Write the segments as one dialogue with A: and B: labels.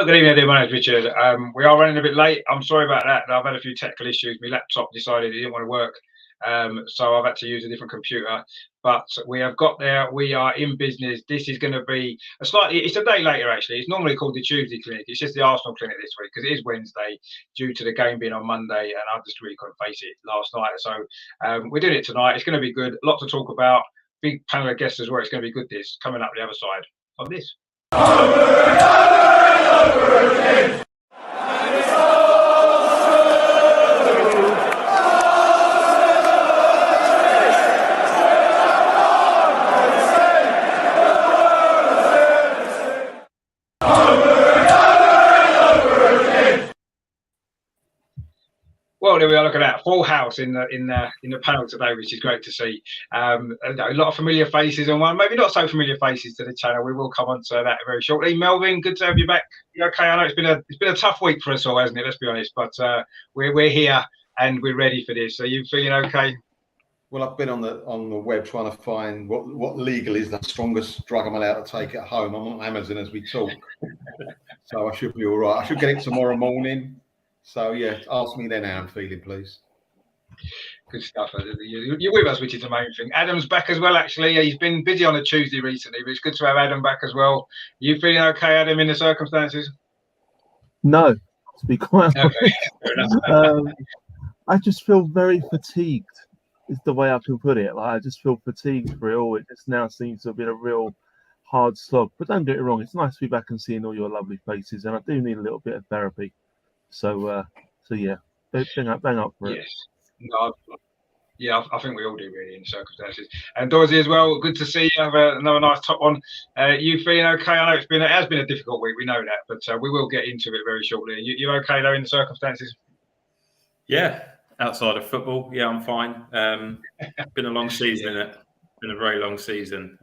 A: Good evening, everyone. My name's Richard. We are running a bit late. I'm sorry about that. I've had a few technical issues. My laptop decided it didn't want to work, so I've had to use a different computer. But we have got there. We are in business. This is going to be it's a day later, actually. It's normally called the Tuesday Clinic. It's just the Arsenal Clinic this week because it is Wednesday due to the game being on Monday, and I just really couldn't face it last night. So we're doing it tonight. It's going to be good. A lot to talk about. Big panel of guests as well. It's going to be good, this, coming up the other side of this. Well, there we are. Look at that full house in the panel today, which is great to see. A lot of familiar faces and one maybe not so familiar faces to the channel. We will come on to that very shortly. Melvin, good to have you back. You okay? I know it's been a tough week for us all, hasn't it? Let's be honest, but we're here and we're ready for this. Are you feeling okay?
B: Well, I've been on the web trying to find what legal is the strongest drug I'm allowed to take at home. I'm on Amazon as we talk, so I should be all right. I should get it tomorrow morning. So, yeah, ask me then how I'm feeling, please.
A: Good stuff. You're with us, which is the main thing. Adam's back as well, actually. He's been busy on a Tuesday recently, but it's good to have Adam back as well. You feeling okay, Adam, in the circumstances?
C: No, to be quite
A: okay.
C: honest. I just feel very fatigued, is the way I can put it. Like, I just feel fatigued for it all. It just now seems to have been a real hard slog. But don't get me wrong, it's nice to be back and seeing all your lovely faces, and I do need a little bit of therapy. So yeah, bang up for it.
A: Yes. No, yeah, I think we all do really in circumstances. And Dorsey as well. Good to see you. Have another nice top one. You feeling okay? I know it has been a difficult week. We know that, but we will get into it very shortly. You okay though in the circumstances?
D: Yeah, outside of football, yeah, I'm fine. Been a long season, isn't it? Been a very long season.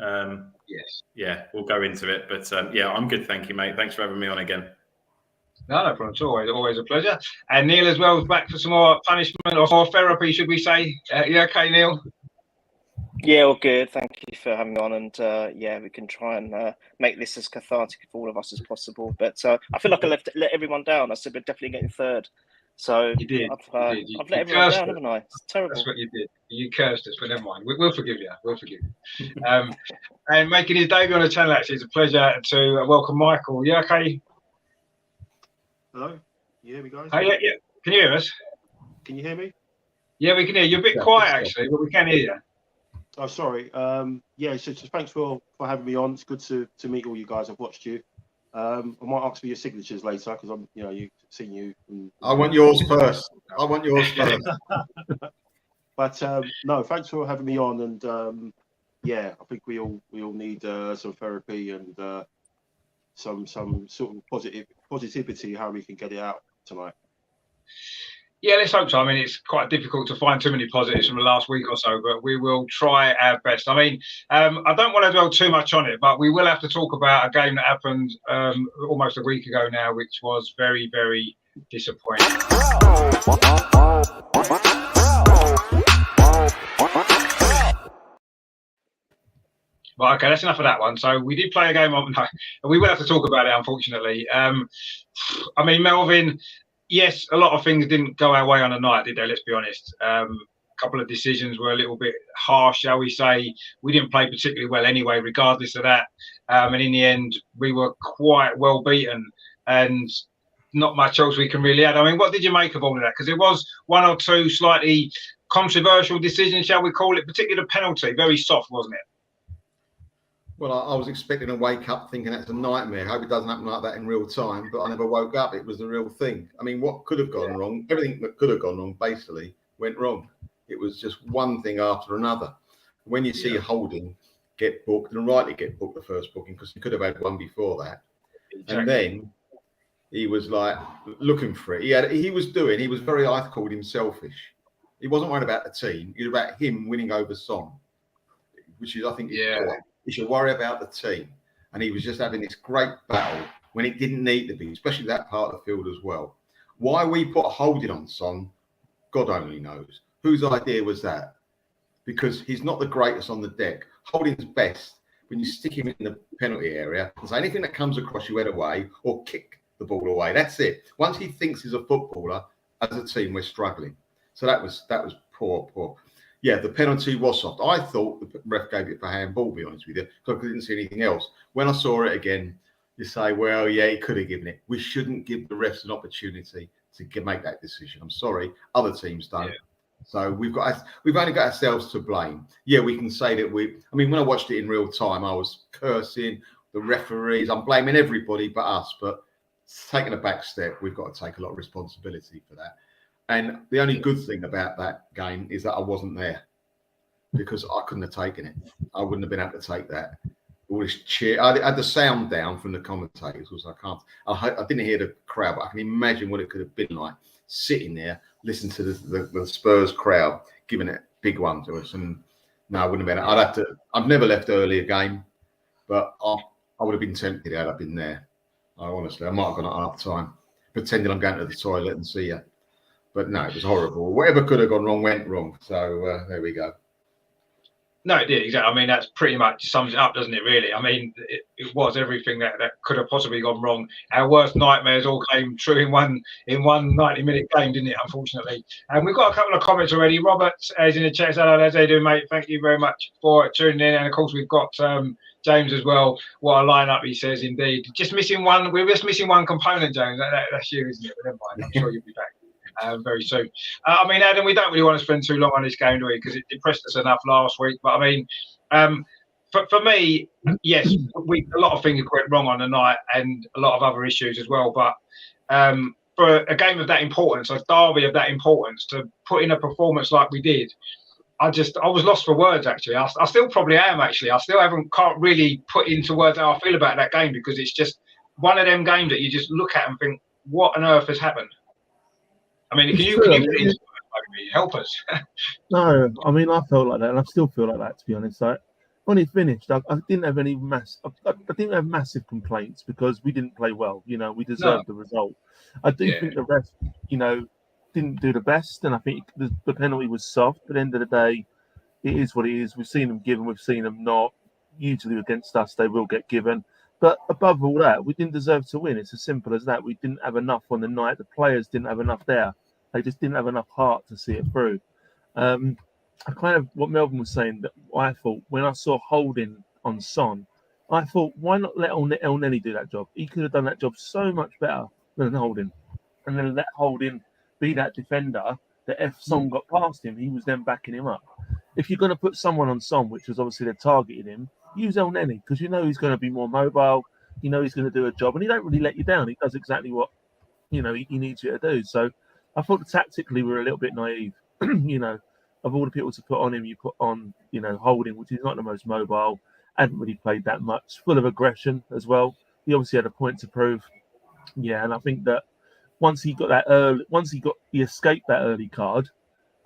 A: Yes.
D: Yeah, we'll go into it, but yeah, I'm good. Thank you, mate. Thanks for having me on again.
A: No problem at all. Always a pleasure. And Neil as well is back for some more punishment or more therapy, should we say? You okay, Neil?
E: Yeah, all good. Thank you for having me on. And yeah, we can try and make this as cathartic for all of us as possible. But I feel like I let everyone down. I said we're definitely getting third. So
A: you did.
E: I've let everyone down, haven't I? It's terrible.
A: That's what you did. You cursed us, but never mind. We'll forgive you. We'll forgive you. And making his debut on the channel, actually, it's a pleasure to welcome Michael. You okay?
F: Hello? You hear me, guys?
A: Oh, yeah. Can you hear us?
F: Can you hear me?
A: Yeah, we can hear you. You're a bit quiet, actually, but we can hear you.
F: Oh, sorry. Yeah, so thanks for having me on. It's good to meet all you guys. I've watched you. I might ask for your signatures later because I'm, you've seen you.
B: I want yours first.
F: But no, thanks for having me on. And yeah, I think we all need some therapy and some sort of positivity how we can get it out tonight.
A: Yeah, let's hope so. I mean, it's quite difficult to find too many positives from the last week or so, but we will try our best. I mean, I don't want to dwell too much on it, but we will have to talk about a game that happened almost a week ago now, which was very, very disappointing. Well, okay, that's enough of that one. So we did play a game on, and we will have to talk about it, unfortunately. I mean, Melvin, yes, a lot of things didn't go our way on the night, did they? Let's be honest. A couple of decisions were a little bit harsh, shall we say. We didn't play particularly well anyway, regardless of that. And in the end, we were quite well beaten and not much else we can really add. I mean, what did you make of all of that? Because there was one or two slightly controversial decisions, shall we call it, particularly the penalty. Very soft, wasn't it?
B: Well, I was expecting to wake up thinking that's a nightmare. I hope it doesn't happen like that in real time, but I never woke up. It was the real thing. I mean, what could have gone wrong? Everything that could have gone wrong basically went wrong. It was just one thing after another. When you see Holding get booked, and rightly get booked the first booking, because he could have had one before that. Exactly. And then he was like looking for it. He was very, I called him selfish. He wasn't worried about the team. It was about him winning over Son, which is, I think, you should worry about the team. And he was just having this great battle when it didn't need to be, especially that part of the field as well. Why we put Holding on Son, God only knows. Whose idea was that? Because he's not the greatest on the deck. Holding's best when you stick him in the penalty area and say anything that comes across you head away or kick the ball away. That's it. Once he thinks he's a footballer, as a team, we're struggling. So that was poor. Yeah, the penalty was soft. I thought the ref gave it for handball, to be honest with you, because I didn't see anything else. When I saw it again, you say, well, yeah, he could have given it. We shouldn't give the refs an opportunity to make that decision. I'm sorry, other teams don't. Yeah. So we've only got ourselves to blame. Yeah, we can say that when I watched it in real time, I was cursing the referees. I'm blaming everybody but us. But taking a back step, we've got to take a lot of responsibility for that. And the only good thing about that game is that I wasn't there, because I couldn't have taken it. I wouldn't have been able to take that. All this cheer. I had the sound down from the commentators, because I didn't hear the crowd, but I can imagine what it could have been like sitting there, listening to the Spurs crowd giving it a big one to us. And no, I wouldn't have been. I've never left early a game, but I would have been tempted had I been there. I might have gone at half time, pretending I'm going to the toilet and see you. But no, it was horrible. Whatever could have gone wrong went wrong. So there we go.
A: No, it did, exactly. I mean, that's pretty much sums it up, doesn't it, really? I mean, it was everything that could have possibly gone wrong. Our worst nightmares all came true in one 90-minute game, didn't it, unfortunately? And we've got a couple of comments already. Robert is in the chat. Hello, how you doing, mate? Thank you very much for tuning in. And, of course, we've got James as well. What a lineup, he says, indeed. Just missing one. We're just missing one component, James. That's you, isn't it? But never mind. I'm sure you'll be back very soon. I mean, Adam, we don't really want to spend too long on this game, do we? Because it depressed us enough last week. But I mean, for me, yes, a lot of things went wrong on the night, and a lot of other issues as well. But for a game of that importance, a derby of that importance, to put in a performance like we did, I was lost for words. Actually, I still probably am. Actually, I still can't really put into words how I feel about that game, because it's just one of them games that you just look at and think, what on earth has happened? I mean, can you help us?
C: No, I mean, I felt like that, and I still feel like that, to be honest. Like, when it finished, I didn't have any I didn't have massive complaints, because we didn't play well. You know, we deserved the result. I do think the ref, didn't do the best, and I think the penalty was soft. But at the end of the day, it is what it is. We've seen them given, we've seen them not. Usually against us, they will get given. But above all that, we didn't deserve to win. It's as simple as that. We didn't have enough on the night. The players didn't have enough there. They just didn't have enough heart to see it through. What Melvin was saying, that I thought when I saw holding on Son, I thought, why not let El Neni do that job? He could have done that job so much better than Holding. And then let Holding be that defender that if Son got past him, he was then backing him up. If you're going to put someone on Son, which was obviously they're targeting him, use El Neni, because you know he's going to be more mobile. You know he's going to do a job, and he don't really let you down. He does exactly what he needs you to do. So I thought tactically we were a little bit naive. Of all the people to put on him, you put on Holding, which is not the most mobile, hadn't really played that much, full of aggression as well. He obviously had a point to prove. Yeah, and I think that once he escaped that early card,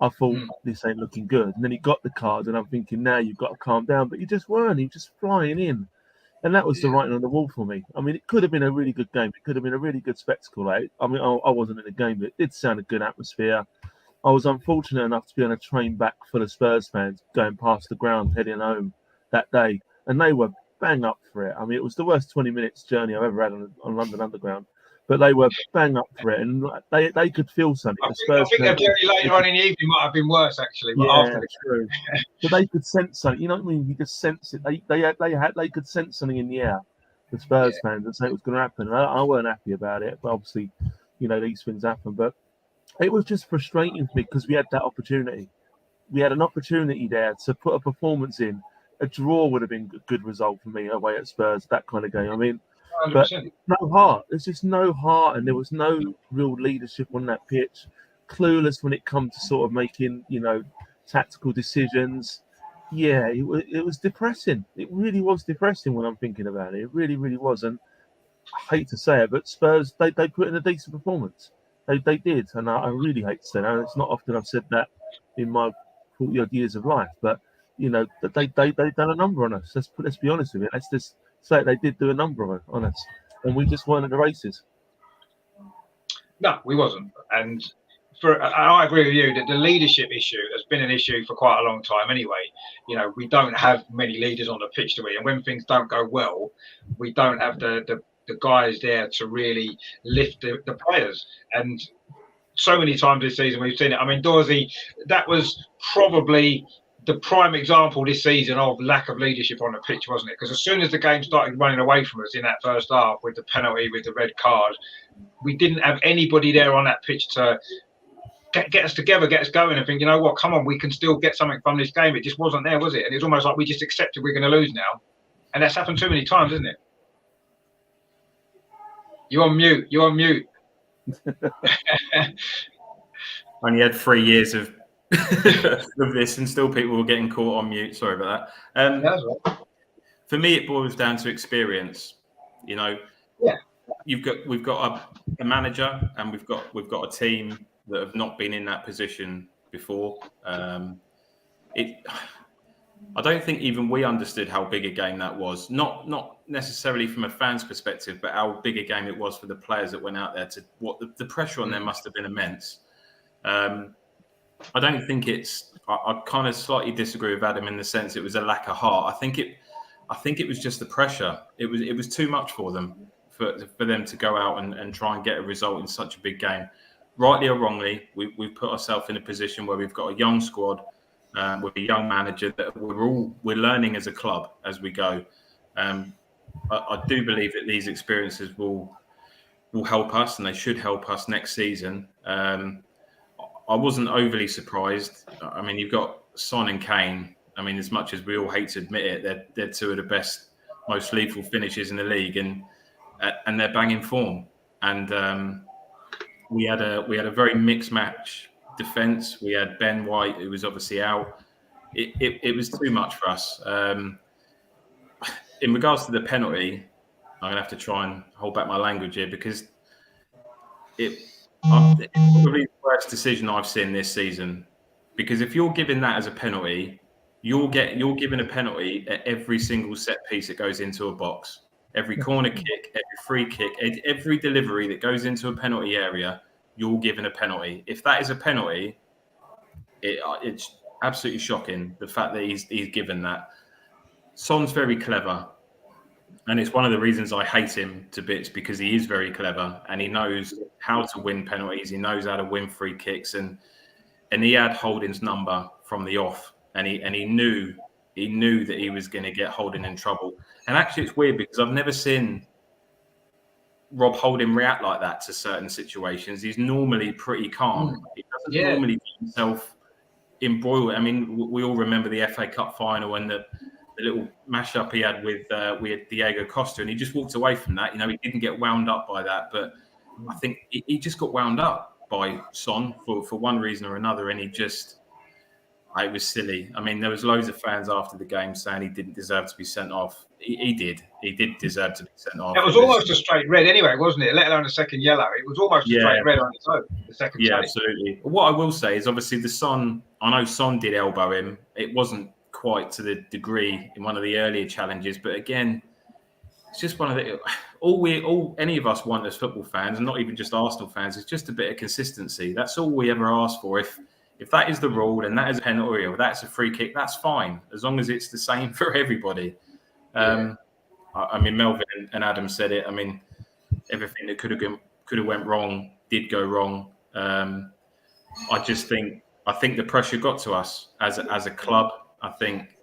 C: I thought this ain't looking good. And then he got the card, and I'm thinking, now you've got to calm down. But you just weren't. He was just flying in. And that was the writing on the wall for me. I mean, it could have been a really good game. It could have been a really good spectacle. I mean, I wasn't in the game, but it did sound a good atmosphere. I was unfortunate enough to be on a train back full of Spurs fans going past the ground, heading home that day. And they were bang up for it. I mean, it was the worst 20 minutes journey I've ever had on London Underground. But they were bang up for it, and they could feel something.
A: I think a journey later on in the evening might have been worse, actually. But
C: yeah, true. But they could sense something. You know what I mean? You could sense it. They could sense something in the air. The Spurs fans, and say it was going to happen. And I weren't happy about it. But obviously, these things happen. But it was just frustrating for me, because we had that opportunity. We had an opportunity there to put a performance in. A draw would have been a good result for me away at Spurs. That kind of game. I mean. 100%. But no heart. There's just no heart, and there was no real leadership on that pitch. Clueless when it comes to sort of making, tactical decisions. Yeah, it was depressing. It really was depressing when I'm thinking about it. It really, really was. And I hate to say it, but Spurs, they put in a decent performance. They did, and I really hate to say that. It's not often I've said that in my 40-odd years of life, but they done a number on us. Let's be honest with it. Let's just say they did do a number on us, and we just weren't at the races.
A: No, we wasn't. And I agree with you that the leadership issue has been an issue for quite a long time anyway. We don't have many leaders on the pitch, do we? And when things don't go well, we don't have the the guys there to really lift the players. And so many times this season we've seen it. I mean, Dorsey, that was probably the prime example this season of lack of leadership on the pitch, wasn't it? Because as soon as the game started running away from us in that first half with the penalty, with the red card, we didn't have anybody there on that pitch to get us together, get us going, and think, you know what, come on, we can still get something from this game. It just wasn't there, was it? And it's almost like we just accepted we're going to lose now. And that's happened too many times, isn't it? You're on mute.
D: Only had 3 years of this, and still people were getting caught on mute. Sorry about that.
A: That's right.
D: For me, it boils down to experience. You know,
A: yeah,
D: we've got a manager, and we've got a team that have not been in that position before. I don't think even we understood how big a game that was. Not necessarily from a fan's perspective, but how big a game it was for the players that went out there. To what the pressure on them must have been immense. I don't think I kind of slightly disagree with Adam in the sense it was a lack of heart. I think it was just the pressure. It was too much for them for them to go out and try and get a result in such a big game. Rightly or wrongly, we've put ourselves in a position where we've got a young squad with a young manager that we're learning as a club as we go. I do believe that these experiences will help us, and they should help us next season. I wasn't overly surprised. I mean, you've got Son and Kane. I mean, as much as we all hate to admit it, they're two of the best, most lethal finishes in the league, and they're banging form. And we had a very mixed match defence. We had Ben White, who was obviously out. It was too much for us. In regards to the penalty, I'm going to have to try and hold back my language here, because it's probably the worst decision I've seen this season. Because if you're giving that as a penalty, you're given a penalty at every single set piece that goes into a box. Every corner kick, every free kick, every delivery that goes into a penalty area, you're given a penalty. If that is a penalty, it's absolutely shocking, the fact that he's given that. Son's very clever, and it's one of the reasons I hate him to bits, because he is very clever and he knows how to win penalties. He knows how to win free kicks, and he had Holding's number from the off, and he knew that he was going to get Holding in trouble. And actually, it's weird because I've never seen Rob Holding react like that to certain situations. He's normally pretty calm. He doesn't normally get himself embroiled. I mean, we all remember the FA Cup final and the little mashup he had with Diego Costa, and he just walked away from that. You know, he didn't get wound up by that, but I think he just got wound up by Son for one reason or another, and it was silly. I mean, there was loads of fans after the game saying he didn't deserve to be sent off. He did deserve to be sent off.
A: It was almost a straight red anyway, wasn't it? Let alone a second yellow. It was almost a straight red on its own. The second.
D: Yeah, absolutely. What I will say is, obviously, I know Son did elbow him. It wasn't quite to the degree in one of the earlier challenges, but again, it's just one of the all any of us want as football fans, and not even just Arsenal fans, is just a bit of consistency. That's all we ever ask for. If that is the rule and that is a penalty or that's a free kick, that's fine, as long as it's the same for everybody. I mean, Melvin and Adam said it. I mean, everything that could have went wrong did go wrong. I think the pressure got to us as a club. I think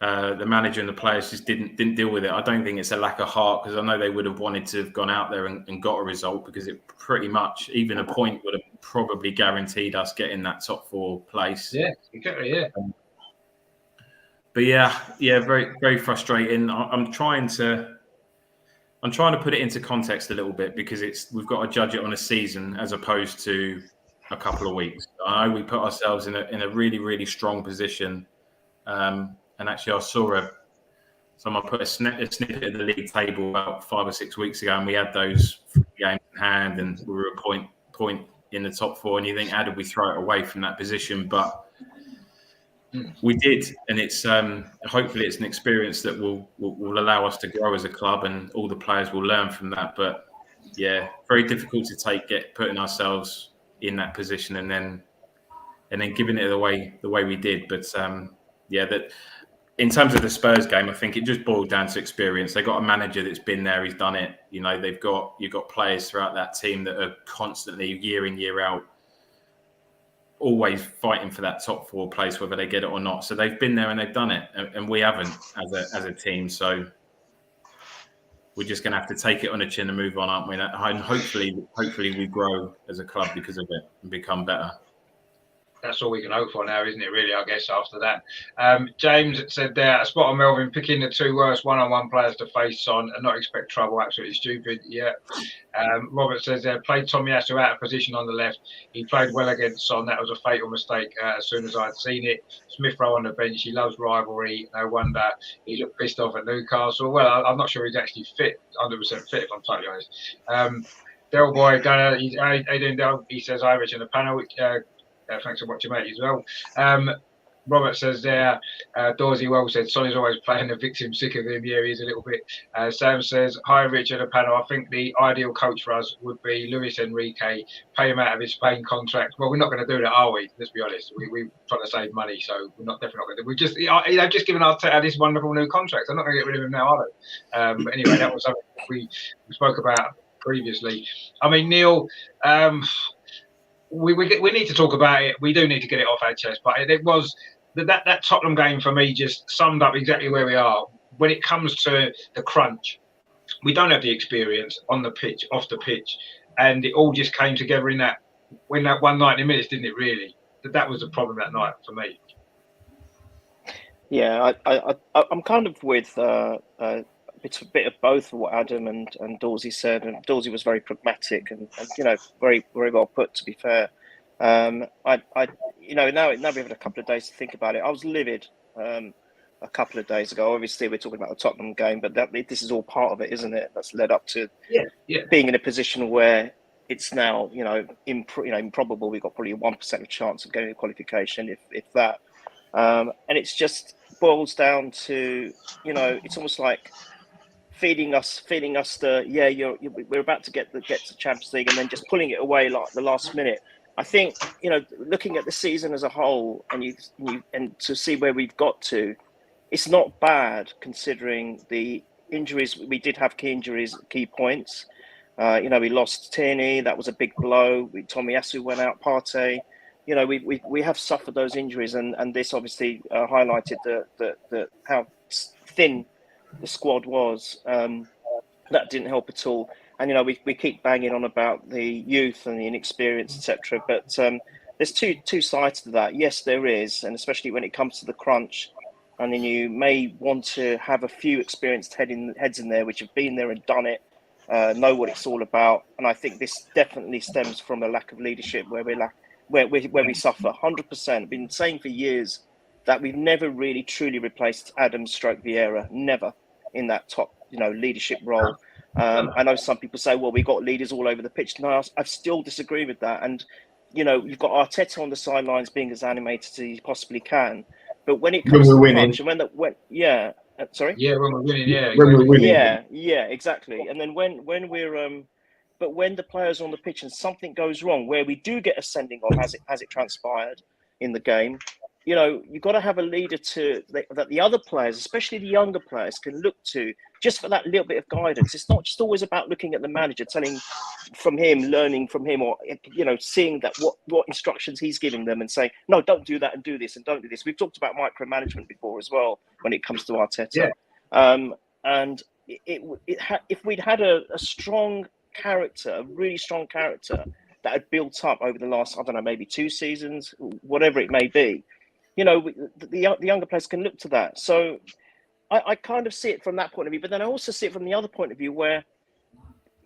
D: the manager and the players just didn't deal with it. I don't think it's a lack of heart, because I know they would have wanted to have gone out there and got a result, because it pretty much, even a point would have probably guaranteed us getting that top 4 place.
A: Yeah, exactly. Yeah.
D: But yeah, very, very frustrating. I'm trying to put it into context a little bit, because we've got to judge it on a season as opposed to a couple of weeks. I know we put ourselves in a really, really strong position. And actually, I saw someone put a snippet of the league table about 5 or 6 weeks ago, and we had those games in hand, and we were a point in the top 4. And you think, how did we throw it away from that position? But we did, and it's hopefully it's an experience that will allow us to grow as a club, and all the players will learn from that. But yeah, very difficult to putting ourselves in that position and then giving it away the way we did. But in terms of the Spurs game, I think it just boiled down to experience. They got a manager that's been there, he's done it. You know, you've got players throughout that team that are constantly, year in, year out, always fighting for that top 4 place, whether they get it or not. So they've been there and they've done it, and we haven't as a team. So we're just going to have to take it on the chin and move on, aren't we? And hopefully we grow as a club because of it and become better.
A: That's all we can hope for now, isn't it, really, I guess, after that. James said there, a spot on Melvin, picking the 2 worst one-on-one players to face on and not expect trouble, absolutely stupid. Yeah. Robert says there, played Tomiyasu out of position on the left. He played well against Son. That was a fatal mistake as soon as I'd seen it. Smith Rowe on the bench. He loves rivalry. No wonder he looked pissed off at Newcastle. Well, I'm not sure he's actually fit, 100% fit, if I'm totally honest. Del Boy, Gunner, he says, hi, Rich, in the panel. Thanks for watching, mate, as well. Robert says there, Dorsey well said, Son is always playing the victim, sick of him. Yeah, he is a little bit. Sam says, hi, Richard, the panel. I think the ideal coach for us would be Luis Enrique, pay him out of his Spain contract. Well, we're not going to do that, are we? Let's be honest. We're trying to save money, so we're definitely not going to. We've just given Arteta this wonderful new contract. I'm not going to get rid of him now, are they? But anyway, that was something we spoke about previously. I mean, Neil, we need to talk about it. We do need to get it off our chest, but it was that Tottenham game for me just summed up exactly where we are when it comes to the crunch. We don't have the experience on the pitch, off the pitch, and it all just came together in that 190 minutes, didn't it? Really, that was the problem that night for me.
E: Yeah, I'm kind of with a bit of both of what Adam and Dorsey said, and Dorsey was very pragmatic and very very well put, to be fair. Now we've had a couple of days to think about it. I was livid a couple of days ago. Obviously, we're talking about the Tottenham game, but this is all part of it, isn't it? That's led up to being in a position where it's now improbable. We've got probably a 1% chance of getting a qualification, if that. And it's just boils down to it's almost like feeding us we're about to get to Champions League and then just pulling it away like the last minute. I think looking at the season as a whole and to see where we've got to, it's not bad considering the injuries. We did have key injuries, key points. We lost Tierney, that was a big blow. Tomiyasu went out, Partey. We have suffered those injuries, and this obviously highlighted the how thin the squad was. That didn't help at all. And we keep banging on about the youth and the inexperience, etc. But there's two sides to that. Yes, there is, and especially when it comes to the crunch. And then you may want to have a few experienced heads in there, which have been there and done it, know what it's all about. And I think this definitely stems from a lack of leadership, where we suffer. 100%. I've been saying for years that we've never really truly replaced Adams / Vieira, never in that top leadership role. I know some people say, well, we've got leaders all over the pitch. No, I still disagree with that. And you've got Arteta on the sidelines being as animated as he possibly can. But when it comes to crunch, and when we're winning, yeah.
B: When we're winning,
E: yeah, exactly. And then when we're but when the players are on the pitch and something goes wrong, where we do get a sending off as it transpired in the game, you've got to have a leader that the other players, especially the younger players, can look to just for that little bit of guidance. It's not just always about looking at the manager, telling from him, learning from him, or seeing that what instructions he's giving them and saying, no, don't do that and do this and don't do this. We've talked about micromanagement before as well when it comes to Arteta. Yeah. And if we'd had a strong character, a really strong character that had built up over the last, I don't know, maybe 2 seasons, whatever it may be, the younger players can look to that. So I kind of see it from that point of view, but then I also see it from the other point of view where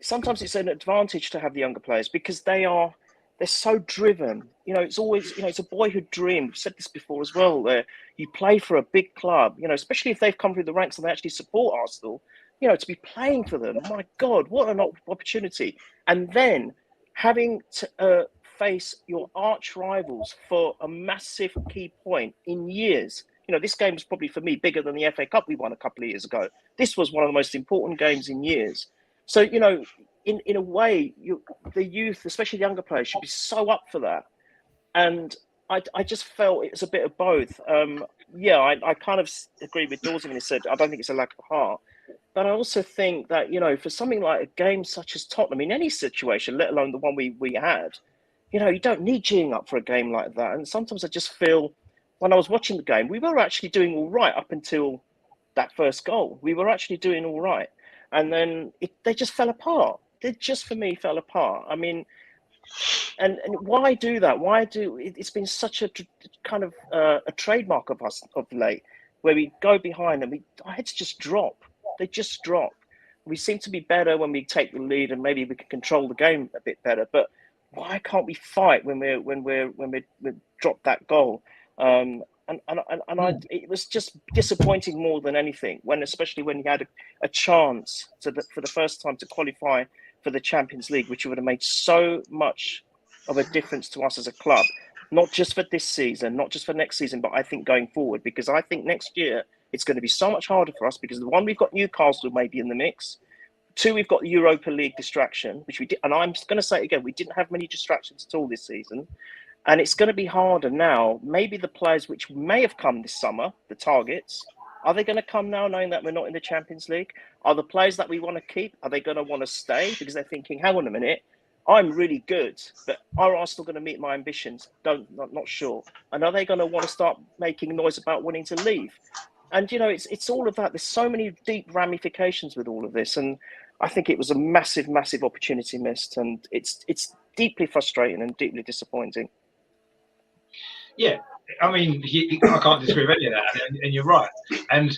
E: sometimes it's an advantage to have the younger players because they're so driven. It's always, it's a boyhood dream. We've said this before as well, where you play for a big club, especially if they've come through the ranks and they actually support Arsenal, to be playing for them. My God, what an opportunity. And then having to face your arch rivals for a massive key point in years. This game was probably for me bigger than the FA Cup we won a couple of years ago. This was one of the most important games in years. So, in a way, the youth, especially the younger players, should be so up for that. And I just felt it was a bit of both. I kind of agree with Dawson when he said I don't think it's a lack of heart, but I also think that for something like a game such as Tottenham, in any situation, let alone the one we had, you don't need geeing up for a game like that. And sometimes I just feel when I was watching the game, we were actually doing all right up until that first goal. We were actually doing all right, and then they just fell apart. They just, for me, fell apart. I mean. And why do that? It's been such a kind of a trademark of us of late, where we go behind and our heads just drop. They just drop. We seem to be better when we take the lead and maybe we can control the game a bit better. But why can't we fight when we drop that goal? It was just disappointing more than anything. Especially when you had a chance for the first time to qualify for the Champions League, which would have made so much of a difference to us as a club, not just for this season, not just for next season, but I think going forward, because I think next year it's going to be so much harder for us because one, we've got Newcastle maybe in the mix. Two, we've got the Europa League distraction, which we did. And I'm going to say it again, we didn't have many distractions at all this season. And it's going to be harder now. Maybe the players which may have come this summer, the targets, are they going to come now knowing that we're not in the Champions League? Are the players that we want to keep, are they going to want to stay? Because they're thinking, hang on a minute, I'm really good, but are Arsenal going to meet my ambitions? Not sure. And are they going to want to start making noise about wanting to leave? And, it's all of that. There's so many deep ramifications with all of this. And I think it was a massive, massive opportunity missed. And it's deeply frustrating and deeply disappointing.
A: Yeah, I mean, I can't disagree with any of that, and you're right. And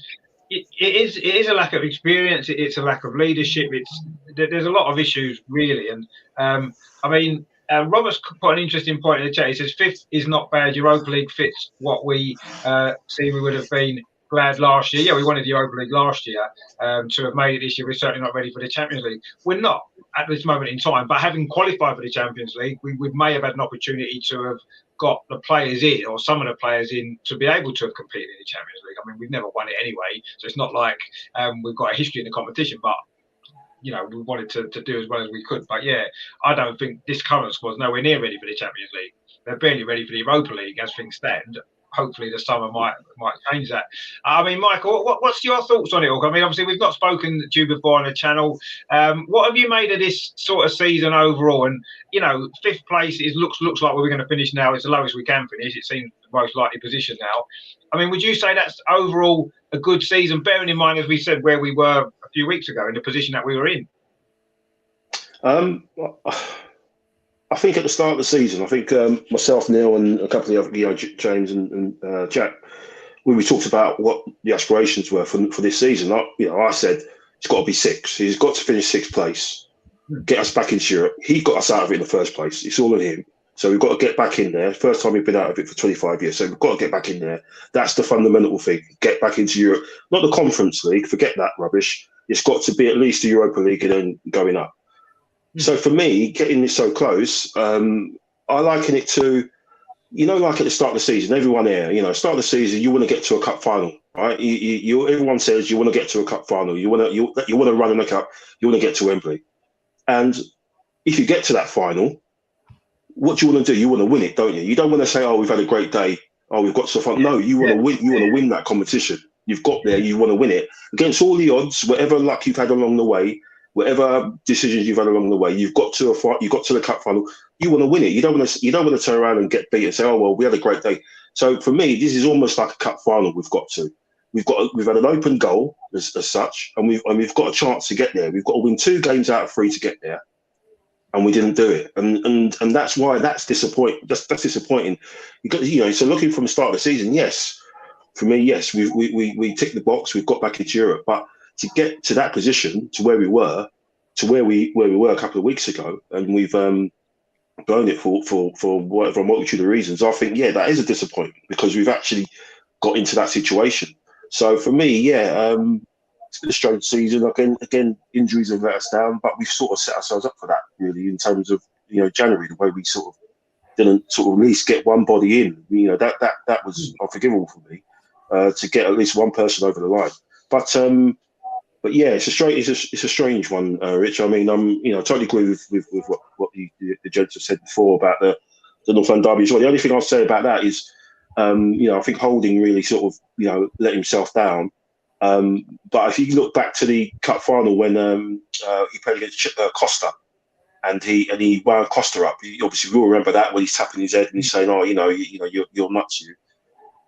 A: it is a lack of experience. It's a lack of leadership. There's a lot of issues really. And I mean, Robert's put an interesting point in the chat. He says fifth is not bad. Europa League fits what we see. We would have been glad last year. Yeah, we wanted the Europa League last year to have made it this year. We're certainly not ready for the Champions League. We're not at this moment in time. But having qualified for the Champions League, we may have had an opportunity to have got the players in, or some of the players in, to be able to have competed in the Champions League. I mean, we've never won it anyway, so it's not like we've got a history in the competition, but we wanted to do as well as we could. But yeah, I don't think this current squad's nowhere near ready for the Champions League. They're barely ready for the Europa League as things stand. Hopefully the summer might change that. I mean, Michael, what's your thoughts on it all? I mean, obviously we've not spoken to you before on the channel. What have you made of this sort of season overall? And fifth place looks like where we're going to finish now. It's the lowest we can finish. It seems the most likely position now. I mean, would you say that's overall a good season, bearing in mind, as we said, where we were a few weeks ago in the position that we were in?
F: I think at the start of the season, I think myself, Neil, and a couple of the other, James and Jack, when we talked about what the aspirations were for this season, I said it's got to be sixth. He's got to finish sixth place, get us back into Europe. He got us out of it in the first place. It's all on him. So we've got to get back in there. First time we've been out of it for 25 years. So we've got to get back in there. That's the fundamental thing. Get back into Europe. Not the Conference League. Forget that rubbish. It's got to be at least the Europa League and then going up. So for me, getting this so close, I liken it to, like at the start of the season, everyone here, start of the season, you want to get to a cup final, right? Everyone says you want to get to a cup final. You want to run in the cup. You want to get to Wembley. And if you get to that final, what do you want to do? You want to win it, don't you? You don't want to say, oh, we've had a great day. Oh, we've got so far. No, you want to win. You want to win that competition. You've got there. You want to win it against all the odds, whatever luck you've had along the way. Whatever decisions you've had along the way, you've got to the cup final. You want to win it. You don't want to turn around and get beat and say, "Oh well, we had a great day." So for me, this is almost like a cup final. We've had an open goal as such, and we've got a chance to get there. We've got to win 2 games out of 3 to get there, and we didn't do it. And that's why that's disappointing. That's disappointing. Because so looking from the start of the season, yes, for me, yes, we ticked the box. We've got back into Europe, but to get to that position, to where we were a couple of weeks ago, and we've blown it for whatever multitude of reasons, I think, that is a disappointment because we've actually got into that situation. So for me, it's been a strange season. Again, injuries have let us down, but we've sort of set ourselves up for that, really, in terms of, January, the way we sort of didn't sort of at least get one body in. That was unforgivable for me, to get at least one person over the line. But yeah, it's a strange one, Rich. I mean, I totally agree with what the gents have said before about the North London derby as well. The only thing I'll say about that is, I think Holding really sort of, let himself down. But if you look back to the cup final when he played against Costa, and he wound Costa up. Obviously, we all remember that when he's tapping his head and he's saying, "Oh, you're nuts, you."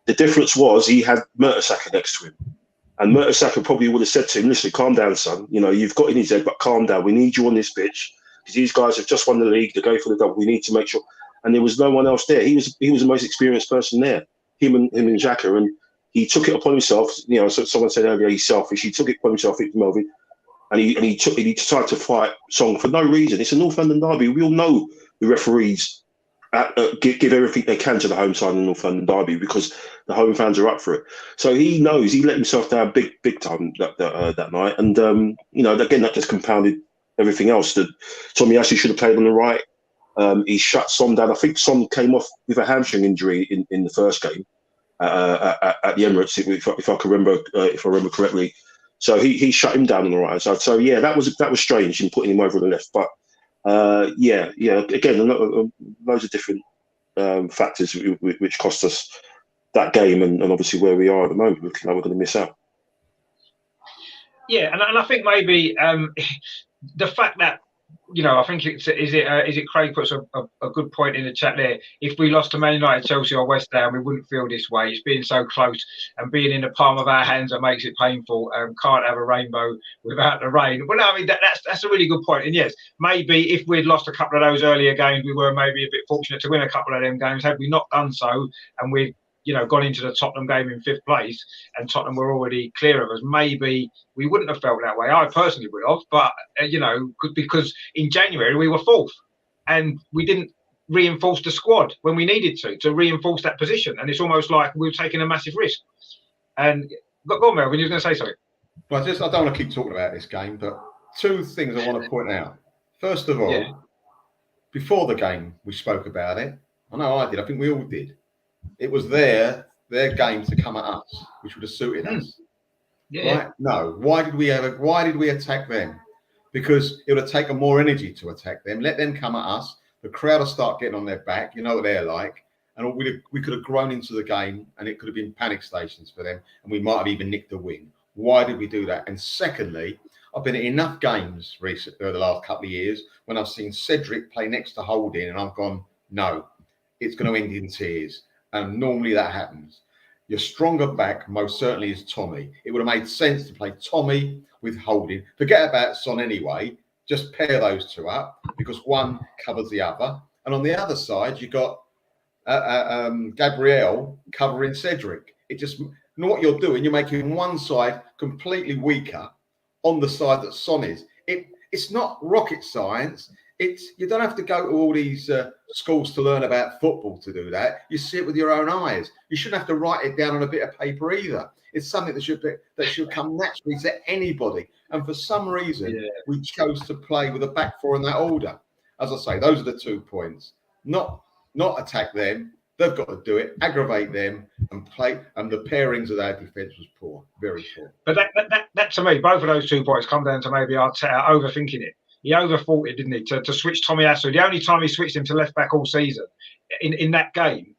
F: The difference was he had Mertesacker next to him, and Mertesacker probably would have said to him, "Listen, calm down, son. You've got in his head, but calm down. We need you on this pitch because these guys have just won the league. They're going for the double. We need to make sure." And there was no one else there. He was the most experienced person there. Him and Xhaka, and he took it upon himself. So someone said earlier he's selfish. He took it upon himself, Victor Melvin. And he decided to fight Song for no reason. It's a North London derby. We all know the referees give everything they can to the home side in the North London derby because the home fans are up for it. So he knows he let himself down big time that night. And again, that just compounded everything else. That Tomiyasu should have played on the right. He shut Son down. I think Son came off with a hamstring injury in the first game at the Emirates, if I remember correctly. So he shut him down on the right side. So yeah, that was strange in putting him over on the left. But again, loads of different factors which cost us that game, and obviously where we are at the moment, looking like we're going to miss out.
A: Yeah, and I think maybe the fact that I think is it Craig puts a good point in the chat there. If we lost to Man United, Chelsea, or West Ham, we wouldn't feel this way. It's being so close and being in the palm of our hands that makes it painful. Can't have a rainbow without the rain. Well, no, I mean that's a really good point. And yes, maybe if we'd lost a couple of those earlier games, we were maybe a bit fortunate to win a couple of them games. Had we not done so, and we'd gone into the Tottenham game in 5th place, and Tottenham were already clear of us, maybe we wouldn't have felt that way. I personally would have, but because in January we were 4th, and we didn't reinforce the squad when we needed to reinforce that position, and it's almost like we were taking a massive risk. And go on, Melvin, you were going to say something.
B: Well, I don't want to keep talking about this game, but 2 things I want to point out. First of all, before the game, we spoke about it. I know I did. I think we all did. It was their game to come at us, which would have suited us. Yeah. Right? No. Why did we attack them? Because it would have taken more energy to attack them. Let them come at us. The crowd will start getting on their back. You know what they're like. And we could have grown into the game, and it could have been panic stations for them, and we might have even nicked a win. Why did we do that? And secondly, I've been at enough games recently, the last couple of years, when I've seen Cedric play next to Holding, and I've gone, no, it's going to end in tears. And normally that happens. Your stronger back most certainly is Tommy. It would have made sense to play Tommy with Holding. Forget about Son anyway. Just pair those 2 up because one covers the other. And on the other side, you got Gabriel covering Cedric. What you're doing, you're making one side completely weaker on the side that Son is. It's not rocket science. You don't have to go to all these schools to learn about football to do that. You see it with your own eyes. You shouldn't have to write it down on a bit of paper either. It's something that should come naturally to anybody. And for some reason, we chose to play with a back 4 in that order. As I say, those are the 2 points. Not attack them. They've got to do it, aggravate them, and play. And the pairings of our defence was poor, very poor.
A: But that to me, both of those 2 points come down to maybe Arteta overthinking it. He overthought it, didn't he, to switch Tomiyasu. The only time he switched him to left back all season in that game,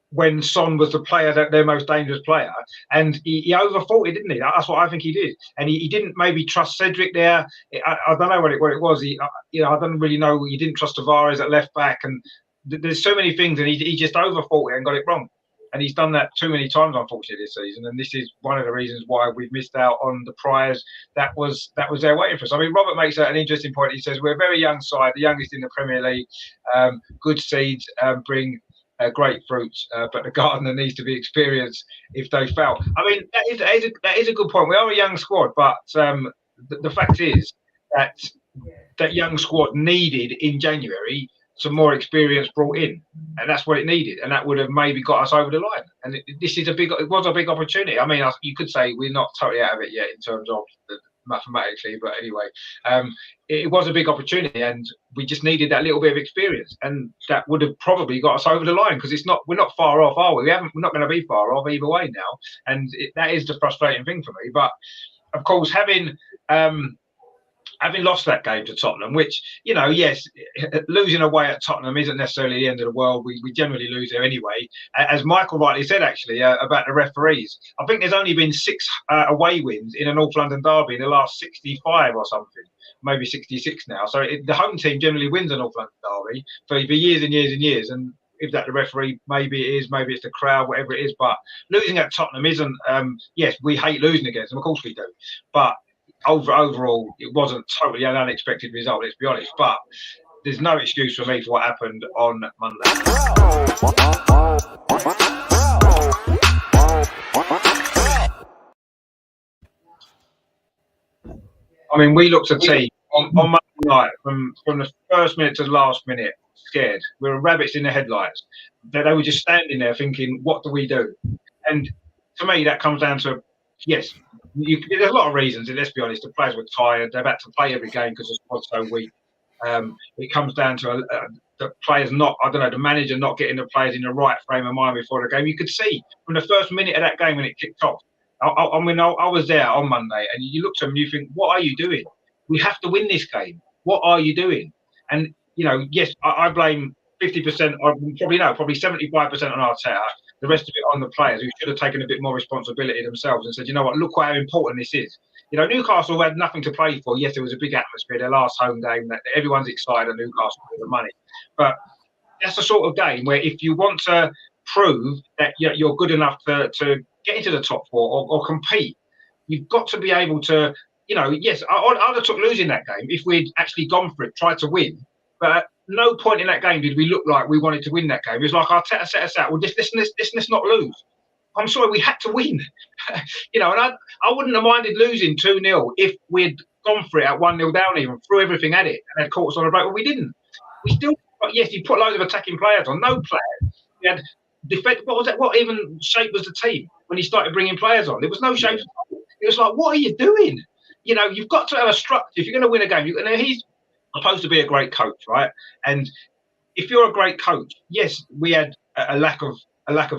A: when Son was their most dangerous player, and he overthought it, didn't he? That's what I think he did, and he didn't maybe trust Cedric there. I don't know what it was. I don't really know. He didn't trust Tavares at left back, and there's so many things, and he just overthought it and got it wrong. And he's done that too many times, unfortunately, this season. And this is one of the reasons why we've missed out on the prize that was there waiting for us. I mean, Robert makes an interesting point. He says, we're a very young side, the youngest in the Premier League. Good seeds bring great fruits, but the gardener needs to be experienced if they fail. I mean, that is a good point. We are a young squad, but the fact is that young squad needed in January some more experience brought in, and that's what it needed, and that would have maybe got us over the line. And it was a big opportunity. I mean, you could say we're not totally out of it yet in terms of mathematically, but anyway, it was a big opportunity, and we just needed that little bit of experience, and that would have probably got us over the line because we're not far off, are we? We're not going to be far off either way now, and that is the frustrating thing for me. But of course, having having lost that game to Tottenham, which, yes, losing away at Tottenham isn't necessarily the end of the world. We generally lose there anyway. As Michael rightly said, actually, about the referees, I think there's only been 6 away wins in a North London derby in the last 65 or something, maybe 66 now. So the home team generally wins a North London derby for years and years and years. And if that the referee, maybe it is, maybe it's the crowd, whatever it is. But losing at Tottenham isn't, yes, we hate losing against them, of course we do. But overall, it wasn't totally an unexpected result, let's be honest. But there's no excuse for me for what happened on Monday. I mean, we looked at team on Monday night from the first minute to the last minute, scared. We were rabbits in the headlights. They were just standing there thinking, what do we do? And to me, that comes down to, yes, there's a lot of reasons. And let's be honest, the players were tired. They've had to play every game because the squad's so weak. It comes down to the players the manager not getting the players in the right frame of mind before the game. You could see from the first minute of that game when it kicked off. I was there on Monday, and you look at them and you think, what are you doing? We have to win this game. What are you doing? And, yes, I blame 50%, or probably 75% on Arteta. The rest of it on the players, who should have taken a bit more responsibility themselves and said, you know what, look how important this is. Newcastle had nothing to play for. Yes, there was a big atmosphere, their last home game, that everyone's excited at Newcastle for the money. But that's the sort of game where if you want to prove that you're good enough to get into the top 4 or compete, you've got to be able to, yes, I'd have took losing that game if we'd actually gone for it, tried to win. But at no point in that game did we look like we wanted to win that game. It was like Arteta set us out, well, let's not lose. I'm sorry, we had to win. And I wouldn't have minded losing 2-0 if we'd gone for it at 1-0 down even, threw everything at it and had caught us on a break. Well, we didn't. We still, yes, you put loads of attacking players on. No player. We had defense. What was that? What even shape was the team when he started bringing players on? There was no shape. It was like, what are you doing? You've got to have a structure. If you're going to win a game, he's supposed to be a great coach, right? And if you're a great coach, yes, we had a lack of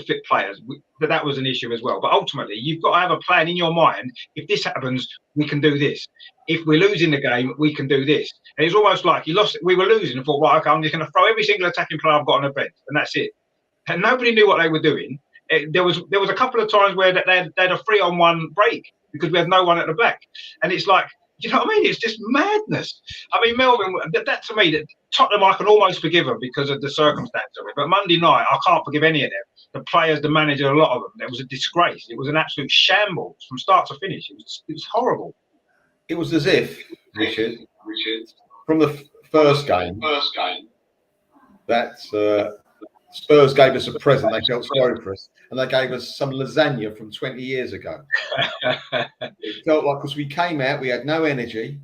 A: fit players, but that was an issue as well. But ultimately, you've got to have a plan in your mind. If this happens, we can do this. If we're losing the game, we can do this. And it's almost like we were losing and thought, right, okay, I'm just going to throw every single attacking player I've got on the bench, and that's it. And nobody knew what they were doing. There was a couple of times where they had a 3-on-1 break because we had no one at the back. And it's like, you know what I mean? It's just madness. I mean, Melvin, that to me, that Tottenham I can almost forgive them because of the circumstance of it. But Monday night, I can't forgive any of them. The players, the manager, a lot of them. It was a disgrace. It was an absolute shambles from start to finish. It was horrible.
B: It was as if, Richard, from the first game, that Spurs gave us a present. They felt sorry for us, and they gave us some lasagna from 20 years ago. It felt like, because we came out, we had no energy,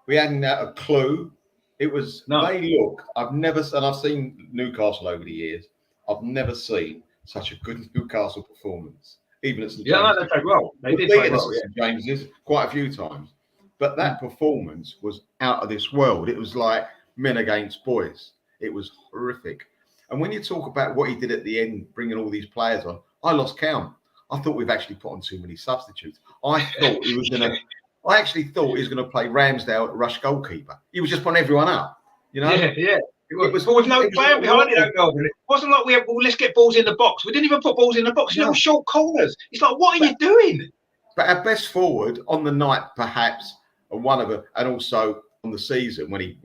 B: we hadn't had a clue. It was, I've seen Newcastle over the years. I've never seen such a good Newcastle performance, even at St. James's.
A: They played well. They did play well,
B: St. James's quite a few times. But that performance was out of this world. It was like men against boys. It was horrific. And when you talk about what he did at the end, bringing all these players on, I lost count. I thought we've actually put on too many substitutes. I actually thought he was going to play Ramsdale at rush goalkeeper. He was just putting everyone up,
A: Yeah. It was with no plan behind it, Melvin. It wasn't like let's get balls in the box. We didn't even put balls in the box. Little short corners. It's like, what are you doing?
B: But our best forward on the night, perhaps, and one of them, and also on the season when he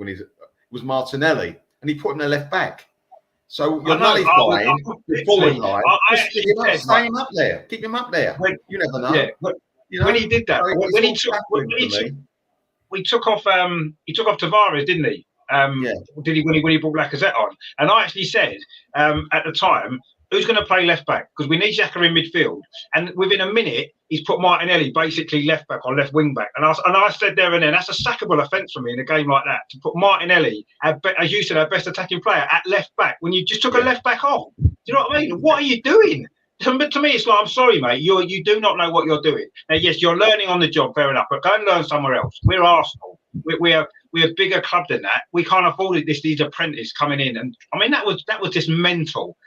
B: was Martinelli, and he put him a left back. So you're nullifying the forward line. Keep him up there. Keep him up there. You never know.
A: Yeah, when he did that, he took off Tavares, didn't he? Did he when he brought Lacazette on? And I actually said at the time, who's going to play left back? Because we need Xhaka in midfield. And within a minute, he's put Martinelli basically left back or left wing back. And I said there and then, that's a sackable offence for me in a game like that, to put Martinelli, as you said, our best attacking player, at left back when you just took a left back off. Do you know what I mean? What are you doing? But to me, it's like, I'm sorry, mate, you do not know what you're doing. Now, yes, you're learning on the job, fair enough, but go and learn somewhere else. We're Arsenal. We're a bigger club than that. We can't afford these apprentices coming in. And I mean, that was just mental.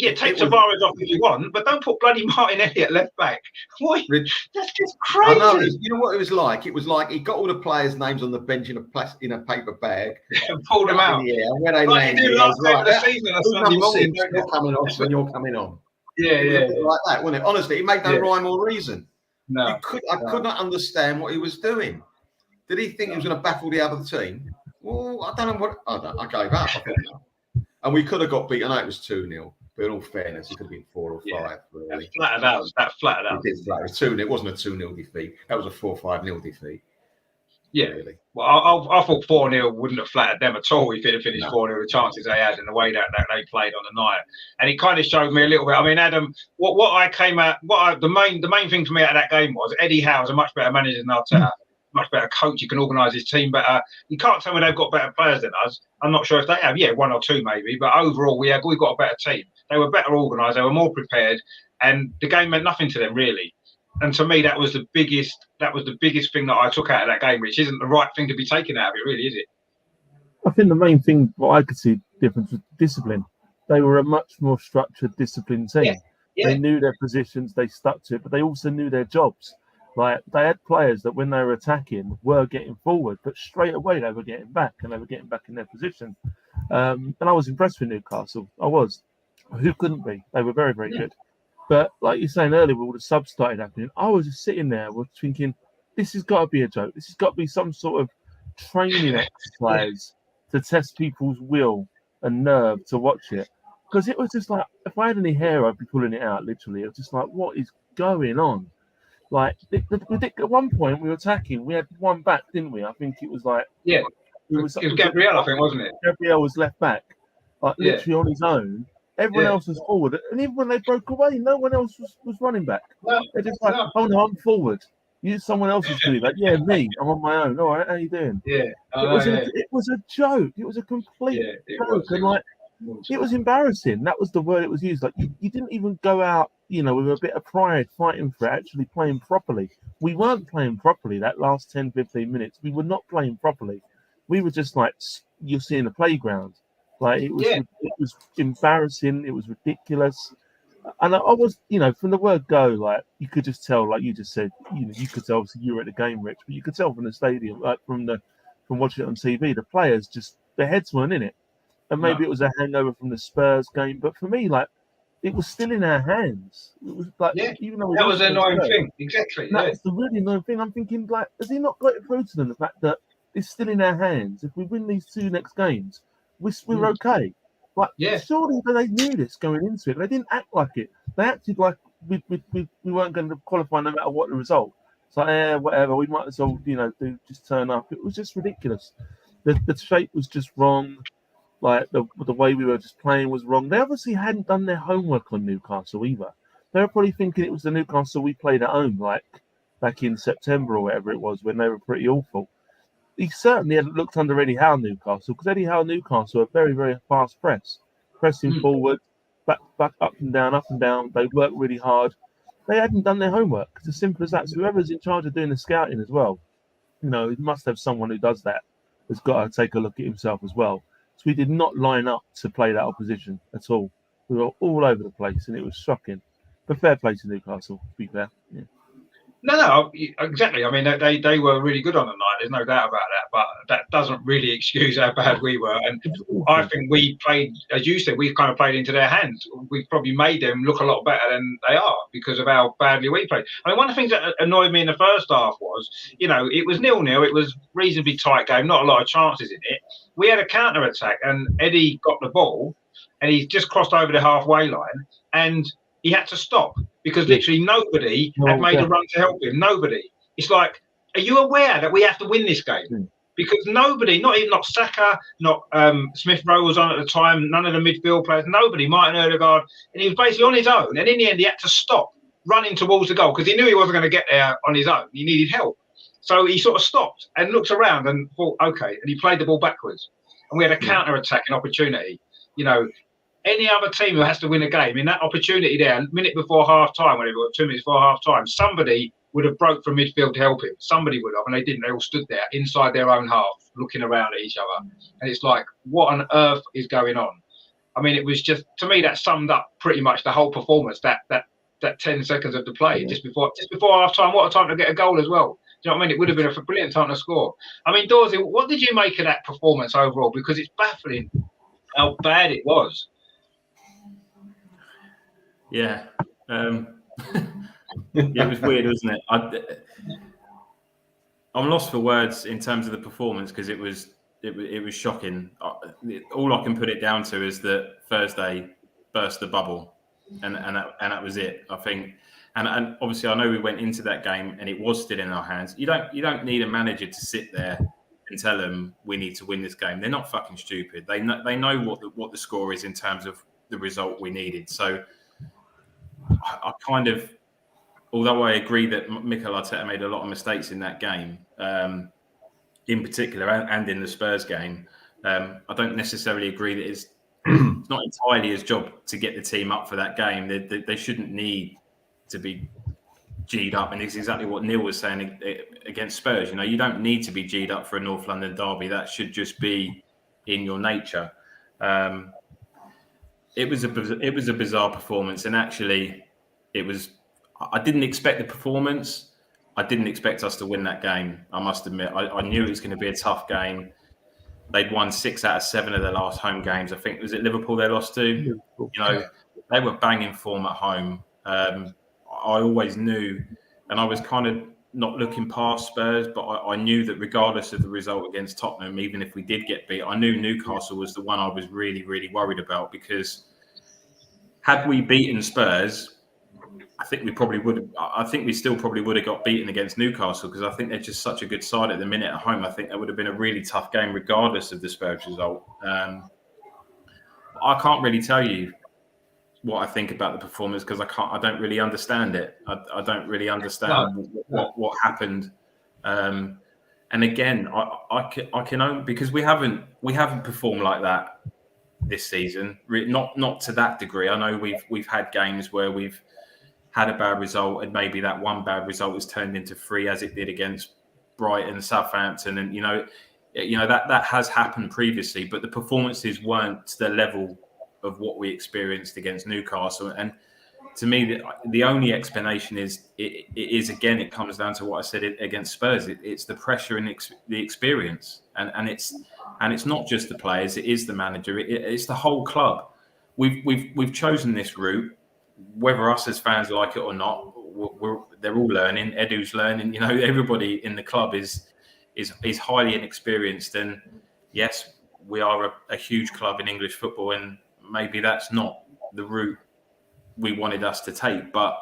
A: Yeah, take Tavares off if you want, but don't put bloody Martin Elliott left back. What? That's just crazy.
B: I know. You know what it was like? It was like he got all the players' names on the bench in a paper bag
A: and pulled them out.
B: Where they landed,
A: he did last game of the season on Sunday morning.
B: You're coming off when you're coming on.
A: Yeah.
B: Like that, wasn't it? Honestly, it made no rhyme or reason.
A: No.
B: I could not understand what he was doing. Did he think he was going to baffle the other team? Well, I don't know what. I gave up. I thought, no. And we could have got beat. I know it was 2-0. But in all fairness, it could have been 4 or 5. Really.
A: That flattered out.
B: It was 2-0. It wasn't a 2-0 defeat. That was a 4-5-0 defeat.
A: Yeah. Really. Well, I thought 4-0 wouldn't have flattered them at all if it had finished 4-0. The chances they had and the way that they played on the night, and it kind of showed me a little bit. I mean, Adam, the main thing for me out of that game was Eddie Howe's a much better manager than Arteta. Much better coach. He can organise his team better. You can't tell me they've got better players than us. I'm not sure if they have. Yeah, 1 or 2 maybe, but overall we've got a better team. They were better organised. They were more prepared, and the game meant nothing to them really. And to me, that was the biggest thing that I took out of that game, which isn't the right thing to be taken out of it, really, is it?
C: I think the main thing what I could see difference was discipline. They were a much more structured, disciplined team. Yeah. They knew their positions, they stuck to it, but they also knew their jobs. Like they had players that when they were attacking were getting forward, but straight away they were getting back and they were getting back in their position. And I was impressed with Newcastle. I was. Who couldn't be? They were very, very good. But like you're saying earlier, with all the subs started happening, I was just sitting there thinking, this has got to be a joke. This has got to be some sort of training exercise to test people's will and nerve to watch it. Because it was just like, if I had any hair, I'd be pulling it out, literally. It was just like, what is going on? Like, at one point, we were attacking. We had one back, didn't we? I think it was like...
A: Yeah, it was Gabriel, I think, wasn't it?
C: Gabriel was left back, like literally on his own. Everyone else was forward. And even when they broke away, no one else was running back. No, they're just like, oh, no, I'm forward. Someone else is doing that. Yeah, me. I'm on my own. All right, how you doing?
A: Yeah.
C: It was a joke. It was a complete joke. And like, it was embarrassing. That was the word it was used. Like, you didn't even go out, with a bit of pride fighting for it, actually playing properly. We weren't playing properly that last 10, 15 minutes. We were not playing properly. We were just like, you're seeing the playground. Like, it was embarrassing. It was ridiculous. And I was, from the word go, like, you could just tell, like you just said, you could tell, obviously you were at the game, Rich, but you could tell from the stadium, like from watching it on TV, the players just, their heads weren't in it. And maybe it was a hangover from the Spurs game, but for me, like, it was still in our hands. It was like, even though
A: that was an annoying thing. Exactly.
C: That's the really annoying thing. I'm thinking, like, has he not got it through to them? The fact that it's still in our hands. If we win these 2 next games, we're okay. Like, surely they knew this going into it. They didn't act like it. They acted like we weren't going to qualify no matter what the result. It's like, whatever. We might as well, just turn up. It was just ridiculous. The shape was just wrong. Like the way we were just playing was wrong. They obviously hadn't done their homework on Newcastle either. They were probably thinking it was the Newcastle we played at home, like back in September or whatever it was, when they were pretty awful. He certainly hadn't looked under Eddie Howe Newcastle, because Eddie Howe Newcastle are very, very fast pressing forward, back, up and down. They work really hard. They hadn't done their homework. It's as simple as that. So whoever's in charge of doing the scouting as well, he must have someone who does that. Has got to take a look at himself as well. So we did not line up to play that opposition at all. We were all over the place, and it was shocking. But fair play to Newcastle, to be fair. Yeah.
A: No, exactly. I mean, they were really good on the night. There's no doubt about that. But that doesn't really excuse how bad we were. And I think we played, as you said, we kind of played into their hands. We probably made them look a lot better than they are because of how badly we played. I mean, one of the things that annoyed me in the first half was, it was 0-0. It was reasonably tight game, not a lot of chances in it. We had a counter attack, and Eddie got the ball, and he just crossed over the halfway line, and he had to stop because literally nobody had made a run to help him. Nobody. It's like, are you aware that we have to win this game? Because nobody, not Saka, not Smith Rowe was on at the time, none of the midfield players, nobody, Martin Ødegaard, and he was basically on his own. And in the end, he had to stop running towards the goal because he knew he wasn't going to get there on his own. He needed help. So he sort of stopped and looked around and thought, okay, and he played the ball backwards. And we had a counter-attacking opportunity. Any other team who has to win a game, in that opportunity there, a minute before half-time, whatever, 2 minutes before half-time, somebody would have broke from midfield to help him. Somebody would have, and they didn't. They all stood there inside their own half, looking around at each other. And it's like, what on earth is going on? I mean, it was just, to me, that summed up pretty much the whole performance. That 10 seconds of the play just before half time. What a time to get a goal as well. Do you know what I mean? It would have been a brilliant time to score. I mean, Dorsey, what did you make of that performance overall? Because it's baffling how bad it was.
D: Yeah. It was weird, wasn't it? I'm lost for words in terms of the performance because it was shocking. All I can put it down to is that Thursday burst the bubble, and that was it. I think, and obviously I know we went into that game and it was still in our hands. You don't need a manager to sit there and tell them we need to win this game. They're not fucking stupid. They know what the score is in terms of the result we needed. So I kind of, although I agree that Mikel Arteta made a lot of mistakes in that game, in particular, and in the Spurs game, I don't necessarily agree that it's not entirely his job to get the team up for that game. They shouldn't need to be G'd up, and it's exactly what Neil was saying against Spurs. You know, you don't need to be G'd up for a North London derby. That should just be in your nature. It was a bizarre performance, and actually, it was. I didn't expect the performance. I didn't expect us to win that game. I must admit, I knew it was going to be a tough game. They'd won 6 out of 7 of their last home games. I think, was it Liverpool they lost to? You know, they were banging form at home. I always knew, and I was kind of not looking past Spurs, but I knew that regardless of the result against Tottenham, even if we did get beat, I knew Newcastle was the one I was really, really worried about, because had we beaten Spurs, I think we probably would have. I think we still probably would have got beaten against Newcastle, because I think they're just such a good side at the minute at home. I think that would have been a really tough game regardless of the Spurs result. I can't really tell you what I think about the performance, because I don't really understand it. I don't really understand what happened. And again, I can only, because we haven't performed like that this season. Not to that degree. I know we've had games where we've had a bad result, and maybe that one bad result has turned into 3, as it did against Brighton, Southampton, and you know that has happened previously. But the performances weren't to the level of what we experienced against Newcastle. And to me, the only explanation is it comes down to what I said against Spurs. It's the pressure and the experience, and it's not just the players. It is the manager. It's the whole club. We've chosen this route. Whether us as fans like it or not, they're all learning. Edu's learning. You know, everybody in the club is highly inexperienced. And yes, we are a huge club in English football, and maybe that's not the route we wanted us to take, but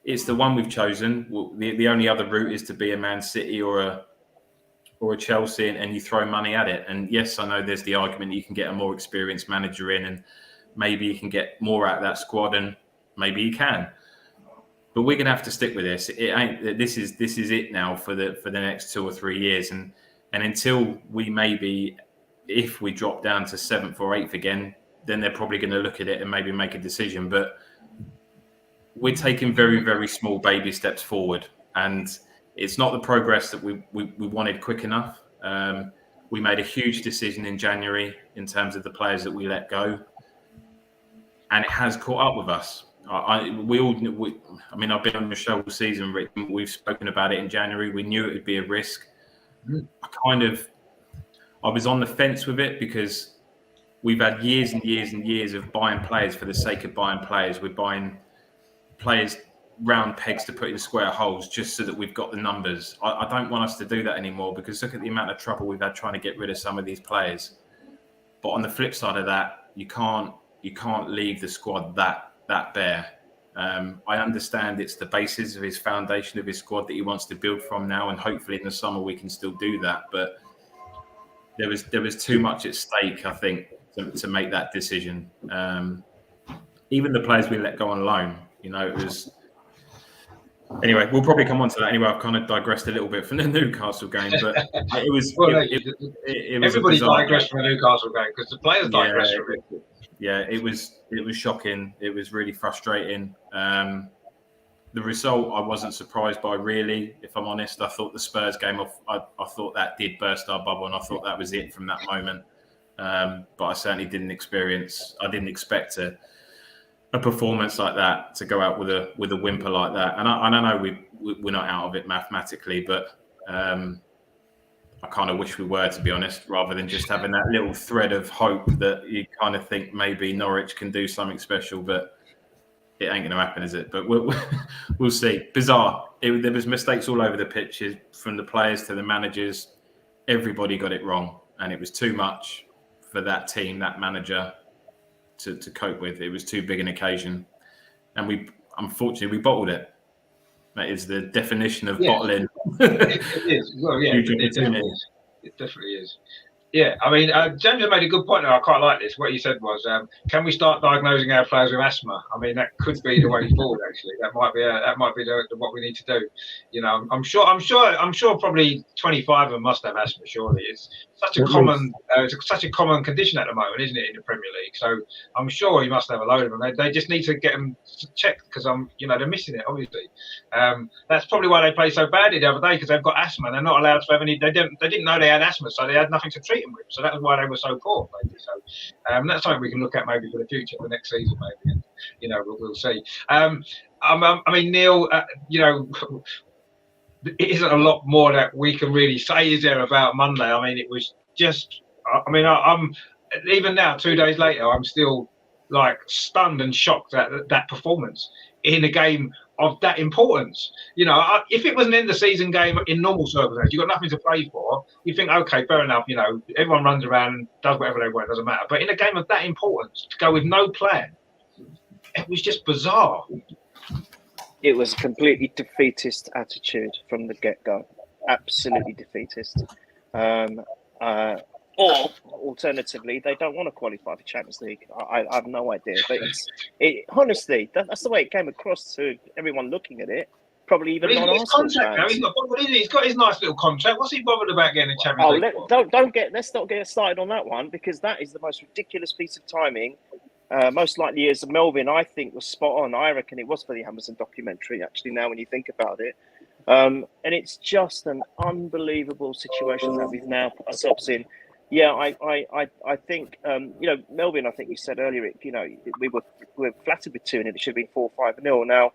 D: it's the one we've chosen. The only other route is to be a Man City or a Chelsea, and you throw money at it. And yes, I know there's the argument that you can get a more experienced manager in, and maybe you can get more out of that squad, and maybe you can, but we're gonna have to stick with this. This is it now for the next 2 or 3 years, and until we maybe, if we drop down to 7th or 8th again, then they're probably going to look at it and maybe make a decision. But we're taking very, very small baby steps forward, and it's not the progress that we wanted quick enough. We made a huge decision in January in terms of the players that we let go, and it has caught up with us. I mean, I've been on the show all season, Rick. We've spoken about it in January. We knew it would be a risk. I was on the fence with it, because we've had years and years and years of buying players for the sake of buying players. We're buying players round pegs to put in square holes just so that we've got the numbers. I don't want us to do that anymore, because look at the amount of trouble we've had trying to get rid of some of these players. But on the flip side of that, you can't leave the squad that bare. I understand it's the basis of his foundation of his squad that he wants to build from now, and hopefully in the summer we can still do that. But there was too much at stake, I think, to make that decision. Even the players we let go on loan, you know, it was. Anyway, we'll probably come on to that. Anyway, I've kind of digressed a little bit from the Newcastle game, but it was. It was
A: everybody digressed from the Newcastle game, because the players digressed from it.
D: Yeah, it was shocking. It was really frustrating. The result I wasn't surprised by, really, if I'm honest. I thought the Spurs game, I thought that did burst our bubble, and I thought that was it from that moment. but I certainly didn't expect a performance like that to go out with a whimper like that. And I know we're not out of it mathematically, but I kind of wish we were, to be honest, rather than just having that little thread of hope that you kind of think maybe Norwich can do something special, but it ain't going to happen, is it? But we'll see. Bizarre. There was mistakes all over the pitches, from the players to the managers. Everybody got it wrong, and it was too much for that team, that manager, to cope with. It was too big an occasion, and unfortunately we bottled it. That is the definition of bottling.
A: It is. Well, yeah, it definitely is. Yeah, I mean, James made a good point there. I quite like this. What you said was, can we start diagnosing our players with asthma? I mean, that could be the way forward. Actually, that might be what we need to do. You know, I'm sure. Probably 25 of them must have asthma. Surely, it's such a common condition at the moment, isn't it, in the Premier League? So I'm sure he must have a load of them. They just need to get them checked because they're missing it. Obviously, that's probably why they played so badly the other day, because they've got asthma. They're not allowed to have any. They didn't know they had asthma, so they had nothing to treat them with. So that was why they were so poor, maybe. So that's something we can look at maybe for the future, for next season, maybe. And, we'll see. I mean, Neil, it isn't a lot more that we can really say, is there, about Monday? I mean, it was just. I mean, I'm even now, 2 days later, I'm still like stunned and shocked at that performance in a game of that importance. If it was an end of season game in normal circumstances, you've got nothing to play for, you think, okay, fair enough, everyone runs around and does whatever they want, it doesn't matter. But in a game of that importance, to go with no plan, it was just bizarre.
E: It was a completely defeatist attitude from the get-go. Absolutely defeatist. Or alternatively, they don't want to qualify for Champions League. I have no idea. But honestly, that's the way it came across to everyone looking at it. Probably even non-Arsenal fans.
A: He's got his nice little contract. What's he bothered about getting a Champions League? Let's
E: not get started on that one, because that is the most ridiculous piece of timing. Most likely, as Melvin, I think, was spot on. I reckon it was for the Amazon documentary, actually, now when you think about it. And it's just an unbelievable situation that we've now put ourselves in. Yeah, I think, Melvin, I think you said earlier, we were flattered with 2-0. It should have been 4-5-0. Now,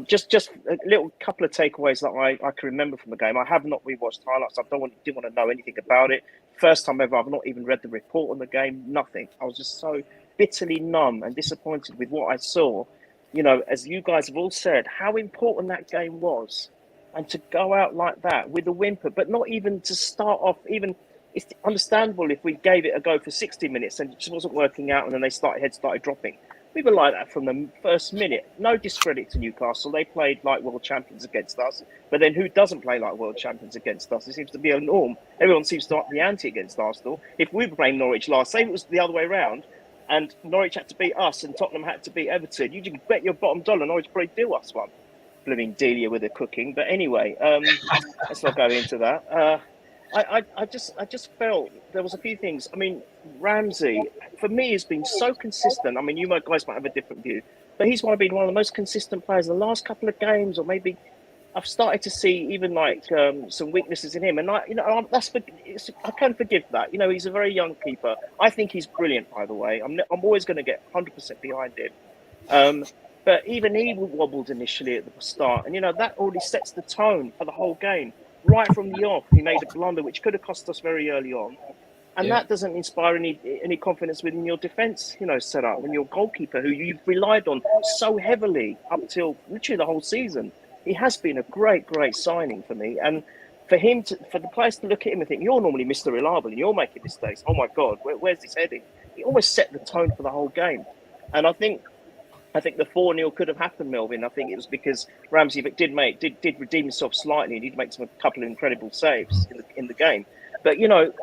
E: just a little couple of takeaways that I can remember from the game. I have not rewatched highlights. Didn't want to know anything about it. First time ever, I've not even read the report on the game. Nothing. I was just so bitterly numb and disappointed with what I saw. As you guys have all said, how important that game was, and to go out like that with a whimper, but not even to start off even. It's understandable if we gave it a go for 60 minutes and it just wasn't working out, and then heads started dropping. We were like that from the first minute. No discredit to Newcastle. They played like world champions against us. But then who doesn't play like world champions against us? It seems to be a norm. Everyone seems to up the ante against Arsenal. If we were playing Norwich last, say it was the other way around, and Norwich had to beat us and Tottenham had to beat Everton, you can bet your bottom dollar Norwich probably do us one. Blooming Delia with the cooking. But anyway, let's not go into that. I just felt there was a few things. I mean, Ramsey, for me, has been so consistent. I mean, you guys might have a different view, but he's been one of the most consistent players in the last couple of games, or maybe I've started to see even some weaknesses in him. And I can forgive that. He's a very young keeper. I think he's brilliant, by the way. I'm always going to get 100% behind him. But even he wobbled initially at the start, and that already sets the tone for the whole game. Right from the off, he made a blunder which could have cost us very early on, and that doesn't inspire any confidence within your defence, setup. When your goalkeeper, who you've relied on so heavily up till literally the whole season, he has been a great signing for me. And for the players to look at him and think, you're normally Mr. Reliable and you're making mistakes. Oh my God, where's this heading? He almost set the tone for the whole game. And I think the 4-0 could have happened, Melvin. I think it was because Ramsey did redeem himself slightly. He did make a couple of incredible saves in the game. But,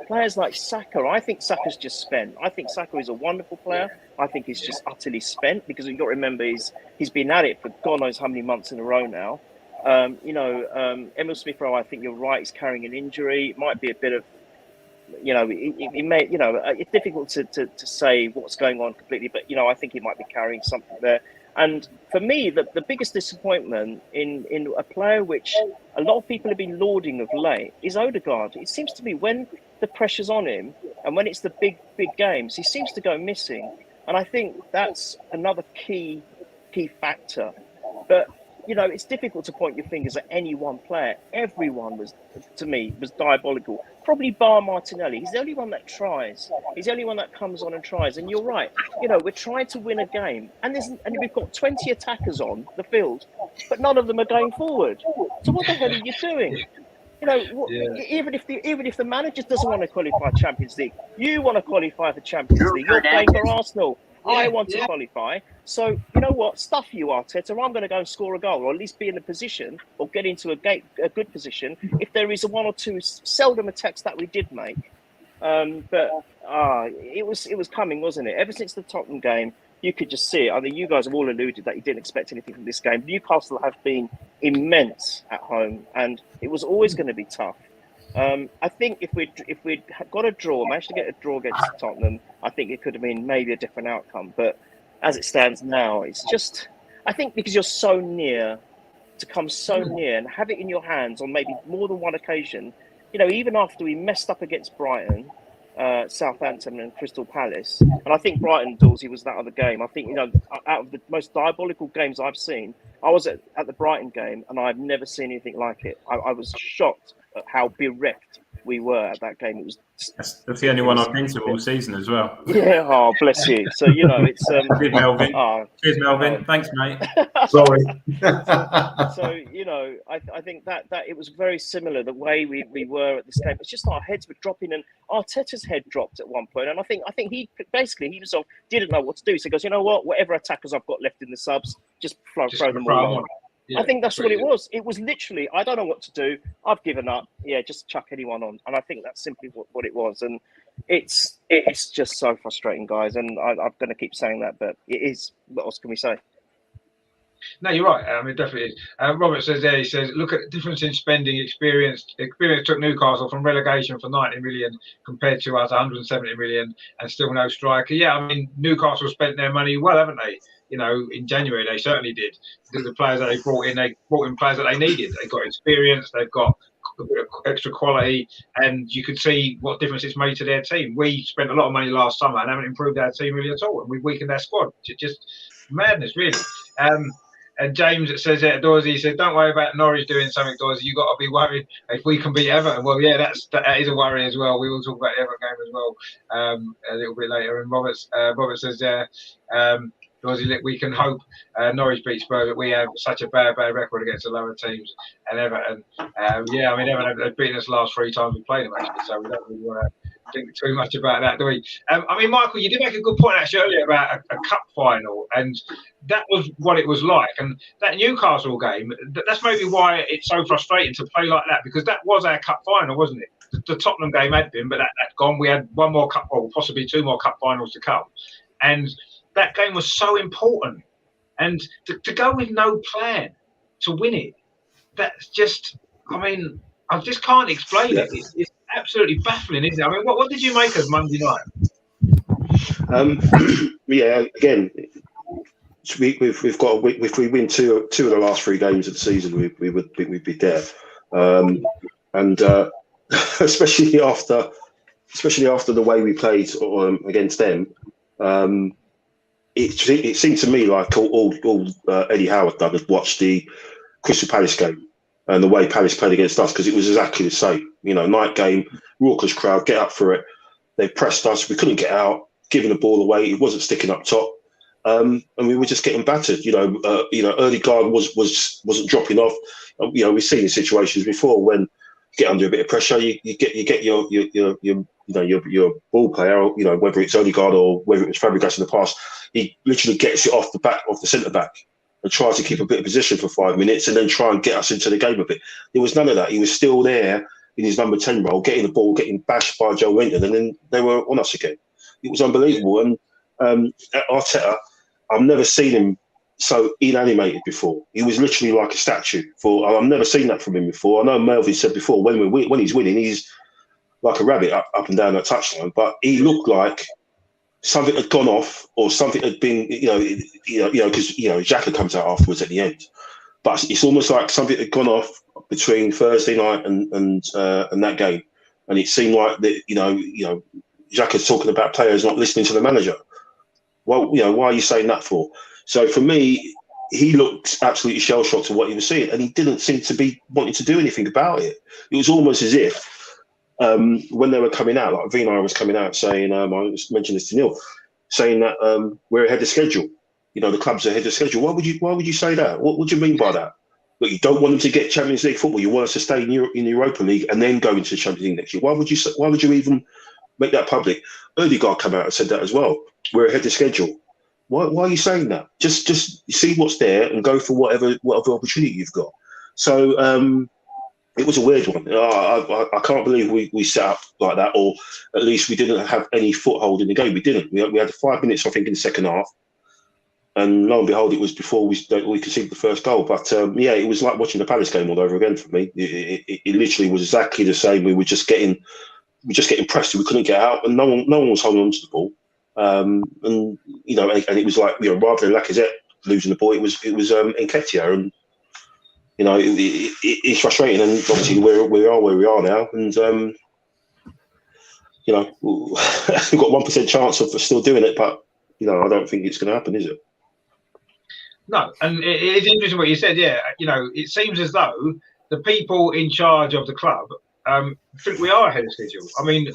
E: players like Saka, I think Saka's just spent. I think Saka is a wonderful player. I think he's just utterly spent, because you've got to remember he's been at it for God knows how many months in a row now. Emil Smith-Rowe, I think you're right, he's carrying an injury. It might be a bit of, it's difficult to say what's going on completely, but I think he might be carrying something there. And for me, the biggest disappointment in a player which a lot of people have been lauding of late is Odegaard. It seems to me when the pressure's on him, and when it's the big games, he seems to go missing. And I think that's another key factor. But you know, it's difficult to point your fingers at any one player. Everyone was diabolical. Probably bar Martinelli. He's the only one that tries. He's the only one that comes on and tries. And you're right. You know, we're trying to win a game, and we've got 20 attackers on the field, but none of them are going forward. So what the hell are you doing? You know, even if the manager doesn't want to qualify Champions League, you want to qualify for Champions League. You're playing for Arsenal. I want to qualify. So, you know what? Stuff you, Arteta. I'm going to go and score a goal, or at least be in a position, or get into a good position, if there is a one or two seldom attacks that we did make. But it was coming, wasn't it? Ever since the Tottenham game, you could just see it. I mean, you guys have all alluded that you didn't expect anything from this game. Newcastle have been immense at home, and it was always going to be tough. I think if we'd got a draw, managed to get a draw against Tottenham, I think it could have been maybe a different outcome. But as it stands now, it's just, I think because you're so near, to come so near and have it in your hands on maybe more than one occasion, you know, even after we messed up against Brighton, Southampton and Crystal Palace, and I think Brighton, Dawsey, was that other game. I think, you know, out of the most diabolical games I've seen, I was at the Brighton game, and I've never seen anything like it. I was shocked at how bereft we were at that game. It was
D: that's the only one I've been to all season as well.
E: Yeah, oh bless you. So you know, it's
D: Cheers, Melvin. Cheers, Melvin. Thanks, mate.
B: Sorry.
E: So you know, I think that it was very similar the way we were at this game. It's just our heads were dropping, and Arteta's head dropped at one point, and I think he basically himself didn't know what to do. So he goes, you know what, whatever attackers I've got left in the subs, just throw them all on. Yeah, I think that's what it was. It was literally, I don't know what to do. I've given up. Yeah, just chuck anyone on. And I think that's simply what it was. And it's just so frustrating, guys. And I'm going to keep saying that, but it is. What else can we say?
A: No, you're right. I mean, definitely. Robert says there, he says, look at the difference in spending experience. Experience took Newcastle from relegation for 90 million compared to us 170 million and still no striker. Yeah, I mean, Newcastle spent their money well, haven't they? You know, in January, they certainly did. The players that they brought in players that they needed. They got experience, they've got a bit of extra quality, and you could see what difference it's made to their team. We spent a lot of money last summer and haven't improved our team really at all, and we've weakened our squad. Just madness, really. And James says that Dorsey said, "Don't worry about Norwich doing something, Dorsey. You got to be worried if we can beat Everton." Well, yeah, that is a worry as well. We will talk about the Everton game as well a little bit later. And Robert says, Dorsey, we can hope Norwich beat Spurs, but we have such a bad record against the lower teams and Everton. Yeah, I mean, Everton have beaten us the last 3 times we played them, actually, so we don't really want to think too much about that, do we? I mean, Michael, you did make a good point actually earlier about a cup final, and that was what it was like. And that Newcastle game, that's maybe why it's so frustrating to play like that, because that was our cup final, wasn't it? The Tottenham game had been, but that gone. We had one more cup, or possibly 2 more cup finals to come, and that game was so important. And to go with no plan to win it, that's just, I mean, I just can't explain it. It's absolutely baffling, isn't it? I mean, what did you make of Monday night?
F: Yeah, again, we've got, if we win two of the last 3 games of the season, we would think we'd be there. And especially after the way we played against them, it seemed to me like all Eddie Howard done was watch the Crystal Palace game and the way Palace played against us, because it was exactly the same. You know, night game, raucous crowd, get up for it. They pressed us, we couldn't get out, giving the ball away. It wasn't sticking up top, and we were just getting battered. You know, Odegaard wasn't dropping off. You know, we've seen situations before when you get under a bit of pressure, you get your ball player, you know, whether it's Odegaard or whether it was Fabregas in the past, he literally gets it off the centre back and tries to keep a bit of position for 5 minutes and then try and get us into the game a bit. There was none of that. He was still there in his number 10 role, getting the ball, getting bashed by Joe Winton, and then they were on us again. It was unbelievable. And Arteta, I've never seen him so inanimated before. He was literally like a statue. I've never seen that from him before. I know Melvin said before, when he's winning, he's like a rabbit up and down that touchline, but he looked like something had gone off, or something had been, because Xhaka comes out afterwards at the end. But it's almost like something had gone off between Thursday night and that game, and it seemed like that. Jack is talking about players not listening to the manager. Well, why are you saying that for? So for me, he looked absolutely shell shocked to what he was seeing, and he didn't seem to be wanting to do anything about it. It was almost as if when they were coming out, like Vinay was coming out saying, I mentioned this to Neil, saying that we're ahead of schedule. The club's ahead of schedule. Why would you say that? What do you mean by that? Look, you don't want them to get Champions League football. You want us to stay in the Europa League and then go into the Champions League next year. Why would you even make that public? Odegaard come out and said that as well. We're ahead of schedule. Why are you saying that? Just see what's there and go for whatever opportunity you've got. So it was a weird one. I can't believe we set up like that, or at least we didn't have any foothold in the game. We didn't. We had 5 minutes, I think, in the second half. And lo and behold, it was before we conceded the first goal. But it was like watching the Palace game all over again for me. It literally was exactly the same. We were just getting pressed. We couldn't get out, and no one was holding on to the ball. And it was like, rather than Lacazette losing the ball, it was Nketiah, and it's frustrating. And obviously we are where we are now, and we've got 1% chance of still doing it, but I don't think it's going to happen, is it?
A: No, and it's interesting what you said. Yeah, it seems as though the people in charge of the club think we are ahead of schedule. I mean,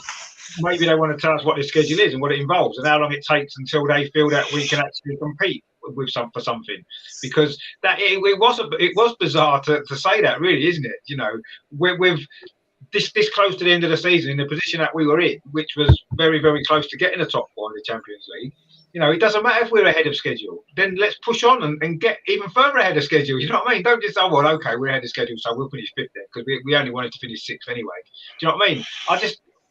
A: maybe they want to tell us what this schedule is and what it involves and how long it takes until they feel that we can actually compete for something. Because that it was bizarre to say that, really, isn't it? With this close to the end of the season, in the position that we were in, which was very, very close to getting the top four in the Champions League. It doesn't matter if we're ahead of schedule. Then let's push on and get even further ahead of schedule. You know what I mean? Don't just say, well, okay, we're ahead of schedule, so we'll finish fifth there, because we only wanted to finish sixth anyway. Do you know what I mean?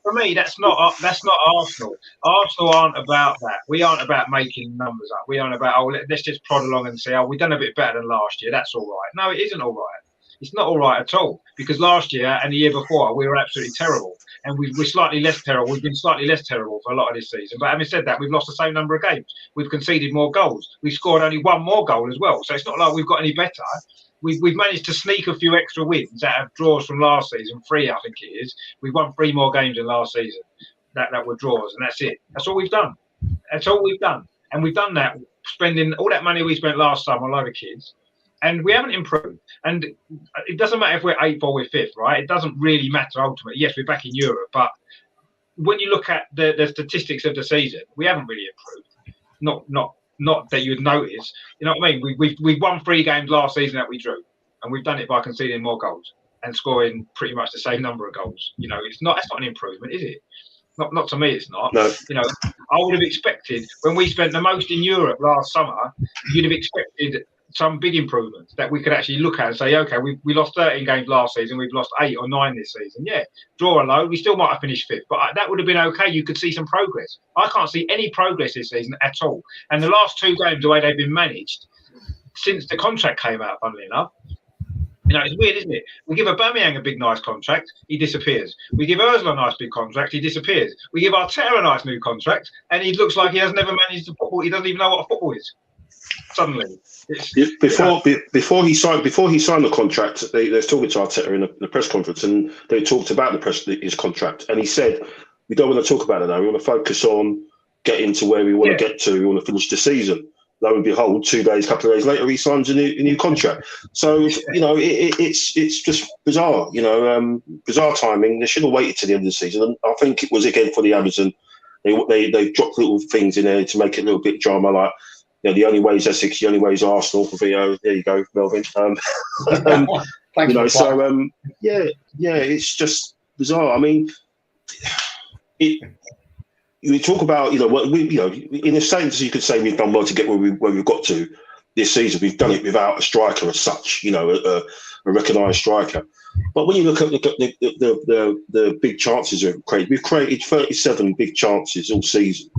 A: For me, that's not Arsenal. Arsenal aren't about that. We aren't about making numbers up. We aren't about, let's just prod along and say, we've done a bit better than last year. That's all right. No, it isn't all right. It's not all right at all, because last year and the year before we were absolutely terrible, and we're slightly less terrible. We've been slightly less terrible for a lot of this season. But having said that, we've lost the same number of games. We've conceded more goals. We've scored only one more goal as well. So it's not like we've got any better. We've managed to sneak a few extra wins out of draws from last season. 3, I think it is. We've won 3 more games than last season that were draws, and that's it. That's all we've done. That's all we've done. And we've done that spending all that money we spent last summer on a load of kids. And we haven't improved. And it doesn't matter if we're 8th or we're 5th, right? It doesn't really matter ultimately. Yes, we're back in Europe, but when you look at the statistics of the season, we haven't really improved. Not that you'd notice. You know what I mean? We've won 3 games last season that we drew, and we've done it by conceding more goals and scoring pretty much the same number of goals. That's not an improvement, is it? Not to me, it's not.
F: No.
A: I would have expected, when we spent the most in Europe last summer, you'd have expected some big improvements that we could actually look at and say, okay, we lost 13 games last season, we've lost 8 or 9 this season. Yeah, draw a load, we still might have finished 5th, but that would have been okay. You could see some progress. I can't see any progress this season at all. And the last 2 games, the way they've been managed since the contract came out, funnily enough, it's weird, isn't it? We give Aubameyang a big, nice contract, he disappears. We give Ozil a nice big contract, he disappears. We give Arteta a nice new contract, and he looks like he has never managed a football. He doesn't even know what a football is. Suddenly,
F: before he signed the contract, they were talking to Arteta in the press conference, and they talked about his contract, and he said, "We don't want to talk about it now. We want to focus on getting to where we want to get to. We want to finish the season." Lo and behold, couple of days later, he signs a new contract. So it's just bizarre. Bizarre timing. They should have waited to the end of the season. And I think it was again for the Amazon. They dropped little things in there to make it a little bit drama, like. The only way is Essex, the only way is Arsenal for VO. There you go, Melvin. It's just bizarre. I mean, we talk about, what we, in a sense, you could say we've done well to get where we've got to this season. We've done it without a striker as such, a recognised striker. But when you look at the big chances we've created 37 big chances all season.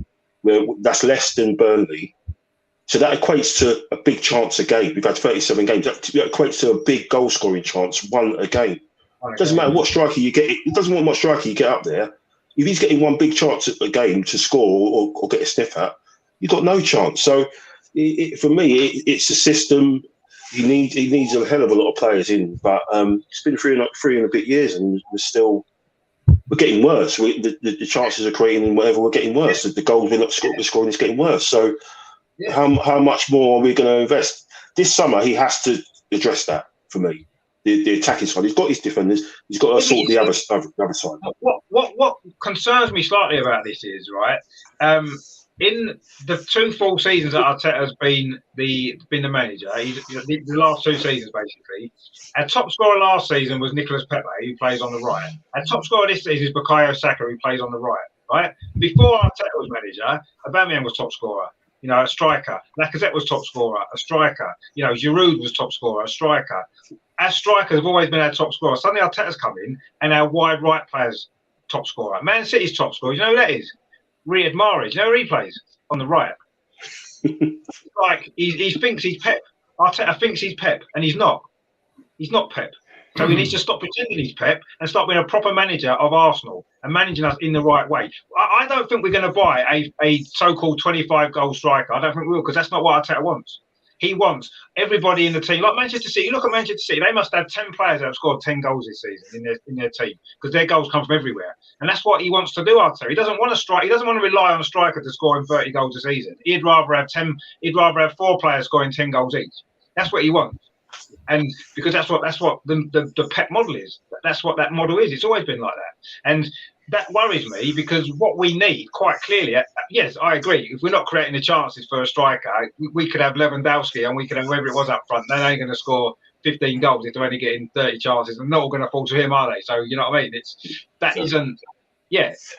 F: That's less than Burnley. So that equates to a big chance a game. We've had 37 games. That equates to a big goal scoring chance, 1 a game. It doesn't matter what striker you get. It doesn't matter what striker you get up there. If he's getting 1 big chance a game to score or get a sniff at, you've got no chance. So for me, it's a system. He needs a hell of a lot of players in. But it's been 3 and a bit years, and we're still we're getting worse. The chances of creating and whatever, we're getting worse. The goals we're not scoring is getting worse. So how much more are we going to invest? This summer, he has to address that for me. The attacking side. He's got his defenders. He's got to sort the other side.
A: What concerns me slightly about this is, right, in the 2 full seasons that Arteta's been the manager, the last 2 seasons basically, our top scorer last season was Nicolas Pepe, who plays on the right. Our top scorer this season is Bukayo Saka, who plays on the right. Before Arteta was manager, Aubameyang was top scorer. A striker. Lacazette was top scorer, a striker. Giroud was top scorer, a striker. Our strikers have always been our top scorer. Suddenly Arteta's come in and our wide right players top scorer. Man City's top scorer. You know who that is? Riyad Mahrez. You know where he plays? On the right. Like he thinks he's Pep. Arteta thinks he's Pep, and he's not. He's not Pep. So he needs to stop pretending he's Pep and start being a proper manager of Arsenal and managing us in the right way. I don't think we're going to buy a so-called 25-goal striker. I don't think we will, because that's not what Arteta wants. He wants everybody in the team, like Manchester City. You look at Manchester City; they must have 10 players that have scored 10 goals this season in their team, because their goals come from everywhere, and that's what he wants to do. Arteta, he doesn't want to strike. He doesn't want to rely on a striker to score him 30 goals a season. He'd rather have 10. He'd rather have 4 players scoring 10 goals each. That's what he wants, and because that's what the Pep model is. That's what that model is. It's always been like that, and that worries me, because what we need, quite clearly, yes, I agree. If we're not creating the chances for a striker, we could have Lewandowski and we could have whoever it was up front. They're only going to score 15 goals if they're only getting 30 chances, and not all going to fall to him, are they? So you know what I mean?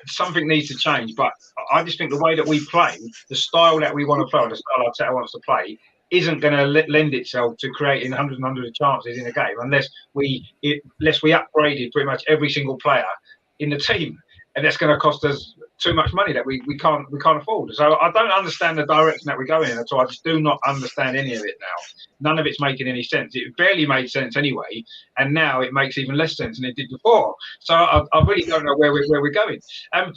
A: Something needs to change. But I just think the way that we play, the style that we want to play, or the style Arteta wants to play, isn't going to lend itself to creating hundreds and hundreds of chances in a game unless we upgraded pretty much every single player in the team, and that's going to cost us too much money that we can't afford. So I don't understand the direction that we're going in at all. I just do not understand any of it now. None of it's making any sense. It barely made sense anyway, and now it makes even less sense than it did before. So I really don't know where we're going. I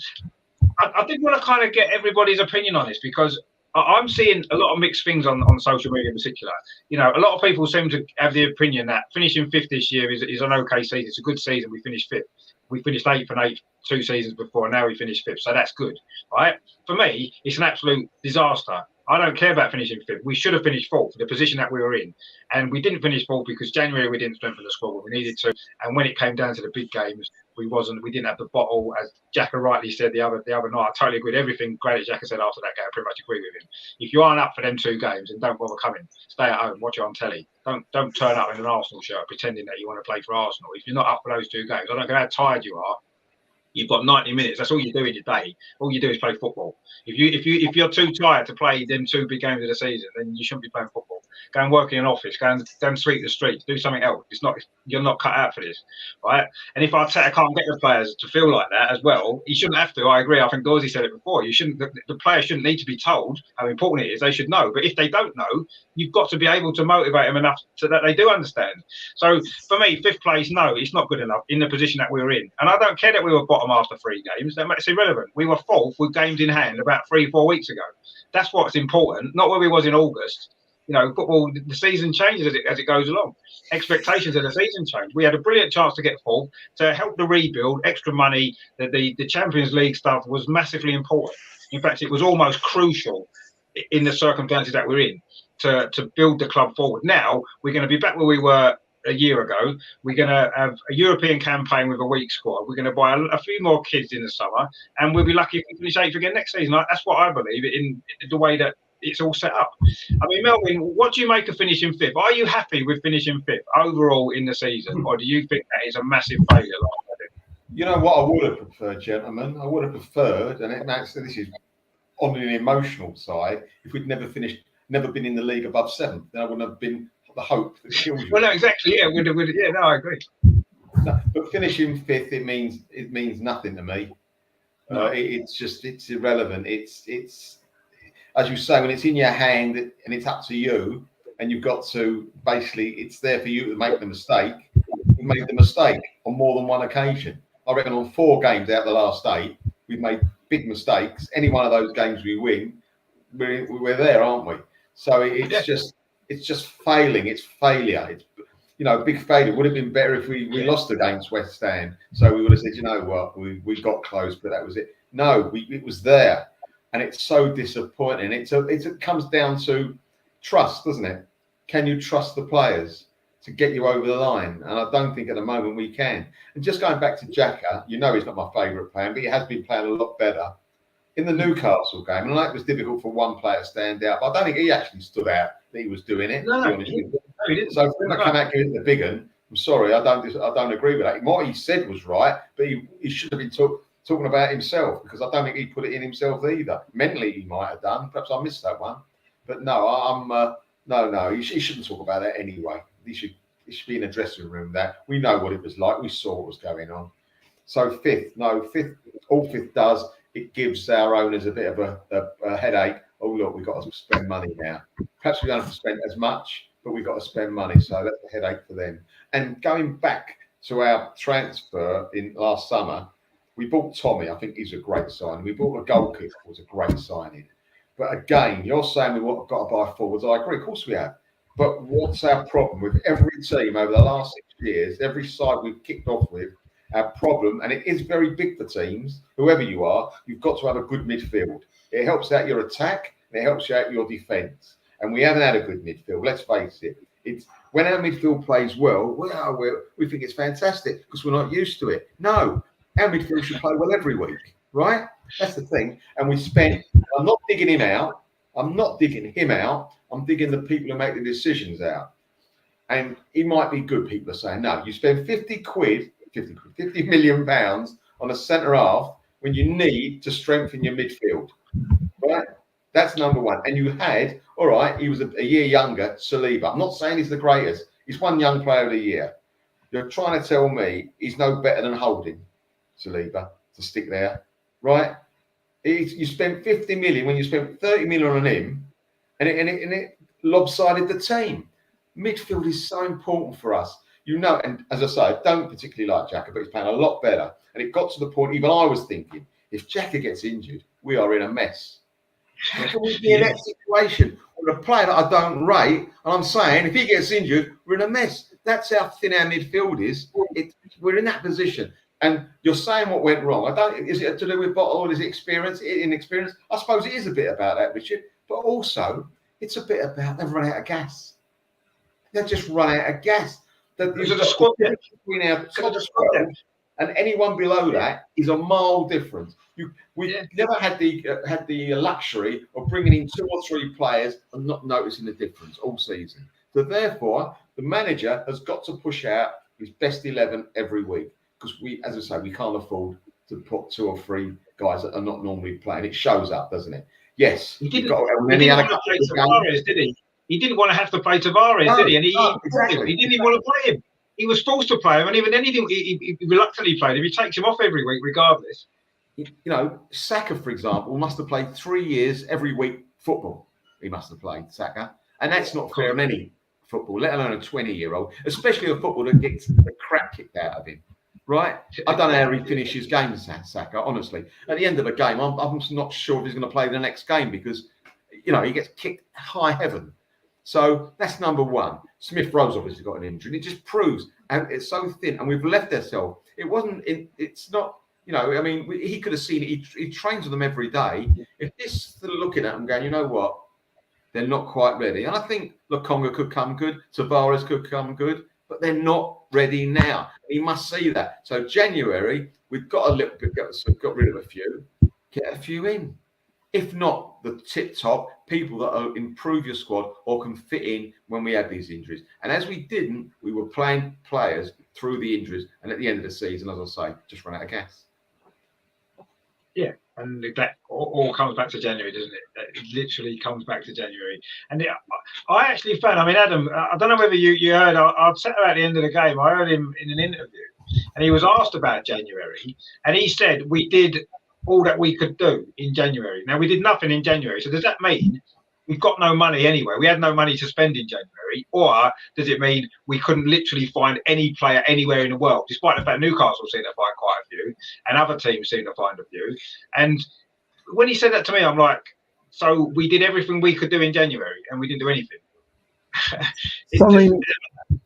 A: did want to kind of get everybody's opinion on this, because I'm seeing a lot of mixed things on social media in particular. A lot of people seem to have the opinion that finishing 5th this year is an okay season. It's a good season. We finished 5th. We finished 8th and 8th 2 seasons before, and now we finished 5th. So that's good, right? For me, it's an absolute disaster. I don't care about finishing 5th. We should have finished 4th, the position that we were in. And we didn't finish 4th because January we didn't strengthen the squad when we needed to. And when it came down to the big games, we didn't have the bottle, as Xhaka rightly said the other night. I totally agree with everything great Xhaka said after that game. I pretty much agree with him. If you aren't up for them 2 games, then don't bother coming. Stay at home, watch it on telly. Don't turn up in an Arsenal shirt pretending that you want to play for Arsenal. If you're not up for those 2 games, I don't care how tired you are. You've got 90 minutes. That's all you do in your day. All you do is play football. If you're too tired to play them 2 big games of the season, then you shouldn't be playing football. Go and work in an office. Go and sweep the streets. Do something else. You're not cut out for this, right? And if Arteta can't get the players to feel like that as well, he shouldn't have to. I agree. I think Dorsey said it before. The players shouldn't need to be told how important it is. They should know. But if they don't know, you've got to be able to motivate them enough so that they do understand. So for me, 5th place, no, it's not good enough in the position that we were in. And I don't care that we were bottom after 3 games. That's irrelevant. We were 4th with games in hand about 3-4 weeks ago. That's what's important, not where we was in August. Football, the season changes as it goes along. Expectations of the season change. We had a brilliant chance to get 4th, to help the rebuild. Extra money, the Champions League stuff was massively important. In fact, it was almost crucial in the circumstances that we're in to build the club forward. Now we're going to be back where we were a year ago. We're going to have a European campaign with a weak squad. We're going to buy a few more kids in the summer, and we'll be lucky if we finish 8th again next season. That's what I believe in the way that it's all set up. I mean, Melvin, what do you make of finishing 5th? Are you happy with finishing 5th overall in the season, or do you think that is a massive failure?
B: You know what I would have preferred, gentlemen? I would have preferred, and this is on an emotional side, if we'd never been in the league above 7th, then I wouldn't have been the hope that kills you.
A: Well, no, exactly. Yeah, I agree.
B: No, but finishing 5th, it means nothing to me. No. It's irrelevant. It's as you say, when it's in your hand and it's up to you, and you've got to basically, it's there for you to make the mistake. We made the mistake on more than one occasion. I reckon on 4 games out of the last 8, we've made big mistakes. Any one of those games we win, we're there, aren't we? So it's just failing. It's failure. you know, big failure. Would have been better if we lost against West Ham. So we would have said, you know what, we got close, but that was it. No, it was there, and it's so disappointing. It comes down to trust, doesn't it? Can you trust the players to get you over the line? And I don't think at the moment we can. And just going back to Xhaka, you know he's not my favourite player, but he has been playing a lot better in the Newcastle game. And I know it was difficult for one player to stand out, but I don't think he actually stood out that he was doing it.
A: No, he didn't.
B: So when I come out giving it the big one, I'm sorry, I don't agree with that. What he said was right, but he should have been talking about himself, because I don't think he put it in himself either. Mentally, he might have done. Perhaps I missed that one, but no, no. He shouldn't talk about that anyway. He should be in a dressing room. That we know what it was like. We saw what was going on. So fifth does. It gives our owners a bit of a headache. Oh look, we've got to spend money now. Perhaps we don't have to spend as much, but we've got to spend money. So that's a headache for them. And going back to our transfer in last summer, we bought Tommy. I think he's a great signing. We bought a goalkeeper, who was a great signing. But again, you're saying we've got to buy forwards. I agree, of course we have. But what's our problem with every team over the last 6 years, every side we've kicked off with, our problem, and it is very big for teams, whoever you are, you've got to have a good midfield. It helps out your attack and it helps you out your defence. And we haven't had a good midfield, let's face it. It's when our midfield plays well, we think it's fantastic because we're not used to it. No, our midfield should play well every week, right? That's the thing. And we spent, I'm not digging him out. I'm not digging him out. I'm digging the people who make the decisions out. And he might be good, people are saying. No, you spend 50 million pounds on a centre half when you need to strengthen your midfield, right? That's number one. And you had, all right, he was a year younger, Saliba. I'm not saying he's the greatest. He's one young player of the year. You're trying to tell me he's no better than Holding, Saliba, to stick there, right? You spent 50 million when you spent 30 million on him, and it lopsided the team. Midfield is so important for us. You know, and as I say, I don't particularly like Xhaka, but he's playing a lot better. And it got to the point, even I was thinking, if Xhaka gets injured, we are in a mess. How can we be in that situation with a player that I don't rate? And I'm saying, if he gets injured, we're in a mess. That's how thin our midfield is. We're in that position. And you're saying what went wrong. Is it to do with Bottle? Is it experience? Inexperience? I suppose it is a bit about that, Richard. But also, it's a bit about they've run out of gas. They've just run out of gas. There's a squad between our top 12 and anyone below that is a mile difference. We never had the luxury of bringing in 2 or 3 players and not noticing the difference all season. So therefore, the manager has got to push out his best 11 every week, because as I say, we can't afford to put 2 or 3 guys that are not normally playing. It shows up, doesn't it? Yes.
A: He didn't want to play Tavares, did he? He didn't want to have to play Tavares, did he? And he didn't even want to play him. He was forced to play him, and even then he reluctantly played him. He takes him off every week, regardless.
B: You know, Saka, for example, must have played 3 years every week football. He must have played, Saka. And that's not fair on any football, let alone a 20-year-old, especially a footballer that gets the crap kicked out of him. Right? I don't know how he finishes games, Saka, honestly. At the end of a game, I'm not sure if he's going to play the next game because, you know, he gets kicked high heaven. So that's number one. Smith Rowe's obviously got an injury. It just proves, and it's so thin, and we've left ourselves. It's not, you know, I mean, he could have seen it. He trains with them every day. If this, they're looking at him going, you know what? They're not quite ready. And I think Lokonga could come good. Tavares could come good, but they're not ready now. He must see that. So January, we've got a little bit, got rid of a few, get a few in. If not the tip-top people that will improve your squad or can fit in when we had these injuries. And as we didn't, we were playing players through the injuries. And at the end of the season, as I say, just run out of gas.
A: Yeah, and that all comes back to January, doesn't it? It literally comes back to January. And I actually found, I mean, Adam, I don't know whether you heard, I said at the end of the game, I heard him in an interview, and he was asked about January, and he said, we did all that we could do in January. Now, we did nothing in January. So does that mean we've got no money anyway? We had no money to spend in January. Or does it mean we couldn't literally find any player anywhere in the world, despite the fact Newcastle seemed to find quite a few and other teams seem to find a few? And when he said that to me, I'm like, so we did everything we could do in January and we didn't do anything. it's
C: So, I mean,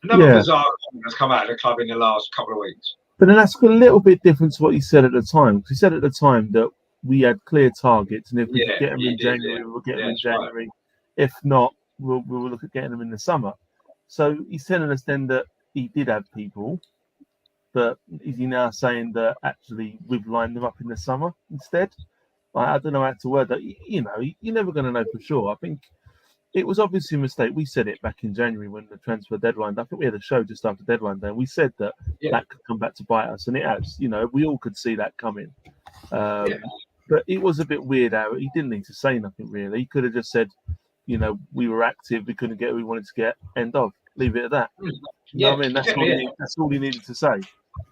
A: another
C: yeah.
A: bizarre comment that's come out of the club in the last couple of weeks.
C: But then that's a little bit different to what he said at the time. He said at the time that we had clear targets, and if we could get them in January, we'll get them in January. If not, we'll look at getting them in the summer. So he's telling us then that he did have people, but is he now saying that actually we've lined them up in the summer instead? I don't know how to word that. You know, you're never going to know for sure. I think it was obviously a mistake. We said it back in January when the transfer deadline. I think we had a show just after deadline day. And we said that that could come back to bite us, and it has. You know, we all could see that coming. But it was a bit weird how he didn't need to say nothing really. He could have just said, you know, we were active, we couldn't get who we wanted to get. End of. Leave it at that. You know what I mean? That's all he needed to say.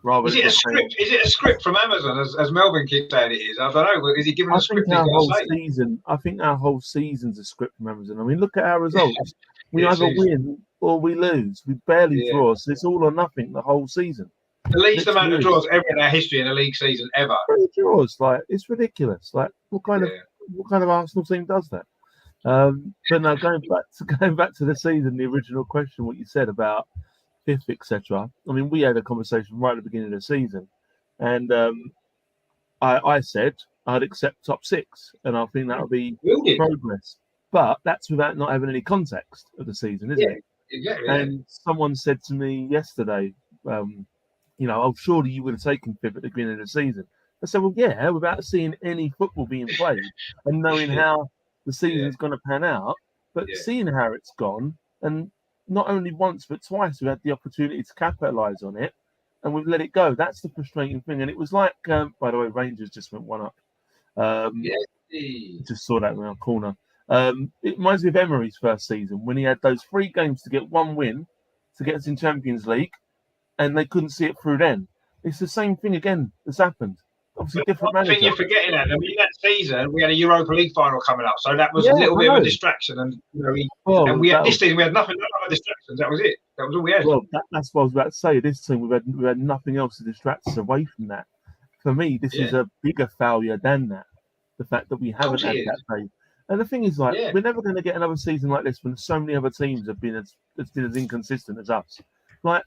C: Rather
A: is it a script? Is it a script from Amazon, as Melvin keeps saying it is? I don't know. Is he giving a script?
C: I think our whole season's a script from Amazon. I mean, look at our results. We either win or we lose. We barely draw, so it's all or nothing the whole season.
A: The least amount of draws ever in our history in a league season ever.
C: Draws, like it's ridiculous. Like what kind of Arsenal team does that? But now going back to the season, the original question, what you said about fifth, etc. I mean, we had a conversation right at the beginning of the season, and I said I'd accept top six, and I think that would be progress. But that's without not having any context of the season, isn't it?
A: Exactly.
C: And someone said to me yesterday, you know, oh, surely you would have taken fifth at the beginning of the season. I said, well, yeah, without seeing any football being played and knowing how the season's going to pan out, but seeing how it's gone, and not only once but twice we had the opportunity to capitalise on it, and we've let it go. That's the frustrating thing. And it was like, by the way, Rangers just went one up. Just saw that in our corner. It reminds me of Emery's first season when he had those 3 games to get 1 win to get us in Champions League, and they couldn't see it through then. It's the same thing again that's happened. Obviously, different manager.
A: I think you're forgetting that. I mean, that season we had a Europa League final coming up, so that was a little bit of a distraction. And you know, we had this season, we had nothing, no other distractions. That was it. That was all we had.
C: Well, that's what I was about to say. This team, we had nothing else to distract us away from that. For me, this is a bigger failure than that. The fact that we haven't had that day. And the thing is, like, we're never going to get another season like this when so many other teams have been as inconsistent as us. Like,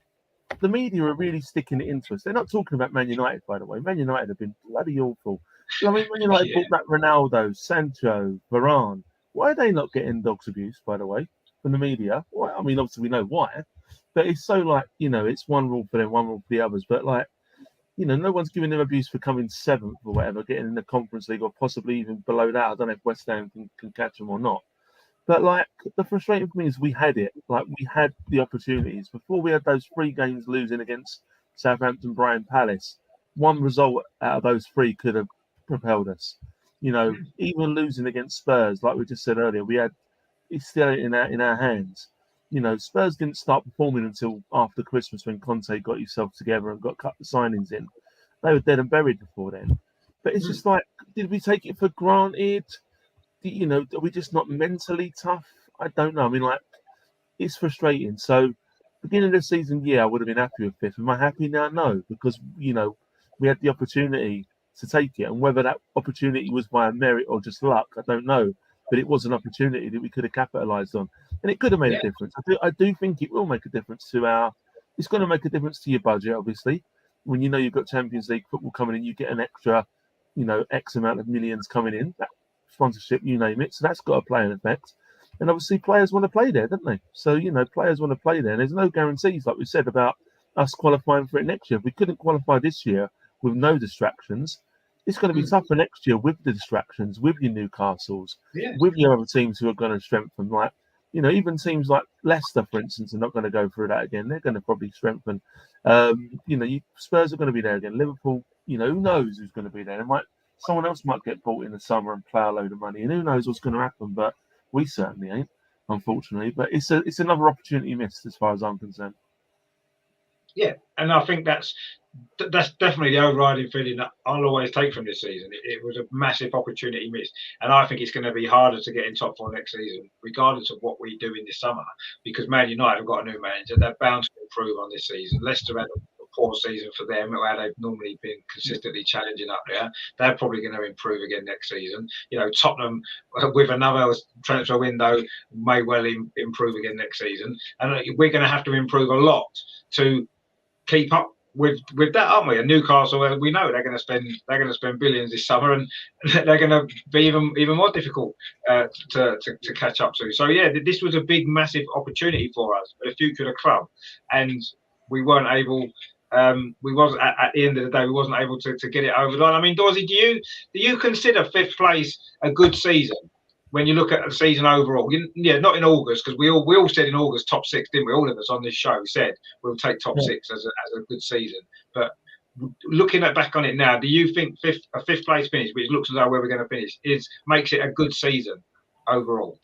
C: the media are really sticking it into us. They're not talking about Man United, by the way. Man United have been bloody awful. I mean, Man United brought back Ronaldo, Sancho, Varane. Why are they not getting dogs abuse, by the way, from the media? Well, I mean, obviously we know why. But it's so like, you know, it's one rule for them, one rule for the others. But like, you know, no one's giving them abuse for coming 7th or whatever, getting in the Conference League or possibly even below that. I don't know if West Ham can catch them or not. But, like, the frustrating thing is we had it. Like, we had the opportunities. Before we had those 3 games losing against Southampton, Brighton, Palace, one result out of those 3 could have propelled us. You know, even losing against Spurs, like we just said earlier, it's still in our hands. You know, Spurs didn't start performing until after Christmas when Conte got himself together and got a couple of signings in. They were dead and buried before then. But it's just like, did we take it for granted? You know, are we just not mentally tough? I don't know. I mean, like, it's frustrating. So, beginning of the season, I would have been happy with 5th. Am I happy now? No, because, you know, we had the opportunity to take it. And whether that opportunity was by merit or just luck, I don't know. But it was an opportunity that we could have capitalised on. And it could have made a difference. I do think it will make a difference it's going to make a difference to your budget, obviously. When you know you've got Champions League football coming in, you get an extra, you know, X amount of millions coming in. That sponsorship, you name it. So that's got to play an effect. And obviously players want to play there, don't they? So, you know, players want to play there. And there's no guarantees, like we said, about us qualifying for it next year. If we couldn't qualify this year with no distractions, it's going to be tougher next year with the distractions, with your Newcastles, with your other teams who are going to strengthen. Like, you know, even teams like Leicester, for instance, are not going to go through that again. They're going to probably strengthen. You know, Spurs are going to be there again. Liverpool, you know, who knows who's going to be there? Someone else might get bought in the summer and play a load of money, and who knows what's going to happen. But we certainly ain't, unfortunately. But it's another opportunity missed as far as I'm concerned.
A: Yeah, and I think that's definitely the overriding feeling that I'll always take from this season. It was a massive opportunity missed, and I think it's going to be harder to get in top 4 next season, regardless of what we do in this summer, because Man United have got a new manager. They're bound to improve on this season. Leicester had a poor season for them, where they've normally been consistently challenging up there. They're probably going to improve again next season. Tottenham with another transfer window may well improve again next season, and we're going to have to improve a lot to keep up with that, aren't we? And Newcastle, we know they're going to spend billions this summer, and they're going to be even more difficult to catch up to. So yeah, this was a big, massive opportunity for us, for the future of the club, and we weren't able. We wasn't at the end of the day. We wasn't able to get it over the line. I mean, Dorsey, do you consider 5th place a good season? When you look at the season overall, not in August, because we all said in August top 6, didn't we? All of us on this show said we'll take top 6 as a good season. But looking back on it now, do you think a fifth place finish, which looks as though where we're going to finish, makes it a good season overall?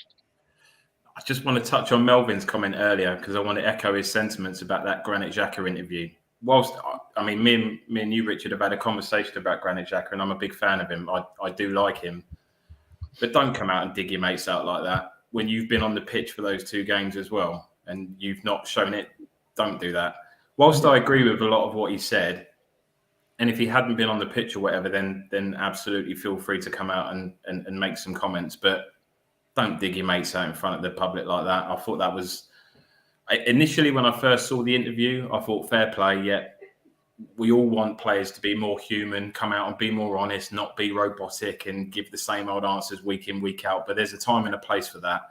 D: I just want to touch on Melvin's comment earlier because I want to echo his sentiments about that Granit Xhaka interview. Whilst, I mean, me and you, Richard, have had a conversation about Granit Xhaka, and I'm a big fan of him. I do like him. But don't come out and dig your mates out like that when you've been on the pitch for those 2 games as well and you've not shown it. Don't do that. Whilst I agree with a lot of what he said, and if he hadn't been on the pitch or whatever, then absolutely feel free to come out and make some comments. But don't dig your mates out in front of the public like that. I thought that was... Initially, when I first saw the interview, I thought fair play, yeah. We all want players to be more human, come out and be more honest, not be robotic and give the same old answers week in, week out. But there's a time and a place for that.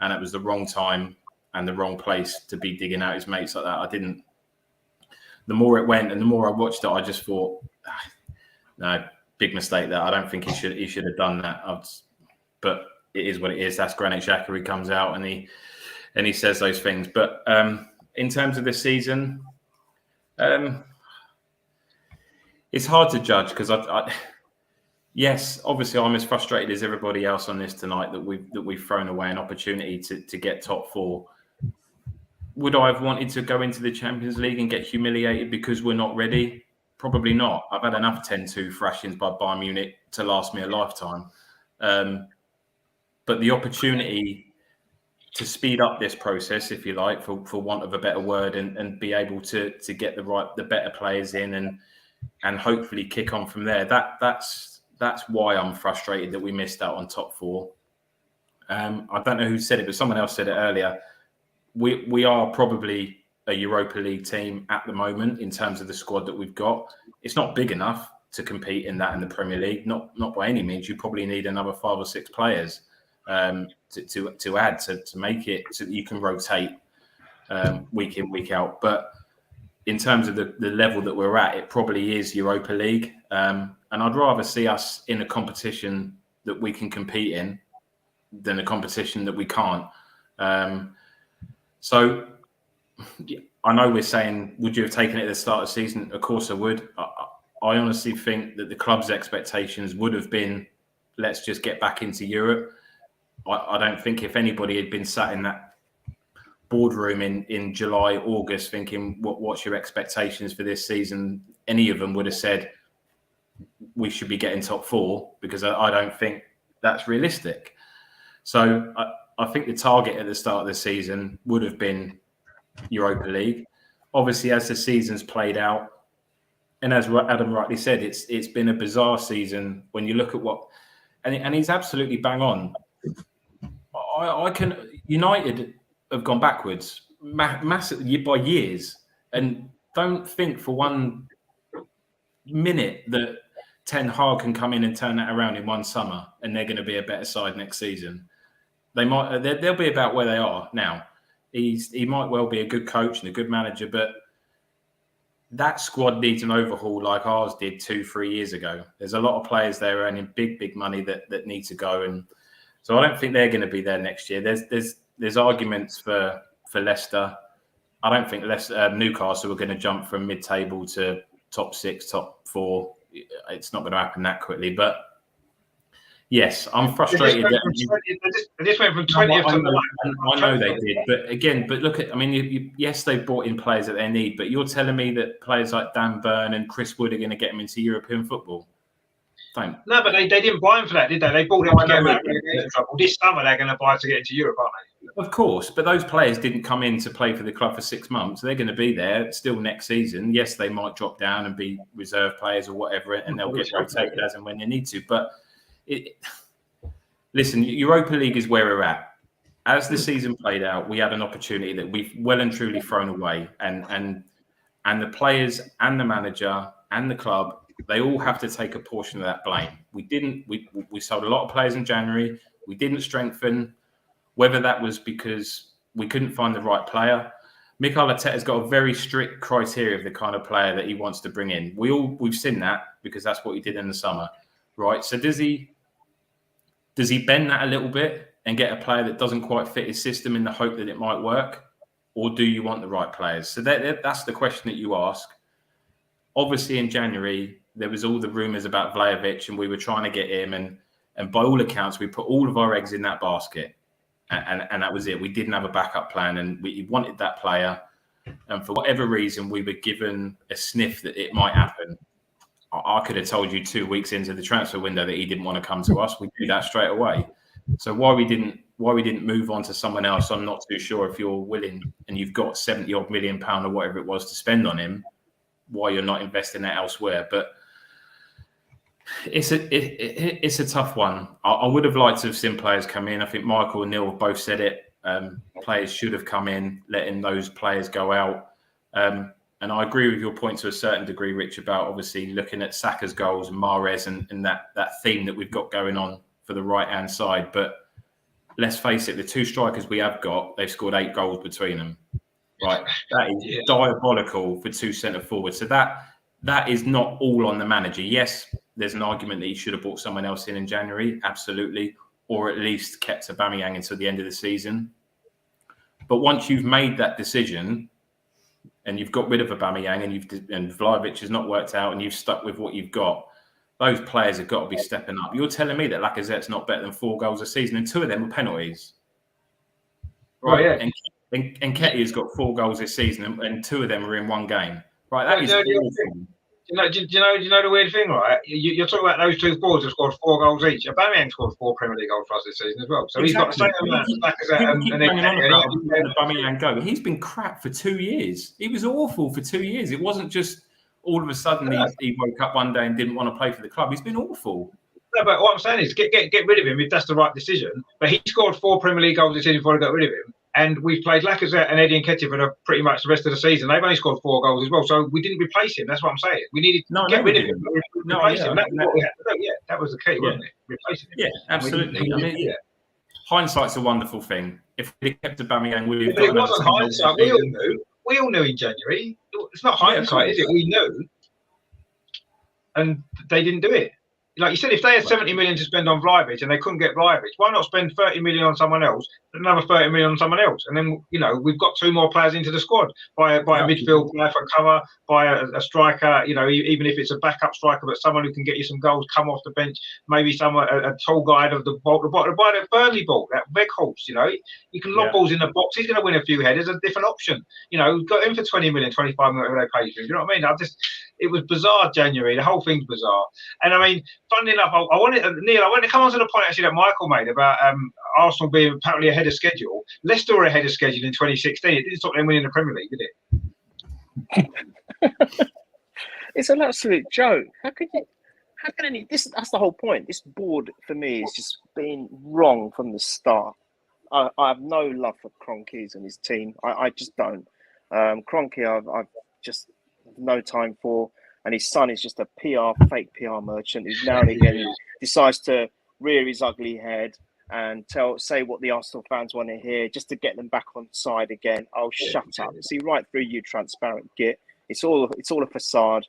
D: And it was the wrong time and the wrong place to be digging out his mates like that. The more it went and the more I watched it, I just thought, no, big mistake there. I don't think he should have done that. But it is what it is. That's Granit Xhaka. He comes out and he says those things. But in terms of this season, it's hard to judge because yes, obviously I'm as frustrated as everybody else on this tonight that we've thrown away an opportunity to get top 4. Would I have wanted to go into the Champions League and get humiliated because we're not ready? Probably not. I've had enough 10-2 thrashings by Bayern Munich to last me a lifetime. But the opportunity to speed up this process, if you like, for want of a better word, and be able to get the better players in and hopefully kick on from there. That's why I'm frustrated that we missed out on top 4. I don't know who said it, but someone else said it earlier. We are probably a Europa League team at the moment in terms of the squad that we've got. It's not big enough to compete in that in the Premier League. Not by any means. You probably need another 5 or 6 players to add to make it so that you can rotate week in, week out. But in terms of the level that we're at, it probably is Europa League. And I'd rather see us in a competition that we can compete in than a competition that we can't. So I know we're saying, would you have taken it at the start of the season? Of course I would. I honestly think that the club's expectations would have been, let's just get back into Europe. I don't think if anybody had been sat in that boardroom in July, August, thinking, what's your expectations for this season? Any of them would have said, we should be getting top 4, because I don't think that's realistic. So I think the target at the start of the season would have been Europa League. Obviously, as the season's played out, and as Adam rightly said, it's been a bizarre season when you look at what, and he's absolutely bang on. United have gone backwards massively by years, and don't think for one minute that Ten Hag can come in and turn that around in one summer and they're going to be a better side next season. They'll be about where they are now. He might well be a good coach and a good manager, but that squad needs an overhaul like ours did 2-3 years ago. There's a lot of players there earning big money that need to go, and so I don't think they're going to be there next year. There's arguments for Leicester. I don't think Newcastle are going to jump from mid-table to top 6, top 4. It's not going to happen that quickly, but yes, I'm frustrated.
A: They just went from 20th to 9th.
D: I know they did, but look at. I mean, yes, they brought in players that they need, but you're telling me that players like Dan Burn and Chris Wood are going to get them into European football? Don't.
A: No, but they didn't buy him for that, did they? They bought him to get him out of relegation trouble. This summer they're going to buy to get into Europe, aren't they?
D: Of course, but those players didn't come in to play for the club for 6 months. They're going to be there still next season. Yes, they might drop down and be reserve players or whatever, and they'll get rotated as and when they need to. But listen, Europa League is where we're at. As the season played out, we had an opportunity that we've well and truly thrown away, and the players and the manager and the club, they all have to take a portion of that blame. We sold a lot of players in January. We didn't strengthen. Whether that was because we couldn't find the right player. Mikel Arteta's got a very strict criteria of the kind of player that he wants to bring in. We've seen that because that's what he did in the summer, right? So does he bend that a little bit and get a player that doesn't quite fit his system in the hope that it might work? Or do you want the right players? So that's the question that you ask. Obviously in January, there was all the rumours about Vlahovic and we were trying to get him. And by all accounts, we put all of our eggs in that basket. And that was it. We didn't have a backup plan and we wanted that player. And for whatever reason, we were given a sniff that it might happen. I could have told you 2 weeks into the transfer window that he didn't want to come to us. We knew that straight away. So why we didn't move on to someone else, I'm not too sure. If you're willing and you've got £70-odd million or whatever it was to spend on him, why you're not investing that elsewhere. But it's a tough one. I would have liked to have seen players come in. I think Michael and Neil have both said it. Players should have come in, letting those players go out. And I agree with your point to a certain degree, Rich, about obviously looking at Saka's goals and Mahrez and that theme that we've got going on for the right-hand side. But let's face it, the two strikers we have got, they've scored 8 goals between them. Right? That is diabolical for 2 centre forwards. So that is not all on the manager. Yes, there's an argument that he should have brought someone else in January, absolutely, or at least kept Aubameyang until the end of the season. But once you've made that decision and you've got rid of Aubameyang and Vlahovic has not worked out and you've stuck with what you've got, those players have got to be stepping up. You're telling me that Lacazette's not better than 4 goals a season and 2 of them were penalties. Right, yeah. And Nketiah's got 4 goals this season and 2 of them are in one game. Right, that is awful.
A: Do you know the weird thing, right? You're talking about those 2 forwards who scored 4 goals each. Aubameyang scored 4 Premier League goals for us this season as well. So he's got the same amount as Lacazette.
D: Aubameyang go. He's been crap for 2 years. He was awful for 2 years. It wasn't just all of a sudden he woke up one day and didn't want to play for the club. He's been awful.
A: No, but what I'm saying is get rid of him if that's the right decision. But he scored 4 Premier League goals this season before I got rid of him. And we've played Lacazette and Eddie Nketiah for pretty much the rest of the season. They've only scored 4 goals as well. So we didn't replace him. That's what I'm saying. We needed to get rid of him. Replace him. That's what we had to do. Yeah, that was the key, wasn't it? Replacing him.
D: Yeah, absolutely. Hindsight's a wonderful thing. If we kept Aubameyang,
A: but it wasn't hindsight. We all knew. We all knew in January. It's not hindsight, is it? We knew. And they didn't do it. Like you said, if they had 70 million to spend on Vlahovic and they couldn't get Vlahovic, why not spend 30 million on someone else, another 30 million on someone else? And then, we've got 2 more players into the squad. Buy a midfield player for cover, buy a striker, even if it's a backup striker, but someone who can get you some goals, come off the bench, maybe a tall guy of the ball, buy the Burnley ball, that Weghorst, you can lob balls in the box. He's going to win a few headers, a different option. Got him for 20 million, 25 million, whatever they paid for him. You know what I mean? It was bizarre, January. The whole thing's bizarre. And I mean, funnily enough, I wanted to come on to the point actually that Michael made about Arsenal being apparently ahead of schedule. Leicester were ahead of schedule in 2016. It didn't stop them winning the Premier League, did it?
E: It's an absolute joke. That's the whole point. This board for me is just being wrong from the start. I have no love for Kroenke and his team. I just don't. Kroenke, I've just no time for, and his son is just a fake PR merchant who's now and again decides to rear his ugly head and say what the Arsenal fans want to hear just to get them back on side again. Oh, shut up! See right through you, transparent git. It's all a facade.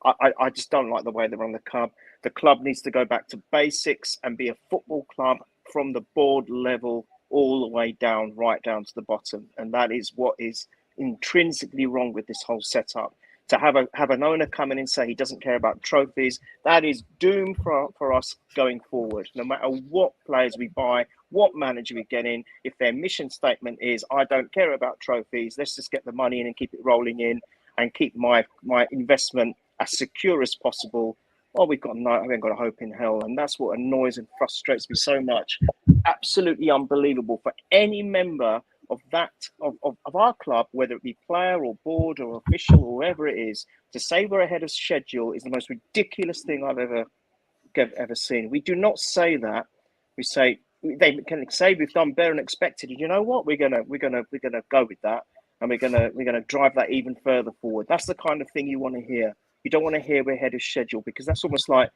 E: I just don't like the way they run the club. The club needs to go back to basics and be a football club from the board level all the way down, right down to the bottom. And that is what is intrinsically wrong with this whole setup. To have an owner come in and say he doesn't care about trophies, that is doomed for us going forward. No matter what players we buy, what manager we get in, if their mission statement is, I don't care about trophies, let's just get the money in and keep it rolling in and keep my investment as secure as possible, oh, we haven't got a hope in hell. And that's what annoys and frustrates me so much. Absolutely unbelievable for any member of our club, whether it be player or board or official or whoever it is, to say we're ahead of schedule is the most ridiculous thing I've ever seen. We do not say that. We say they can say we've done better than expected. And you know what? We're gonna go with that, and we're gonna drive that even further forward. That's the kind of thing you want to hear. You don't want to hear we're ahead of schedule, because that's almost like,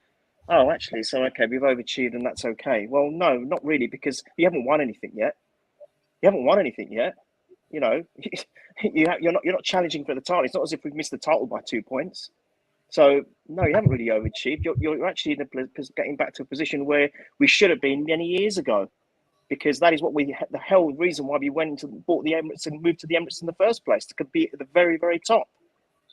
E: oh, actually, so okay, we've overachieved and that's okay. Well, no, not really, because you haven't won anything yet. You know, you're not challenging for the title. It's not as if we've missed the title by 2 points. So no, you haven't really overachieved. You're actually getting back to a position where we should have been many years ago, because that is what the whole reason why we went and bought the Emirates and moved to the Emirates in the first place, to compete at the very, very top.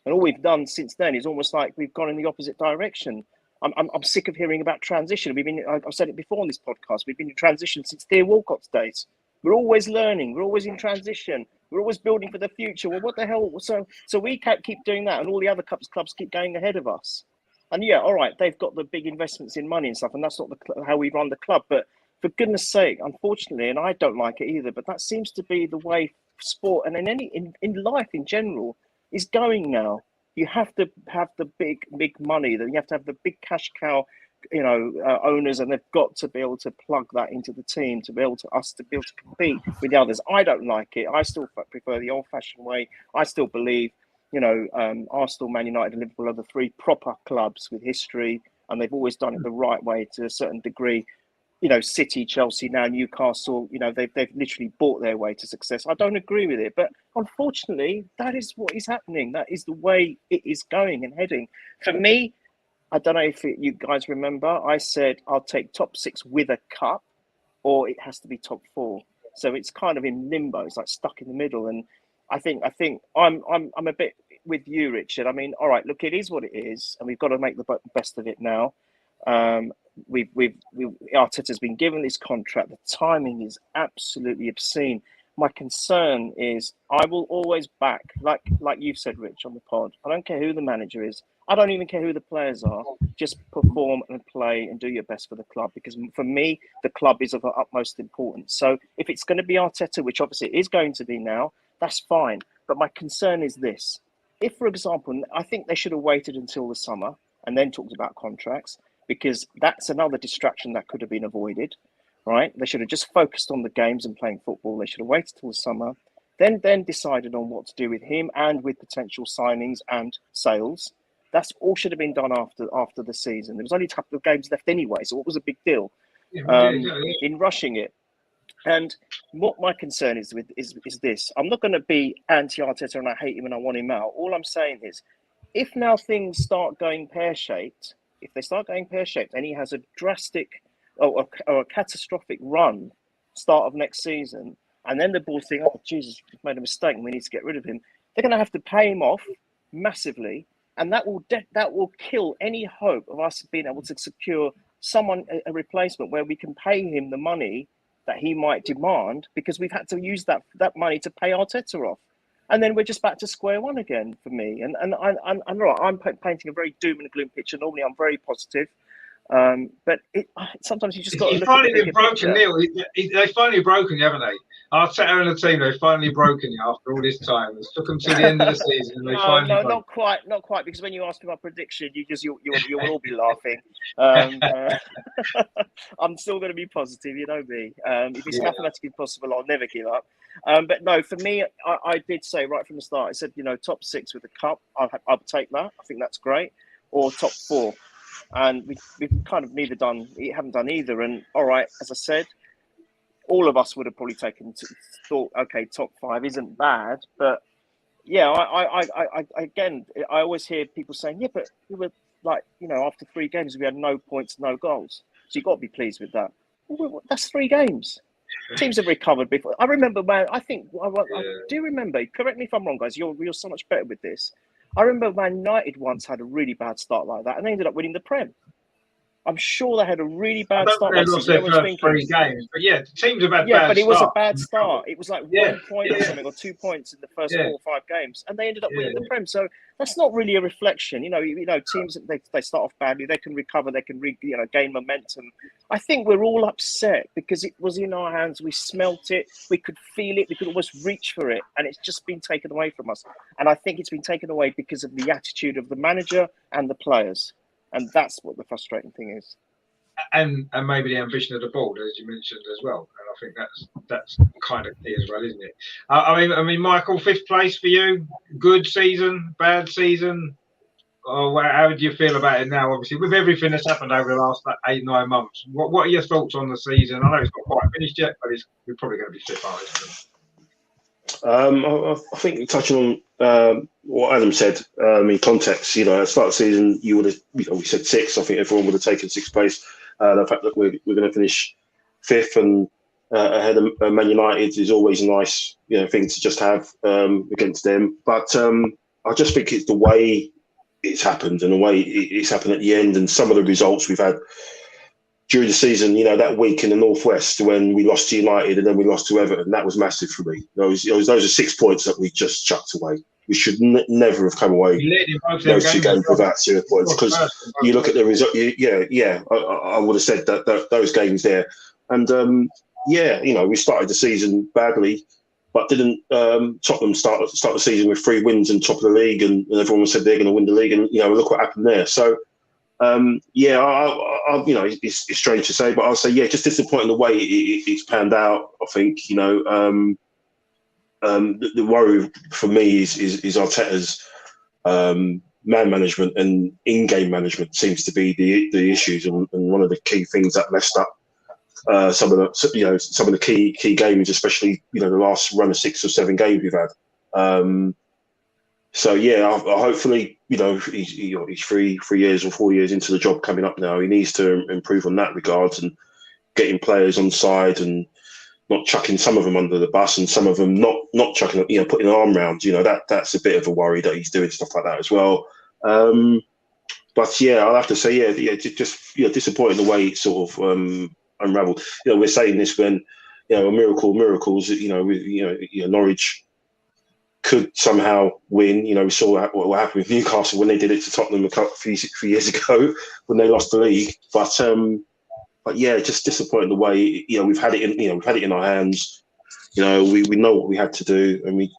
E: And all we've done since then is almost like we've gone in the opposite direction. I'm sick of hearing about transition. I've said it before on this podcast. We've been in transition since Theo Walcott's days. We're always learning. We're always in transition. We're always building for the future. Well, what the hell? So we can't keep doing that, and all the other clubs keep going ahead of us. And yeah, all right, they've got the big investments in money and stuff, and that's not how we run the club. But for goodness sake, unfortunately, and I don't like it either, but that seems to be the way sport and in life in general is going now. You have to have the big money. That you have to have the big cash cow, owners, and they've got to be able to plug that into the team to be able to compete with the others. I don't like it. I still prefer the old-fashioned way. I still believe, Arsenal, Man United, and Liverpool are the three proper clubs with history, and they've always done it the right way to a certain degree. City, Chelsea, now Newcastle, they've literally bought their way to success. I don't agree with it, but unfortunately, that is what is happening. That is the way it is going and heading. For me, I don't know if you guys remember, I said I'll take top 6 with a cup, or it has to be top 4. So it's kind of in limbo. It's like stuck in the middle. And I think I'm a bit with you, Richard. I mean, all right, look, it is what it is, and we've got to make the best of it now. Arteta's been given this contract. The timing is absolutely obscene. My concern is I will always back, like you've said, Rich, on the pod. I don't care who the manager is. I don't even care who the players are. Just perform and play and do your best for the club, because for me, the club is of the utmost importance. So if it's going to be Arteta, which obviously it is going to be now, that's fine. But my concern is this. If, for example, I think they should have waited until the summer and then talked about contracts, because that's another distraction that could have been avoided, right? They should have just focused on the games and playing football. They should have waited till the summer, then decided on what to do with him and with potential signings and sales. That's all should have been done after the season. There was only a couple of games left anyway, so what was a big deal in rushing it? And what my concern is this. I'm not going to be anti-Arteta and I hate him and I want him out. All I'm saying is, if now things start going pear-shaped, if they start going pear-shaped and he has a drastic or a catastrophic run start of next season, and then the board think, oh, Jesus, we've made a mistake and we need to get rid of him, they're going to have to pay him off massively, and that will kill any hope of us being able to secure a replacement where we can pay him the money that he might demand, because we've had to use that money to pay Arteta off. And then we're just back to square one again for me. And I'm painting a very doom and gloom picture. Normally, I'm very positive, but sometimes you just got to look
A: finally
E: at the
A: been broken,
E: picture.
A: Neil. They've finally broken you, haven't they? Arteta and the team, they've finally broken you after all this time. It took them to the end of the season, and they finally broke.
E: Not quite, because when you asked me my prediction, you will all be laughing. I'm still going to be positive, you know me. If it's mathematically possible, I'll never give up. But no, for me, I did say right from the start, I said, top 6 with a cup, I'll take that. I think that's great. Or top 4. And we've kind of haven't done either. And all right, as I said, all of us would have probably thought, okay, top 5 isn't bad. But yeah, I always hear people saying, yeah, but we were like, after 3 games, we had no points, no goals. So you've got to be pleased with that. Well, that's 3 games. Teams have recovered before. I remember, man, I do remember, correct me if I'm wrong, guys, you're so much better with this. I remember Man United once had a really bad start like that, and they ended up winning the Prem. I'm sure they had a really
A: I
E: bad
A: don't
E: start.
A: think they
E: Last
A: lost
E: season.
A: their
E: Everyone's
A: first
E: thinking,
A: 3 games, but yeah, the teams have had
E: yeah,
A: bad
E: but it was a
A: starts.
E: bad start. It was like
A: Yeah,
E: 1 point or
A: yeah.
E: something, or 2 points in the first
A: Yeah.
E: 4 or 5 games, and they ended up
A: Yeah,
E: winning the Prem. So that's not really a reflection. Teams they start off badly, they can recover, they can gain momentum. I think we're all upset because it was in our hands. We smelt it, we could feel it, we could almost reach for it, and it's just been taken away from us. And I think it's been taken away because of the attitude of the manager and the players, and that's what the frustrating thing is.
A: and maybe the ambition of the board, as you mentioned as well. And I think that's kind of key as well, isn't it? I mean, Michael, 5th place for you. Good season, bad season. Or how do you feel about it now? Obviously, with everything that's happened over the last 8-9 months, what are your thoughts on the season? I know it's not quite finished yet, but we're probably going to be 5th, aren't we?
F: I think touching on what Adam said in context, at the start of the season, you would have, we said 6th. I think everyone would have taken 6th place. The fact that we're going to finish 5th and ahead of Man United is always a nice, thing to just have against them. But I just think it's the way it's happened and the way it's happened at the end, and some of the results we've had during the season, that week in the Northwest when we lost to United and then we lost to Everton, that was massive for me. Those are 6 points that we just chucked away. We should never have come away those 2 games without 0 points, because you look at the result. I would have said that those games there, and we started the season badly, but didn't Tottenham start the season with 3 wins and top of the league, and everyone said they're going to win the league, and look what happened there. So. It's strange to say, but I'll say, just disappointing the way it's panned out. I think, the worry for me is Arteta's man management and in-game management seems to be the issues, and one of the key things that messed up some of the key games, especially the last run of 6 or 7 games we've had. Hopefully, he's 3 years or 4 years into the job coming up now. He needs to improve on that regards and getting players on side and not chucking some of them under the bus and some of them not chucking, putting an arm round. That's a bit of a worry that he's doing stuff like that as well. I'll have to say, just disappointing the way it sort of unravelled. We're saying this when a miracles. Norwich could somehow win. We saw what happened with Newcastle when they did it to Tottenham a few years ago when they lost the league. But just disappointing the way we've had it in our hands. We know what we had to do, and we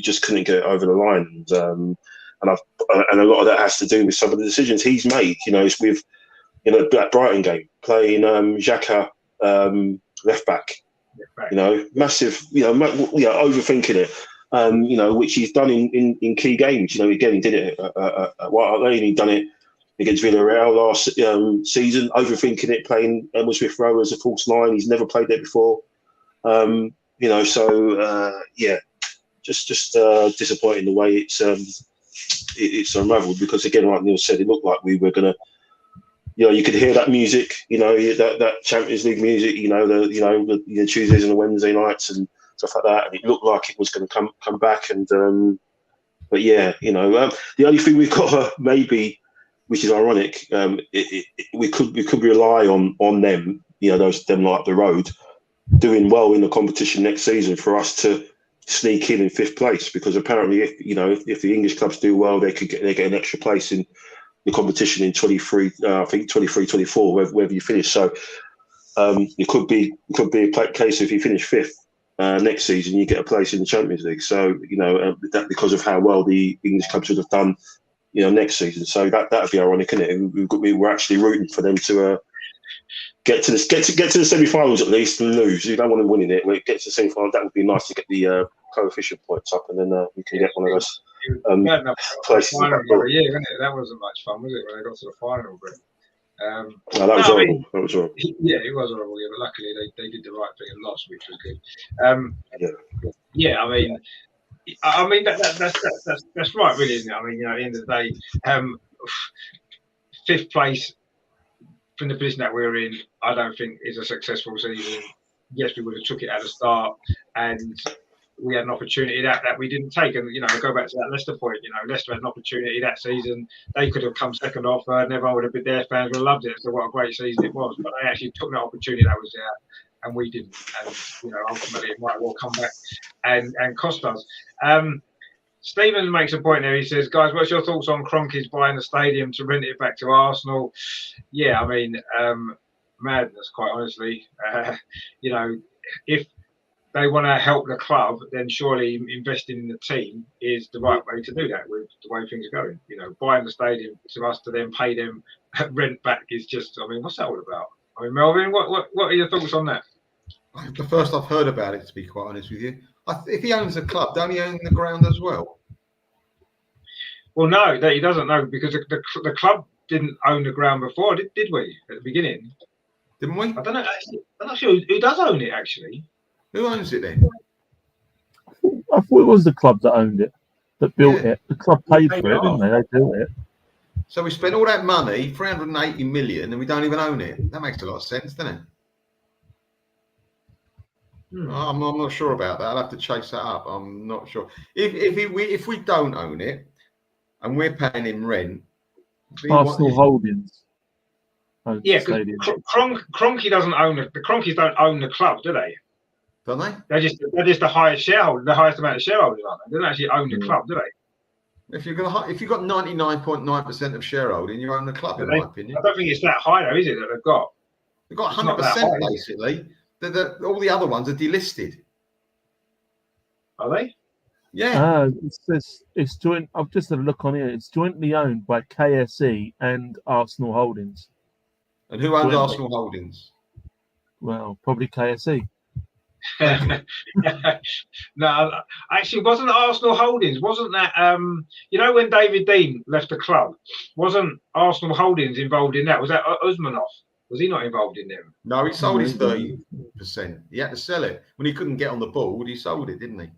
F: just couldn't get it over the line. And a lot of that has to do with some of the decisions he's made. It's with that Brighton game playing Xhaka left back. Massive. Overthinking it. Which he's done in key games. Again, he did it. He done it against Villarreal last season, overthinking it, playing Emile Smith Rowe as a false 9. He's never played there before. Just disappointing the way it's unravelled, because again, like Neil said, it looked like we were gonna. You could hear that music. That Champions League music. The Tuesdays and the Wednesday nights and stuff like that, and it looked like it was going to come back. And the only thing we've got maybe, which is ironic, we could rely on them, them like the road, doing well in the competition next season for us to sneak in 5th place, because apparently if the English clubs do well, they get an extra place in the competition in 23, I think 23, 24, wherever you finish. So it could be a case if you finish 5th. Next season, you get a place in the Champions League. So that because of how well the English clubs would have done, next season. So that would be ironic, isn't it? We're actually rooting for them to get to the semi-finals at least and lose. You don't want to win in it. When it gets to the semi-final, that would be nice to get the coefficient points up, and then we can get one of those places.
A: That wasn't much fun, was it? When they got to the final, but.
F: That was horrible. That was horrible.
A: Yeah, it was horrible. Yeah, but luckily they did the right thing and lost, which was good. That's right, really, isn't it? I mean, at the end of the day, 5th place from the position that we're in, I don't think is a successful season. Yes, we would have took it at the start, and we had an opportunity that we didn't take. And, you know, go back to that Leicester point, you know, Leicester had an opportunity that season. They could have come second or third, and everyone would have been there, fans would have loved it. So what a great season it was. But they actually took that opportunity that was there, and we didn't. And, you know, ultimately it might well come back and cost us. Stephen makes a point there. He says, guys, what's your thoughts on Kroenke's buying the stadium to rent it back to Arsenal? Yeah, I mean, madness, quite honestly. You know, if they want to help the club, then surely investing in the team is the right way to do that with the way things are going. You know, buying the stadium to us to then pay them rent back is just, I mean, what's that all about? I mean, Melvin, what are your thoughts on that?
B: The first I've heard about it, to be quite honest with you. If he owns the club, don't he own the ground as well?
A: Well, no, he doesn't know, because the club didn't own the ground before, did we, at the beginning?
B: Didn't we?
A: I don't know. Actually, I'm not sure who does own it, actually.
B: Who owns it then?
C: I thought it was the club that owned it, that built it. The club paid for it, didn't they? They built it.
B: So we spent all that money, 380 million, and we don't even own it. That makes a lot of sense, doesn't it? I'm not sure about that. I'll have to chase that up. I'm not sure. If we don't own it and we're paying him rent,
C: Arsenal Holdings.
A: Yeah, because Kroenke doesn't own it. The Kroenkes don't own the club, do they?
B: Don't they?
A: They're just the highest shareholder, the highest amount of shareholders, aren't they? They don't actually own the club, do they?
B: If you've got 99.9% of shareholding, you own the club, in my opinion.
A: I don't think it's that high, though, is it? That they've got.
B: They've got 100% basically. All the other ones are delisted.
A: Are they?
B: Yeah.
C: It's joint. I've just had a look on here. It's jointly owned by KSE and Arsenal Holdings.
B: And who owns Arsenal Holdings?
C: Well, probably KSE.
A: No, actually, wasn't Arsenal Holdings? Wasn't that you know, when David Dein left the club? Wasn't Arsenal Holdings involved in that? Was that Usmanov? Was he not involved in them?
B: No, he sold his 30%. He had to sell it when he couldn't get on the board. He sold it, didn't he?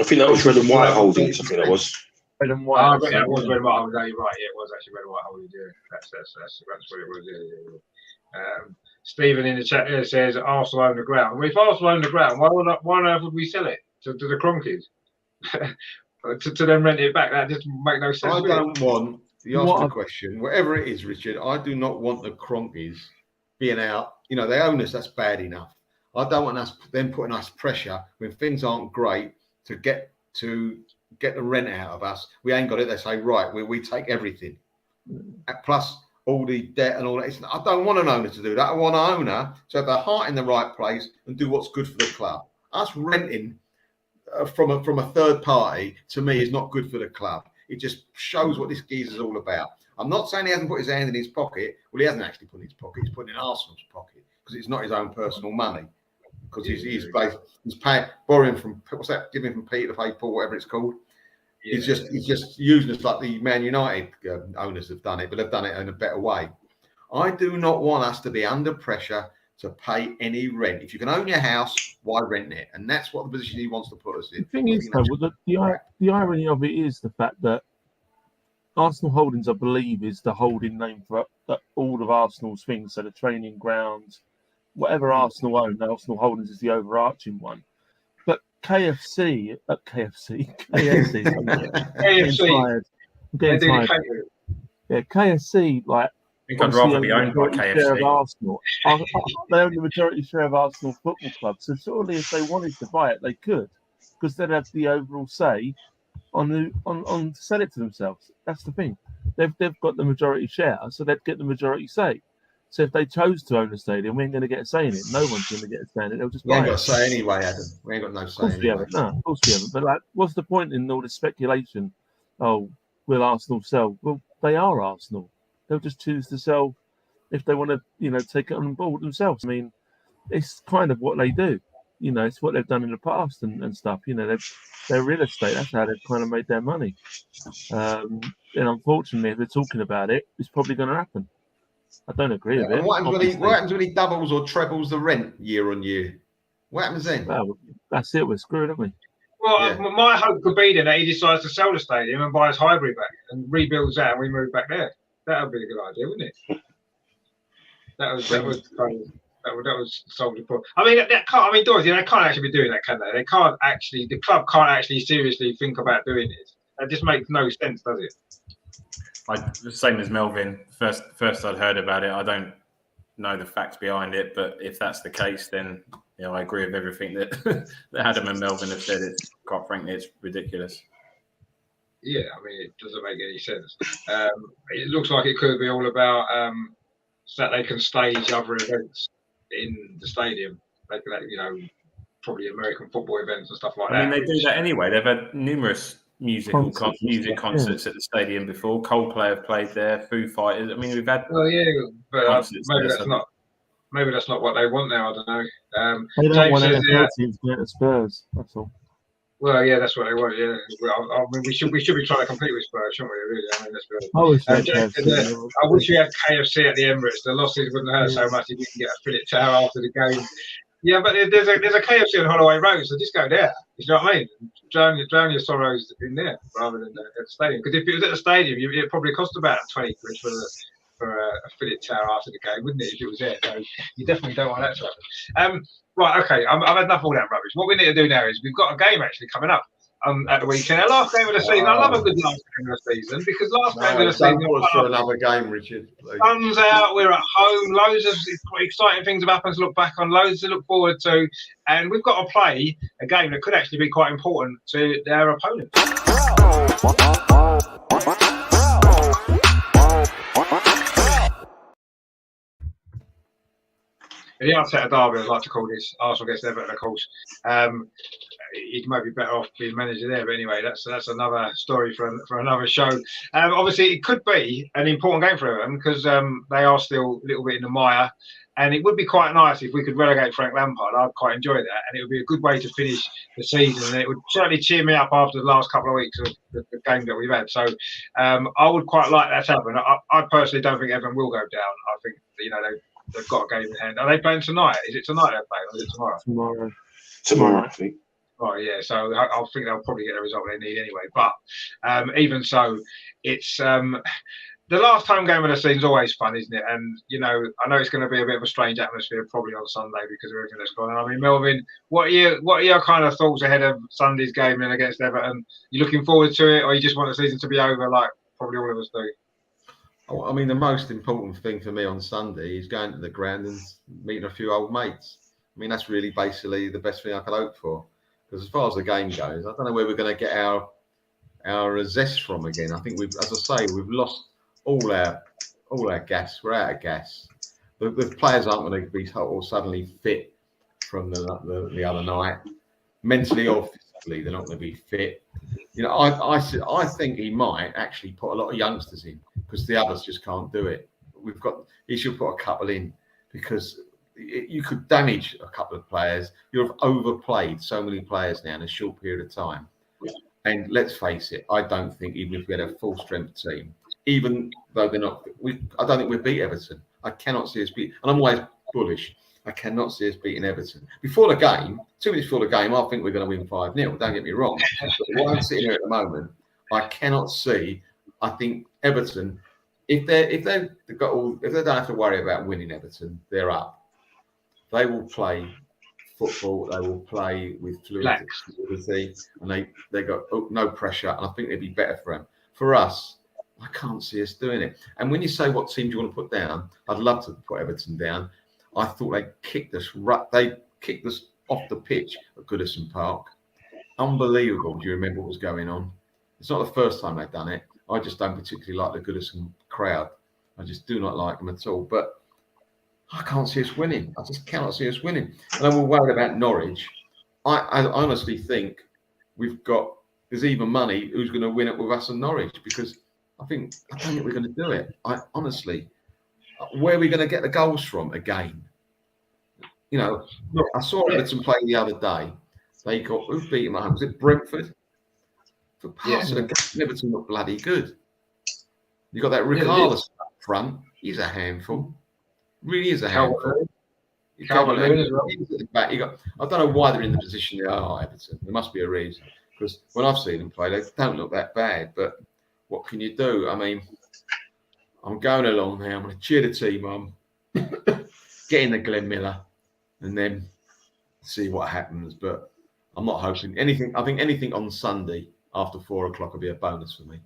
G: I think that was Red and White Holdings. I think that was.
C: Red and White.
A: Oh, that was Red and White Holdings. No, you're right. Yeah, it was actually Red and White Holdings. Yeah, that's what it was. Yeah. Stephen in the chat here says Arsenal own the ground. Well, if Arsenal own the ground, why on earth would we sell it to the Kroenkes? to then rent it back? That just make no sense.
B: I don't want. You asked the question. Whatever it is, Richard, I do not want the Kroenkes being out. You know, they own us. That's bad enough. I don't want us then putting us pressure when things aren't great to get the rent out of us. We ain't got it. They say, right, we take everything. Plus all the debt and all that. I don't want an owner to do that. I want an owner to have their heart in the right place and do what's good for the club. Us renting from a third party, to me, is not good for the club. It just shows what this geezer's all about. I'm not saying he hasn't put his hand in his pocket. Well, he hasn't actually put it in his pocket. He's put it in Arsenal's pocket because it's not his own personal money. Because he's borrowing from, what's that? Giving from Peter to pay Paul, whatever it's called. Yeah. He's just using us like the Man United owners have done it, but they've done it in a better way. I do not want us to be under pressure to pay any rent. If you can own your house, why rent it? And that's what the position he wants to put us in.
C: The thing is, though, the irony of it is the fact that Arsenal Holdings, I believe, is the holding name for all of Arsenal's things. So the training grounds, whatever Arsenal own, Arsenal Holdings is the overarching one. But KFC, KSC, like,
D: I think I'd rather be owned by KFC.
C: Arsenal. They own the majority share of Arsenal Football Club. So surely, if they wanted to buy it, they could, because they'd have the overall say on sell it to themselves. That's the thing. They've got the majority share, so they'd get the majority say. So if they chose to own the stadium, we ain't going to get a say in it. No one's going to get a say in it. They'll just buy it.
B: We ain't got a say anyway, Adam. We ain't got no say anyway.
C: No, of course we haven't. But like, what's the point in all this speculation? Oh, will Arsenal sell? Well, they are Arsenal. They'll just choose to sell if they want to, take it on board themselves. I mean, it's kind of what they do. It's what they've done in the past and stuff. They're real estate. That's how they've kind of made their money. And unfortunately, if they're talking about it, it's probably going to happen. I don't agree with it.
B: What happens when he doubles or trebles the rent year on year? What happens then?
C: Well, that's it. We're screwed, aren't we?
A: Well, my hope could be then that he decides to sell the stadium and buy his Highbury back and rebuilds that, and we move back there. That would be a good idea, wouldn't it? That was kind of, That was solved before. I mean, that can't. I mean, Dorothy, they can't actually be doing that, can they? They can't actually. The club can't actually seriously think about doing it. That just makes no sense, does it?
D: The same as Melvin. First I'd heard about it. I don't know the facts behind it, but if that's the case, then I agree with everything that, that Adam and Melvin have said. It's quite frankly, it's ridiculous.
A: Yeah, I mean, it doesn't make any sense. It looks like it could be all about so that they can stage other events in the stadium, like probably American football events and stuff like that.
D: I mean, they do that anyway. They've had numerous music concerts at the stadium before. Coldplay have played there. Foo Fighters. I mean, we've had.
A: Well, yeah, but maybe that's not what they want now. I don't know.
C: They don't want
A: James
C: NFL teams to go to Spurs. That's all.
A: Well, yeah, that's what they want. Yeah, well, I mean, we should be trying to compete with Spurs, shouldn't we? Really, I mean, let's be honest. I wish we had KFC at the Emirates. The losses wouldn't hurt so much if you can get a fillet tower after the game. Yeah, but there's a KFC on Holloway Road, so just go there. You know what I mean? Drown your sorrows in there rather than at the stadium. Because if it was at the stadium, it probably cost about 20 quid for a fillet tower after the game, wouldn't it? If it was there, so you definitely don't want that to happen. Right, okay, I've had enough of all that rubbish. What we need to do now is we've got a game actually coming up at the weekend. Our last game of the season. I love a good last game of the season because game of the season
B: was for another game, Richard.
A: Sun's out, we're at home, loads of exciting things have happened to look back on, loads to look forward to, and we've got to play a game that could actually be quite important to their opponents. The Arteta derby, I'd like to call this. Arsenal against Everton, of course. He might be better off being manager there, but anyway, that's another story for another show. Obviously, it could be an important game for Everton because they are still a little bit in the mire, and it would be quite nice if we could relegate Frank Lampard. I'd quite enjoy that, and it would be a good way to finish the season, and it would certainly cheer me up after the last couple of weeks of the game that we've had. So I would quite like that to happen. I personally don't think Everton will go down. I think they've got a game in hand. Are they playing tonight? Is it tonight they're playing, or is it tomorrow?
G: Tomorrow, I think.
A: Oh, yeah. So I think they'll probably get the result they need anyway. But even so, it's the last home game of the season is always fun, isn't it? And, I know it's going to be a bit of a strange atmosphere probably on Sunday because of everything that's going on. I mean, Melvin, what are your kind of thoughts ahead of Sunday's game and against Everton? You looking forward to it, or you just want the season to be over like probably all of us do?
B: I mean, the most important thing for me on Sunday is going to the ground and meeting a few old mates. I mean, that's really basically the best thing I could hope for. Because as far as the game goes, I don't know where we're going to get our zest from again. I think we've lost all our gas. We're out of gas. The players aren't going to be all suddenly fit from the other night. Mentally or physically, they're not going to be fit. I think he might actually put a lot of youngsters in because the others just can't do it. He should put a couple in because you could damage a couple of players. You've overplayed so many players now in a short period of time. And let's face it, I don't think even if we had a full strength team, even though they're not, I don't think we'd beat Everton. I cannot see us beat, and I'm always bullish. I cannot see us beating Everton. Before the game, 2 minutes before the game, I think we're going to win 5-0. Don't get me wrong. But while I'm sitting here at the moment, I cannot see. I think Everton, if they don't have to worry about winning Everton, they're up. They will play football. They will play with fluidity, and they got no pressure. And I think they'd be better for them. For us, I can't see us doing it. And when you say what team do you want to put down, I'd love to put Everton down. I thought they kicked us off the pitch at Goodison Park. Unbelievable. Do you remember what was going on? It's not the first time they've done it. I just don't particularly like the Goodison crowd. I just do not like them at all. But I can't see us winning. I just cannot see us winning. And I'm worried about Norwich. I honestly think there's even money who's going to win it with us and Norwich because I don't think we're going to do it. Where are we going to get the goals from again? Look, I saw Everton play the other day. Who beat them at home? Was it Brentford? For parts of the game, Everton looked bloody good. You got that Richarlison up front. He's a handful. Really is a handful. Calvert-Lewin as well. He's at the back. I don't know why they're in the position they are, Everton. There must be a reason. Because when I've seen them play, they don't look that bad. But what can you do? I mean, I'm going along now. I'm going to cheer the team on. get in the Glenn Miller, and then see what happens. But I'm not hoping anything. I think anything on Sunday after 4 o'clock will be a bonus for me.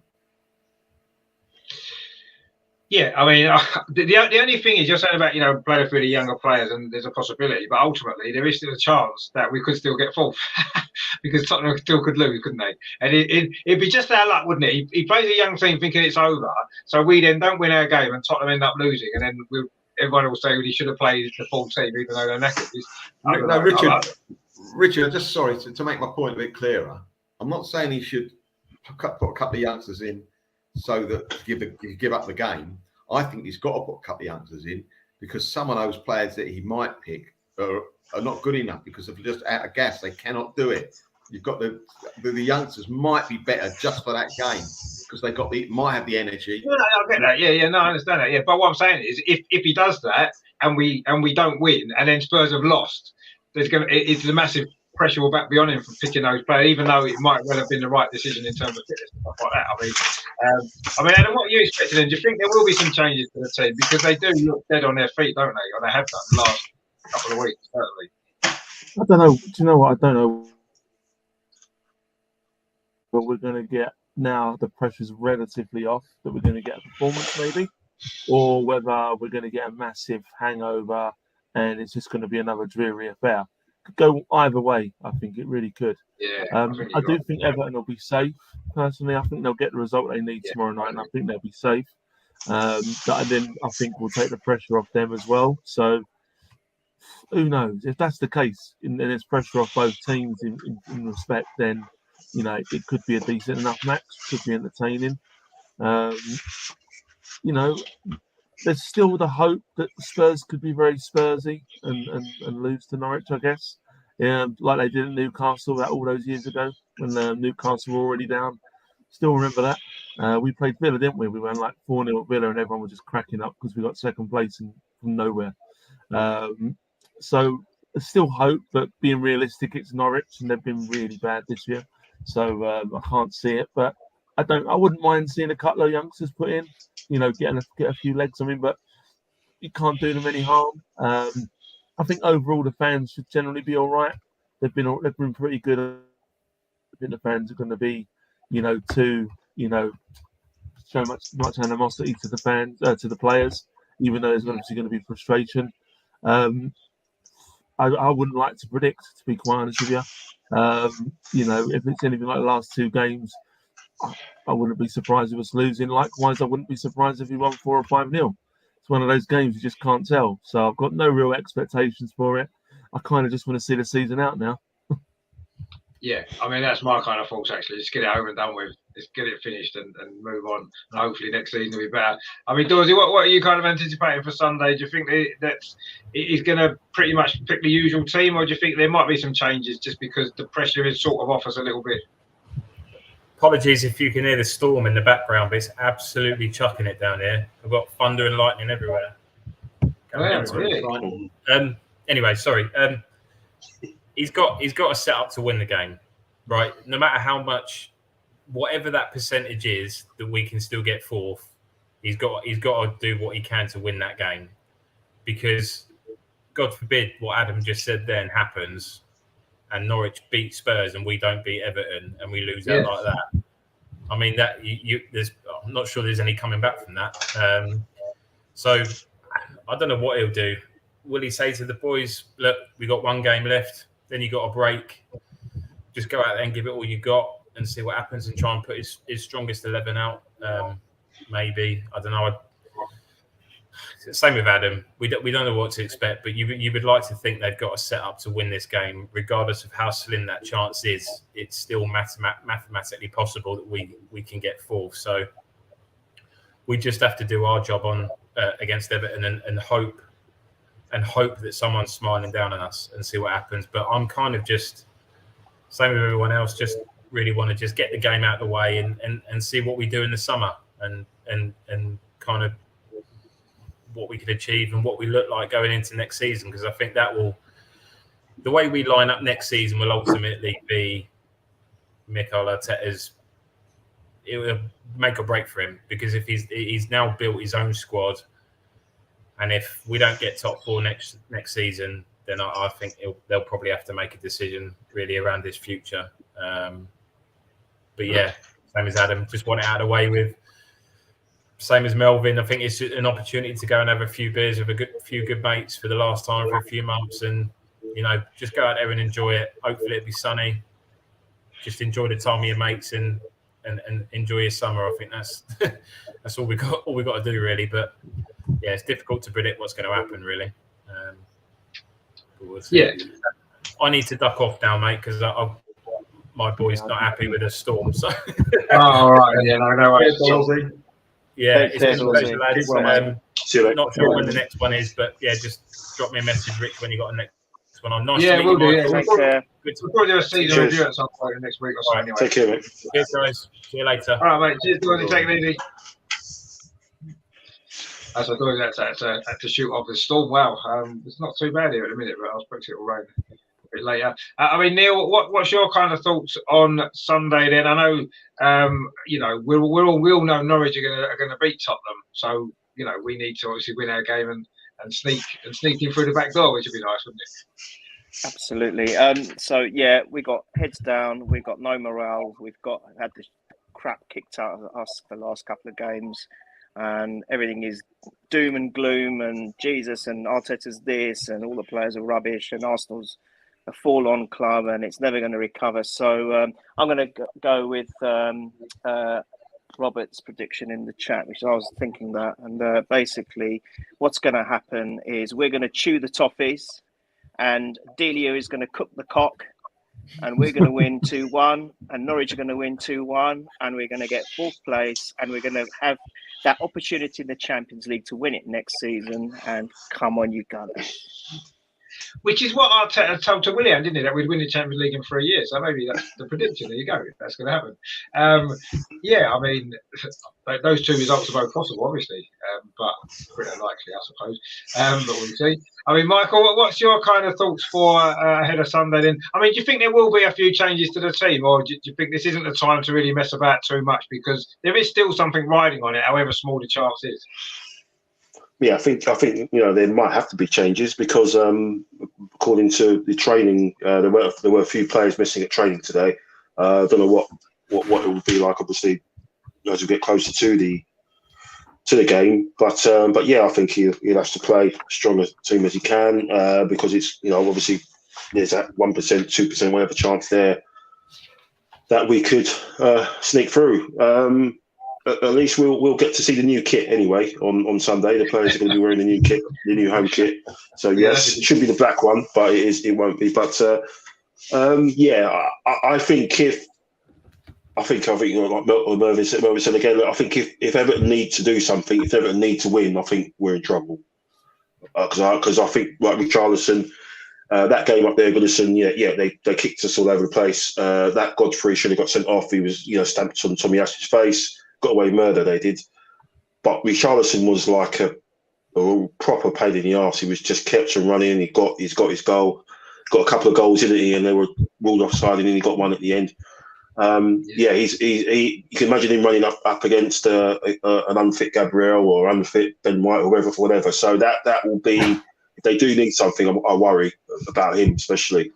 A: Yeah, I mean, the only thing is you're saying about, playing for the younger players, and there's a possibility, but ultimately there is still a chance that we could still get fourth because Tottenham still could lose, couldn't they? And it'd be just our luck, wouldn't it? He plays a young team thinking it's over, so we then don't win our game and Tottenham end up losing, and then everyone will say, well, he should have played the full team even though they're knackered.
B: No, Richard, just sorry to make my point a bit clearer. I'm not saying he should put a couple of youngsters in so that you give up the game. I think he's got to put a couple of youngsters in because some of those players that he might pick are not good enough because if they're just out of gas, they cannot do it. You've got the youngsters might be better just for that game because might have the energy.
A: No, I get that. Yeah, no, I understand that. Yeah, but what I'm saying is, if he does that and we don't win, and then Spurs have lost, it's a massive pressure will back be on him for picking those players, even though it might well have been the right decision in terms of fitness and stuff like that. I mean, Adam, what are you expecting? And do you think there will be some changes to the team because they do look dead on their feet, don't they? Or they have done the last couple of weeks, certainly.
C: I don't know. Do you know what? I don't know. But we're going to get now the pressure's relatively off, that we're going to get a performance maybe, or whether we're going to get a massive hangover and it's just going to be another dreary affair. Could go either way. I think it really could.
A: Yeah,
C: I do think Everton will be safe. Personally, I think they'll get the result they need tomorrow night, and I think they'll be safe. That then I think will take the pressure off them as well. So who knows? If that's the case, and there's pressure off both teams in respect, then it could be a decent enough match. Could be entertaining. There's still the hope that Spurs could be very Spursy and lose to Norwich, I guess. Like they did at Newcastle all those years ago when Newcastle were already down. Still remember that. We played Villa, didn't we? We went like 4-0 at Villa and everyone was just cracking up because we got second place from nowhere. So there's still hope, but being realistic, it's Norwich and they've been really bad this year. So I can't see it, but I wouldn't mind seeing a couple of youngsters put in. Get a few legs on him, but you can't do them any harm. I think overall the fans should generally be all right. They've been pretty good. I think the fans are going to be, show much animosity to the fans, to the players, even though there's obviously going to be frustration. I wouldn't like to predict, to be quite honest with you. If it's anything like the last two games, I wouldn't be surprised if it was losing. Likewise, I wouldn't be surprised if he won 4 or 5-0. It's one of those games you just can't tell. So I've got no real expectations for it. I kind of just want to see the season out now.
A: Yeah, I mean, that's my kind of thoughts, actually. Just get it over and done with. Just get it finished and move on. And hopefully next season will be better. I mean, Dorsey, what are you kind of anticipating for Sunday? Do you think that he's going to pretty much pick the usual team, or do you think there might be some changes just because the pressure is sort of off us a little bit?
D: Apologies if you can hear the storm in the background, but it's absolutely chucking it down here. We've got thunder and lightning everywhere.
A: Really?
D: Anyway, sorry. He's got to set up to win the game, right? No matter how much, whatever that percentage is, that we can still get fourth. He's got to do what he can to win that game, because God forbid what Adam just said then happens, and Norwich beat Spurs and we don't beat Everton and we lose out like that. I mean, that I'm not sure there's any coming back from that. So I don't know what he'll do. Will he say to the boys, look, we got one game left, then you got a break, just go out there and give it all you got and see what happens and try and put his strongest 11 out? Maybe. I don't know. Same with Adam. We don't know what to expect, but you would like to think they've got a set up to win this game, regardless of how slim that chance is. It's still mathematically possible that we can get fourth. So we just have to do our job on against Everton and hope that someone's smiling down on us and see what happens. But I'm kind of just same with everyone else. Just really want to just get the game out of the way and see what we do in the summer and kind of what we could achieve and what we look like going into next season, because I think the way we line up next season will ultimately be Mikel Arteta's. It will make or break for him, because if he's now built his own squad, And if we don't get top 4 next season, then I think they'll probably have to make a decision really around his future. But yeah, same as Adam, just want it out of the way with. Same as Melvin, I think it's an opportunity to go and have a few beers with a few good mates for the last time for a few months, and just go out there and enjoy it. Hopefully, it'll be sunny. Just enjoy the time with your mates and enjoy your summer. I think that's all we got. All we got to do really. But yeah, it's difficult to predict what's going to happen really. We'll see.
A: Yeah.
D: I need to duck off now, mate, because my boy's not happy with the storm. So.
A: All right. Yeah. No worries.
D: Yeah, it's been a pleasure, lads.
G: See you later.
D: Not sure when the next one is, but yeah, just drop me a message, Rich, when you got the next one on. Nice to meet
A: we'll
D: you,
A: do.
D: Michael.
A: Yeah.
D: Good to
A: We'll do a season
G: Cheers.
A: review at some point next week or so.
D: Right,
A: Anyway.
G: Take care, mate.
D: Cheers, guys. See you later.
A: All right, mate. Cheers, guys. Take it easy. As I do, that's to shoot off the storm. Wow, it's not too bad here at the minute, but I expect it will rain a bit later. I mean, Neil, what's your kind of thoughts on Sunday? Then I know, we all know Norwich are going to beat Tottenham, so we need to obviously win our game and sneak in through the back door, which would be nice, wouldn't it?
E: Absolutely. So yeah, we got heads down. We've got no morale. We've had this crap kicked out of us the last couple of games, and everything is doom and gloom. And Jesus and Arteta's this, and all the players are rubbish, and Arsenal's a fall-on club, and it's never going to recover. So I'm going to go with Robert's prediction in the chat, which I was thinking that. And basically, what's going to happen is we're going to chew the toffees. And Delia is going to cook the cock, and we're going to win 2-1, and Norwich are going to win 2-1, and we're going to get 4th place, and we're going to have that opportunity in the Champions League to win it next season. And come on, you Gunners.
A: Which is what Arteta told to Willian, didn't he? That we'd win the Champions League in 3 years. So maybe that's the prediction. There you go. That's going to happen. Yeah, I mean, those 2 results are both possible, obviously, but pretty unlikely, I suppose. But we'll see. I mean, Michael, what's your kind of thoughts for ahead of Sunday then? I mean, do you think there will be a few changes to the team, or do you think this isn't the time to really mess about too much, because there is still something riding on it, however small the chance is?
G: Yeah, I think there might have to be changes because according to the training, there were a few players missing at training today. I don't know what it will be like, obviously, as we get closer to the game. But yeah, I think he'll have to play as strong a team as he can because it's obviously there's that 1%, 2%, whatever chance there that we could sneak through. At least we'll get to see the new kit anyway on Sunday. The players are going to be wearing the new kit, the new home kit. So yes, it should be the black one, but it won't be. But yeah, I think like Mervyn said again. I think if Everton need to do something, if Everton need to win, I think we're in trouble. Because I think like Richarlison, that game up there, Goodison, they kicked us all over the place. That Godfrey should have got sent off. He was stamped on Tommy Ash's face. Got away murder, they did. But Richarlison was like a proper pain in the arse. He was just kept on running. He's got his goal. Got a couple of goals, didn't he? And they were ruled offside, and then he got one at the end. You can imagine him running up against an unfit Gabriel or unfit Ben White or whatever. So that will be, if they do need something, I worry about him especially.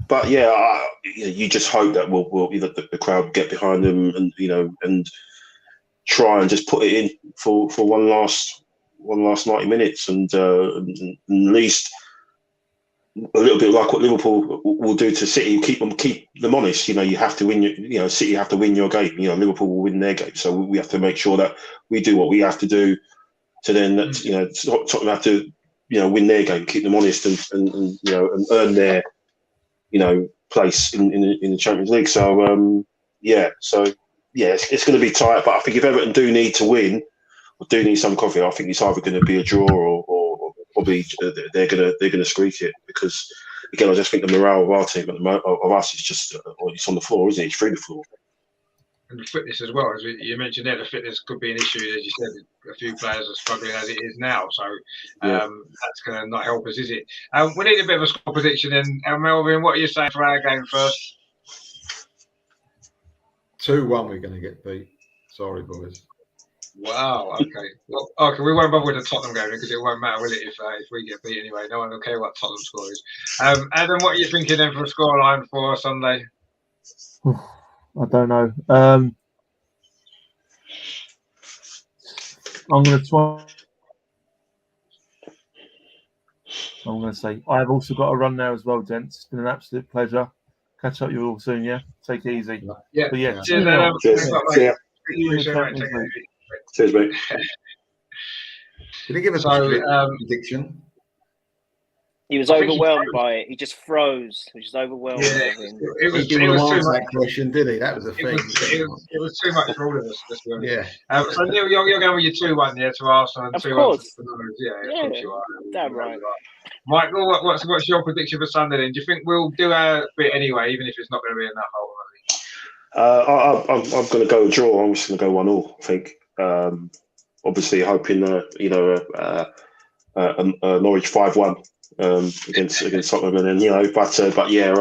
G: But yeah, you just hope that we'll the crowd get behind them and try and just put it in for one last 90 minutes and at least a little bit like what Liverpool will do to City, keep them honest. You have to win. City have to win your game. Liverpool will win their game. So we have to make sure that we do what we have to do to then Tottenham have to win their game, keep them honest, and earn their place in the Champions League. So it's going to be tight. But I think if Everton do need to win or do need some coffee, I think it's either going to be a draw or probably they're going to squeak it, because again, I just think the morale of our team of us is just it's on the floor, isn't it? It's through the floor.
A: And the fitness as well, as you mentioned there, the fitness could be an issue. As you said, a few players are struggling as it is now, so that's going to not help us, is it? We need a bit of a score prediction. And Melvin, what are you saying for our game first?
B: 2-1, we're going to get beat. Sorry, boys.
A: Wow. Okay. Well, okay. We won't bother with the Tottenham game because it won't matter, will it? If we get beat anyway, no one will care what Tottenham score is. Adam, what are you thinking then for a scoreline for Sunday?
C: I don't know. I'm going to try. I'm going to say I've also got a run now as well, gents. It's been an absolute pleasure. Catch up with you all soon. Yeah, take it easy.
A: Yeah.
C: But yeah,
A: Cheers, Adam.
G: Cheers.
A: Mate.
G: Cheers, mate.
B: Did he give us a prediction?
E: He was
A: I think
E: overwhelmed by it. He just froze. He was just overwhelmed.
A: Yeah,
E: by him.
A: it was
B: He
A: too
B: didn't answer
A: much.
B: that question, did he? That was the
A: It
B: thing.
A: was too much for all of us. Let's be honest.
B: Yeah.
A: So Neil, you're going with your 2-1, yeah, to Arsenal and
E: Of
A: 2-1
E: course.
A: to Spurs. Yeah, of
E: Yeah,
A: course you are.
E: damn right.
A: Michael, what's your prediction for Sunday then? Do you think we'll do our bit anyway, even if it's not going to be enough ultimately?
G: I'm going to go draw. I'm just going to go 1-1. I think. Obviously, hoping Norwich 5-1 against Tottenham, and then but yeah,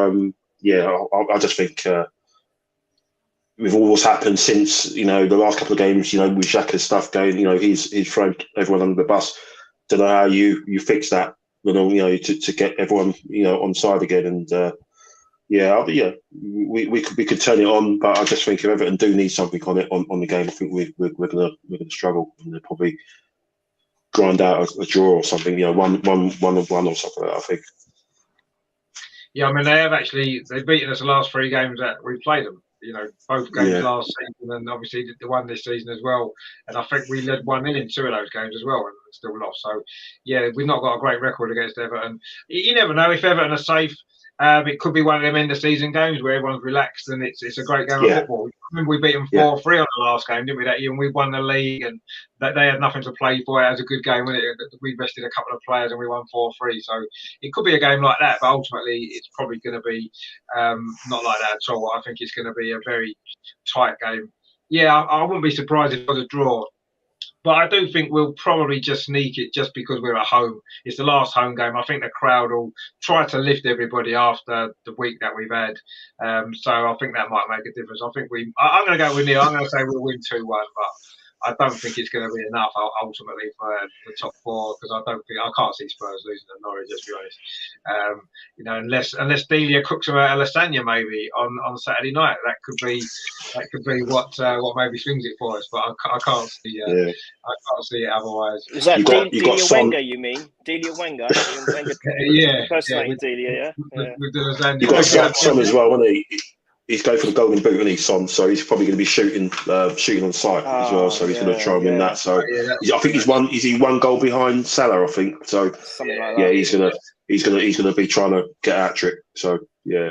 G: I just think with all what's happened since the last couple of games, with Xhaka's stuff going, he's thrown everyone under the bus. Don't know how you fix that, to get everyone on side again, and we could turn it on, but I just think if Everton do need something on the game, I think we're gonna struggle and probably grind out a draw or something, 1-1 or something like that, I think.
A: Yeah, I mean they've beaten us the last 3 games that we've played them. Both games last season and obviously the one this season as well. And I think we led 1-0 in 2 of those games as well and still lost. So yeah, we've not got a great record against Everton. You never know if Everton are safe. It could be one of them end of season games where everyone's relaxed and it's a great game of football. I remember we beat them 4-3 on the last game, didn't we? That year, and we won the league, and that they had nothing to play for. It was a good game, wasn't it? We rested a couple of players and we won 4-3. So it could be a game like that, but ultimately it's probably going to be not like that at all. I think it's going to be a very tight game. Yeah, I wouldn't be surprised if it was a draw. But I do think we'll probably just sneak it just because we're at home. It's the last home game. I think the crowd will try to lift everybody after the week that we've had. So I think that might make a difference. I'm going to go with Neil. I'm going to say we'll win 2-1, but I don't think it's going to be enough ultimately for the top 4 because I can't see Spurs losing to Norwich. Let's be honest. Unless Delia cooks them a lasagna maybe on Saturday night, that could be what maybe swings it for us. But I can't see I can't see it otherwise.
E: Is that Delia
G: Son.
E: Wenger? You mean Delia Wenger?
A: Yeah,
E: personating Delia.
A: With the lasagna.
G: You've got Son as well, hasn't he? He's going for the golden boot, isn't he, Son? So he's probably going to be shooting on sight as well. So he's going to try and win that. So I think he's one goal behind Salah, I think. So
E: something like that.
G: he's gonna be trying to get a hat-trick. So yeah.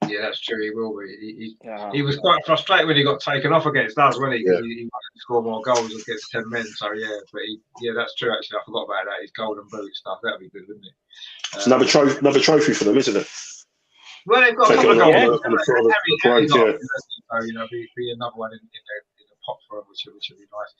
A: Yeah, that's true. He will be. He was quite frustrated when he got taken off against us, wasn't he? Because he wanted to score more goals against 10 men. So yeah, but that's true. Actually, I forgot about that. His golden boot stuff. That'd be good, wouldn't it?
G: It's another trophy for them, isn't it?
A: Well, they've got a couple of goals. So be another one in the pot for them, which would be nice.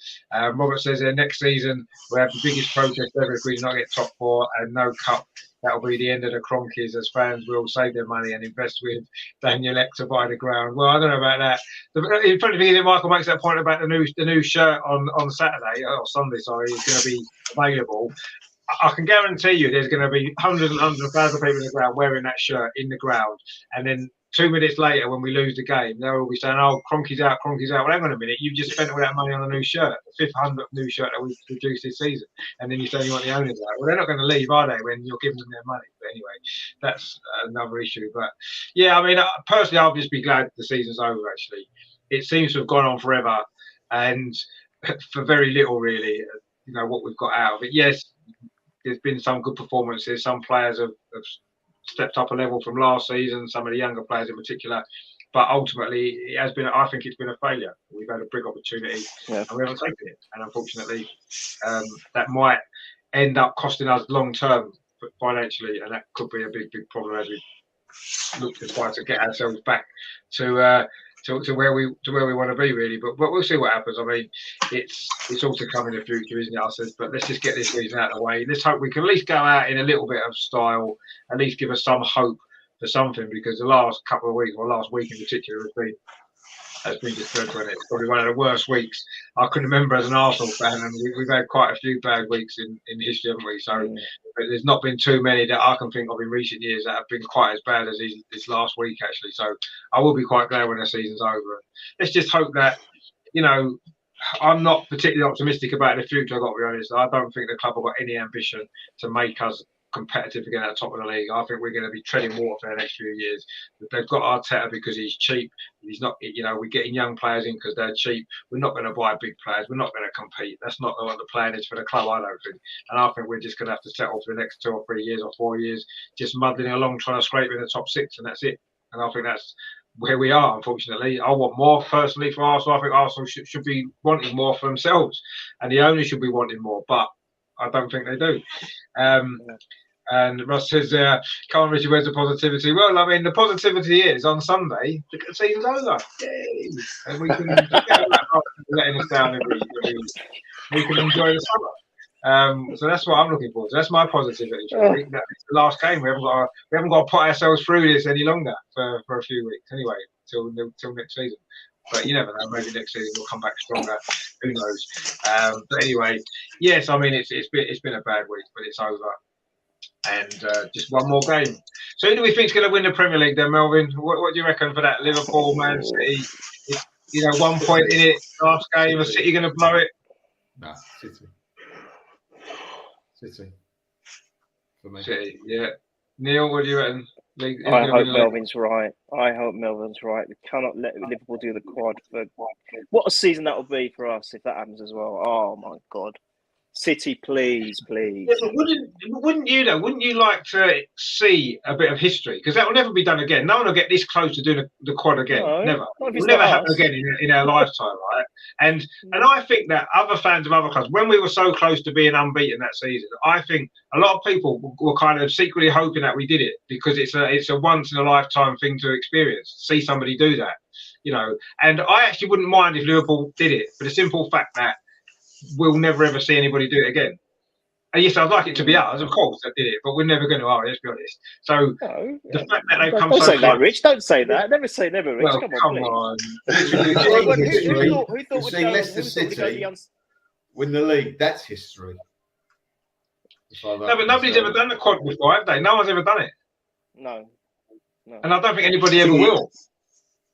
A: Robert says next season we have the biggest protest ever if we do not get top 4 and no cup. That'll be the end of the Cronkies as fans will save their money and invest with Daniel Ek to buy the ground. Well, I don't know about that. The funny thing is that Michael makes that point about the new shirt on Saturday or Sunday. Sorry, is going to be available. I can guarantee you there's going to be hundreds and hundreds of thousands of people in the ground wearing that shirt in the ground. And then 2 minutes later, when we lose the game, they'll all be saying, oh, Cronky's out. Well, hang on a minute. You've just spent all that money on a new shirt, the 500th new shirt that we've produced this season. And then you say you want the owners out. Well, they're not going to leave, are they, when you're giving them their money? But anyway, that's another issue. But yeah, I mean, personally, I'll just be glad the season's over, actually. It seems to have gone on forever and for very little, really, what we've got out of it. Yes, there's been some good performances. Some players have stepped up a level from last season, some of the younger players in particular. But ultimately, it has been. I think it's been a failure. We've had a big opportunity and we haven't taken it. And unfortunately, that might end up costing us long term financially. And that could be a big problem as we look to try to get ourselves back to where we want to be, really. But we'll see what happens. I mean, it's all to come in the future, isn't it? I said, but let's just get this season out of the way. Let's hope we can at least go out in a little bit of style, at least give us some hope for something, because the last couple of weeks, or last week in particular, has been That's been just dreadful. It's probably one of the worst weeks I can remember as an Arsenal fan, and we've had quite a few bad weeks in history, haven't we? So but there's not been too many that I can think of in recent years that have been quite as bad as this last week, actually. So I will be quite glad when the season's over. Let's just hope that, I'm not particularly optimistic about the future, I've got to be honest. I don't think the club have got any ambition to make us competitive again at the top of the league. I think we're going to be treading water for the next few years. They've got Arteta because he's cheap. He's not, we're getting young players in because they're cheap. We're not going to buy big players. We're not going to compete. That's not what the plan is for the club, I don't think. And I think we're just going to have to settle for the next 2 or 3 years or 4 years, just muddling along, trying to scrape in the top 6, and that's it. And I think that's where we are, unfortunately. I want more personally for Arsenal. I think Arsenal should be wanting more for themselves, and the owners should be wanting more, but I don't think they do. And Ross says, come on, Richard, where's the positivity? Well, I mean, the positivity is on Sunday, the season's over. Yay! And we can letting us down every we can enjoy the summer. So that's what I'm looking for. So that's my positivity. It's the last game. We haven't got to put ourselves through this any longer for a few weeks anyway, till next season. But you never know. Maybe next season we'll come back stronger. Who knows? But anyway, yes. I mean, it's been a bad week, but it's over. And just one more game. So who do we think is going to win the Premier League then, Melvin? What do you reckon for that? Liverpool, Man City? 1 point in it. Last game. Is City going to blow it?
B: Nah, City. For me.
A: City, yeah. Neil, what do you reckon?
E: I hope Melvin's right. We cannot let Liverpool do the quad. What a season that will be for us if that happens as well. Oh, my God. City, please.
A: Yeah, but wouldn't you like to see a bit of history? Because that will never be done again. No one will get this close to doing the quad again. No, never. It will never happen again in our lifetime, right? And I think that other fans of other clubs, when we were so close to being unbeaten that season, I think a lot of people were kind of secretly hoping that we did it because it's a once in a lifetime thing to experience. See somebody do that, And I actually wouldn't mind if Liverpool did it for the simple fact that we'll never ever see anybody do it again. And yes, I'd like it to be us, of course, that did it, but we're never going to. Let's be honest. So the fact that they've come so close. Don't say that,
E: Rich. Don't say that. Never say never, Rich.
A: Well, come on.
E: Who thought
B: we'd Leicester City win the league? That's history.
A: No, but nobody's ever done the quad before, have they? No one's ever done it.
E: No.
A: And I don't think anybody ever will.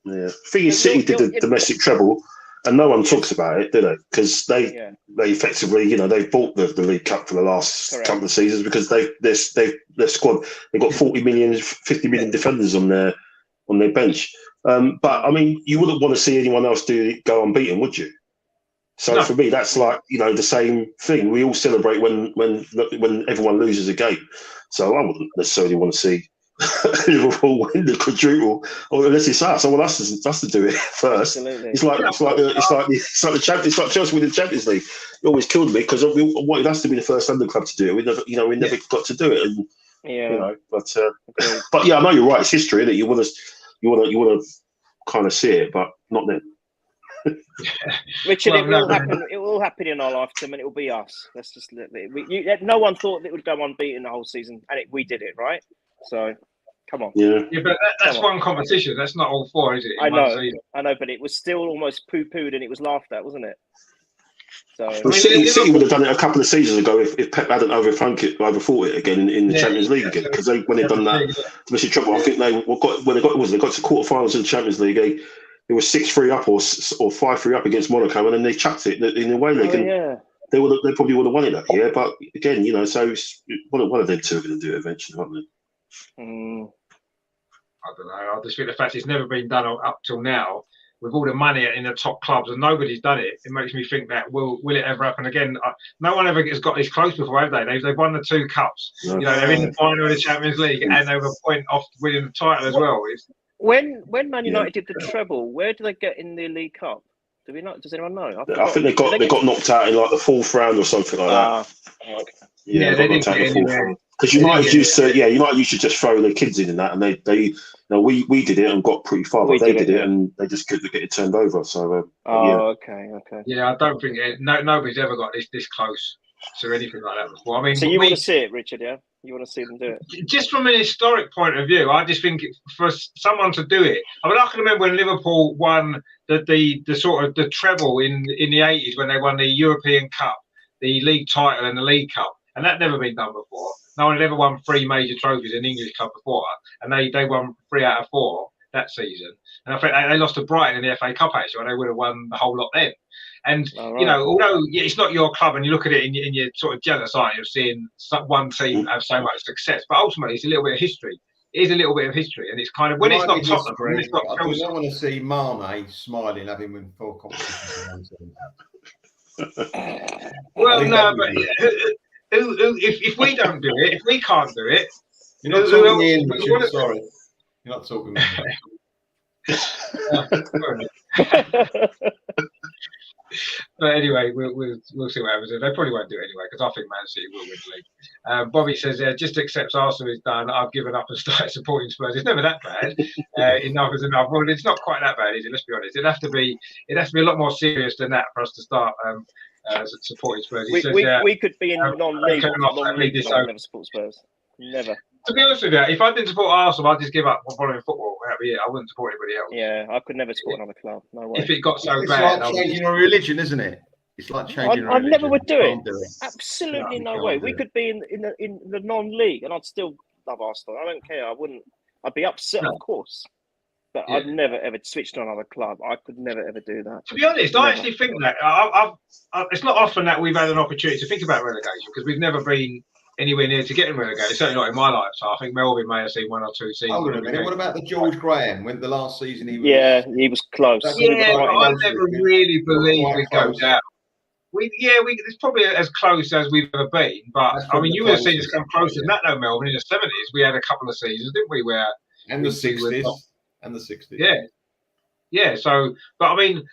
G: Yeah. The thing is, City did the domestic treble. And no one talks about it, do they? Because they effectively, they bought the League Cup for the last couple of seasons because their squad, they've got 40 million, 50 million defenders on their bench. But I mean, you wouldn't want to see anyone else go unbeaten, would you? So for me, that's like the same thing. We all celebrate when everyone loses a game. So I wouldn't necessarily want to see Liverpool win the quadruple, or unless it's us. I want us to do it first. Absolutely. It's like Chelsea winning the Champions League. It always killed me because we wanted us to be the first London club to do it. We never got to do it. And, but yeah, I know you're right. It's history, isn't it? You want to kind of see it, but not then.
E: Richard, it will happen in our lifetime, and it will be us. Let's just no one thought it would go unbeaten the whole season, and we did it, right? So, come on.
G: Yeah,
A: but that's one competition. That's not all four, is it?
E: I know, but it was still almost poo-pooed and it was laughed at, wasn't it? So
G: City would have done it a couple of seasons ago if Pep hadn't overthought it again in the Champions League again, because when they've done that domestic trouble, I think they got to quarterfinals of the Champions League. They were 6-3 up or 5-3 up against Monaco, and then they chucked it in the way league. They probably would have won it that year, but again, so one of them two are going to do it eventually, aren't they?
A: I don't know. I just think the fact it's never been done up till now, with all the money in the top clubs, and nobody's done it. It makes me think that will it ever happen again? No one ever has got this close before, have they? They've won the 2 cups. No. They're in the final of the Champions League, and they were a point off winning the title as well.
E: When Man United did the treble, where do they get in the League Cup? Do we not? Does anyone know?
G: I think they got knocked out in like the 4th round or something like that.
E: Okay.
A: Yeah, they didn't get anywhere.
G: Because United used to just throw their kids in that, and we did it and got pretty far, but they did it and they just couldn't get it turned over. So
E: okay.
A: Yeah, I don't think nobody's ever got this close to anything like that before. I mean,
E: so you want to see it, Richard? Yeah, you want to see them do it?
A: Just from an historic point of view, I just think for someone to do it. I mean, I can remember when Liverpool won the sort of the treble in the 80s when they won the European Cup, the league title, and the League Cup, and that never been done before. No one had ever won 3 major trophies in the English club before, and they won 3 out of 4 that season. And I think they lost to Brighton in the FA Cup actually, and they would have won the whole lot then. And you know, although it's not your club, and you look at it and you're sort of jealous, aren't you, of seeing one team have so much success? But ultimately, it's a little bit of history. It is a little bit of history, and it's kind of when it's not Tottenham, when it's not Chelsea.
B: I don't want to see Mane smiling, having won 4 competitions.
A: Well, no, but if we don't do it, if we can't do it,
B: you're not talking me in, Richard. Sorry, you're not talking me in.
A: But anyway, we'll see what happens. They probably won't do it anyway because I think Man City will win the league. Bobby says, just accepts Arsenal is done. I've given up and started supporting Spurs. It's never that bad. Enough is enough. Well, it's not quite that bad, is it? Let's be honest. It has to be a lot more serious than that for us to start supporting Spurs.
E: We could be in non-league. Never support Spurs. Never.
A: To be honest with you, if I didn't support Arsenal, I'd just give up on following football. That'd be it. I wouldn't support anybody else.
E: Yeah, I could never support another club. No way.
A: If it got so
B: it's
A: bad,
B: like changing a religion, isn't it? It's like changing.
E: I never would do it. Absolutely no way. We could be in the non-league, and I'd still love Arsenal. I don't care. I wouldn't. I'd be upset, of course, but I'd never ever switch to another club. I could never ever do that.
A: To be honest, I actually think that it's not often that we've had an opportunity to think about relegation because we've never been anywhere near to getting relegated. Certainly not in my life. So I think Melvin may have seen 1 or 2 seasons.
B: Hold on a minute. What about the George Graham? When the last season he was?
E: Yeah, he was close.
A: Yeah, but I never really believed we'd go down. It's probably as close as we've ever been. But I mean, you would have seen us come closer than that, though, Melvin. In the 70s, we had a couple of seasons, didn't we?
B: And the 60s.
A: Yeah. So, but I mean,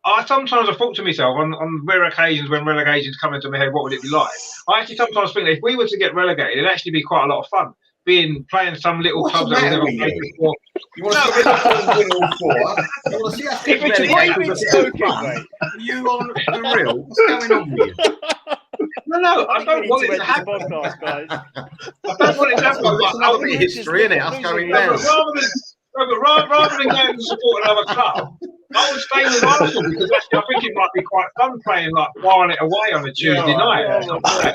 A: I thought to myself on rare occasions when relegations come into my head, what would it be like? I actually sometimes think that if we were to get relegated, it'd actually be quite a lot of fun. Playing some little clubs that we've never played before.
B: You want to see all 4? You want to see us get relegated? Are you on the real? What's going on with you?
A: No, I don't want it to happen.
E: Podcast, guys.
A: I don't want it to happen.
B: That'll be history, isn't it? Us going down.
A: Rather than going to support another club, I would stay with Arsenal because actually I think it might be quite fun playing like wiring it away on a Tuesday night.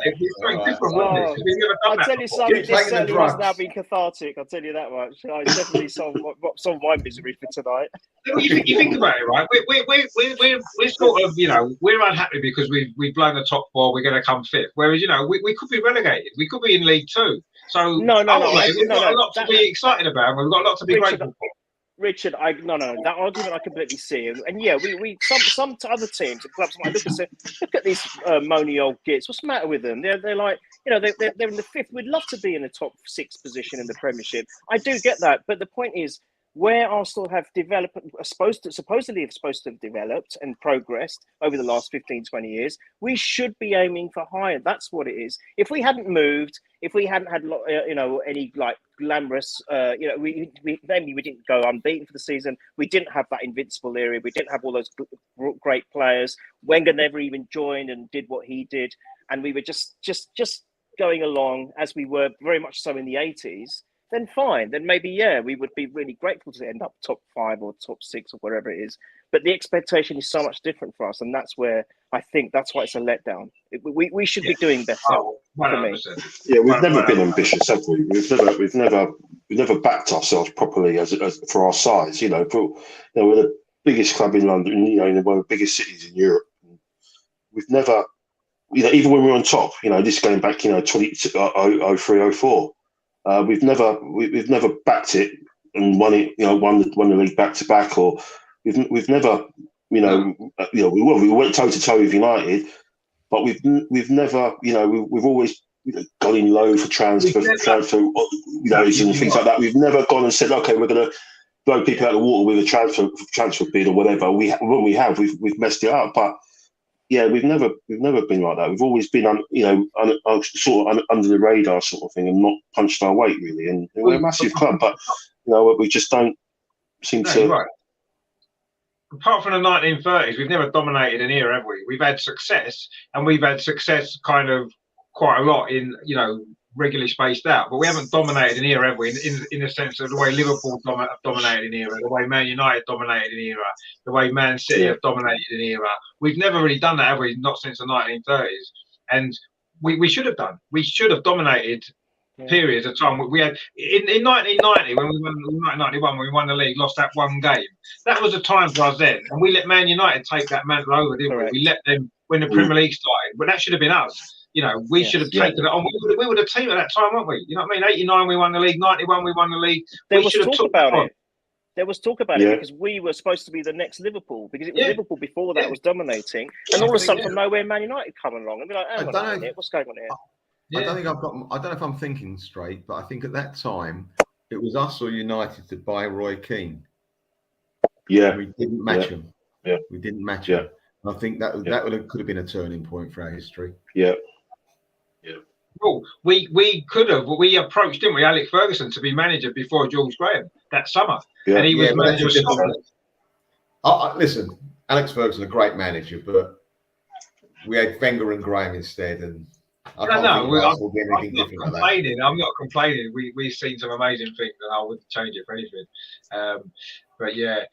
A: It's very different, wouldn't it? We've never done that.
E: I'll tell you something, this certainly has now been cathartic, I'll tell you that much. I definitely solved my misery for tonight.
A: You think about it, right? We're sort of, we're unhappy because we've blown the top 4, we're going to come 5th. Whereas, we could be relegated. We could be in League 2. So we've got a lot to be excited about, and we've got a lot to be grateful for.
E: Richard, that argument I completely see, and yeah, we some other teams and clubs might look at these moany old gits. What's the matter with them? They're like, they're in the 5th. We'd love to be in the top 6 position in the Premiership. I do get that, but the point is, where Arsenal have developed, supposedly have developed and progressed over the last 15, 20 years, we should be aiming for higher. That's what it is. If we hadn't moved, if we hadn't had, any like glamorous, we didn't go unbeaten for the season. We didn't have that invincible era. We didn't have all those great players. Wenger never even joined and did what he did, and we were just going along as we were very much so in the 80s. Then fine. Then maybe, we would be really grateful to end up top 5 or top 6 or wherever it is. But the expectation is so much different for us. And that's where I think that's why it's a letdown. We should be doing better. For me.
G: Yeah, we've never been ambitious, have we? We've never backed ourselves properly as for our size. We're the biggest club in London, in one of the biggest cities in Europe. We've never, even when we were on top, this going back, 2003, 04. We've never backed it and won it. Won the league back to back, or we've never. We went toe to toe with United, but we've never. We've always gone in low for transfer, and things like that. We've never gone and said, okay, we're going to blow people out of the water with a transfer bid or whatever. When we have, we've messed it up, but. Yeah, we've never been like that. We've always been, sort of under the radar sort of thing, and not punched our weight really. And we're a massive club, but we just don't seem to.
A: Right. apart from the 1930s, we've never dominated an era, have we? We've had success, and we've had success kind of quite a lot in, you know, regularly spaced out, but we haven't dominated an era, have we? In the sense of the way Liverpool have dominated an era, the way Man United dominated an era, the way Man City have dominated an era. We've never really done that, have we? Not since the 1930s. And we should have done. We should have dominated periods of time. We had in 1990 when we won 1991 when we won the league, lost that one game. That was a time for us then, and we let Man United take that mantle over, didn't we? We let them when the Premier League started, but that should have been us. You know, we should have taken it on. We were the team at that time, weren't we? You know what I mean? 89 we won the league, 91 we won the league.
E: There was talk about it. There was talk about it because we were supposed to be the next Liverpool, because it was Liverpool before that was dominating, and all of a sudden from nowhere Man United coming along and be like, hang on a minute, what's going on here?
B: I don't know if I'm thinking straight, but I think at that time it was us or United to buy Roy Keane.
G: Yeah,
B: we didn't match him.
G: Yeah,
B: we didn't match him. I think that could have been a turning point for our history.
G: Yeah.
A: Well, we could have, but we approached, didn't we, Alex Ferguson to be manager before George Graham that summer, and he was manager of Scotland.
B: Listen, Alex Ferguson, a great manager, but we had Wenger and Graham instead, and I'm not complaining. I'm not complaining. We've seen some amazing things, and I wouldn't change it for anything. But yeah,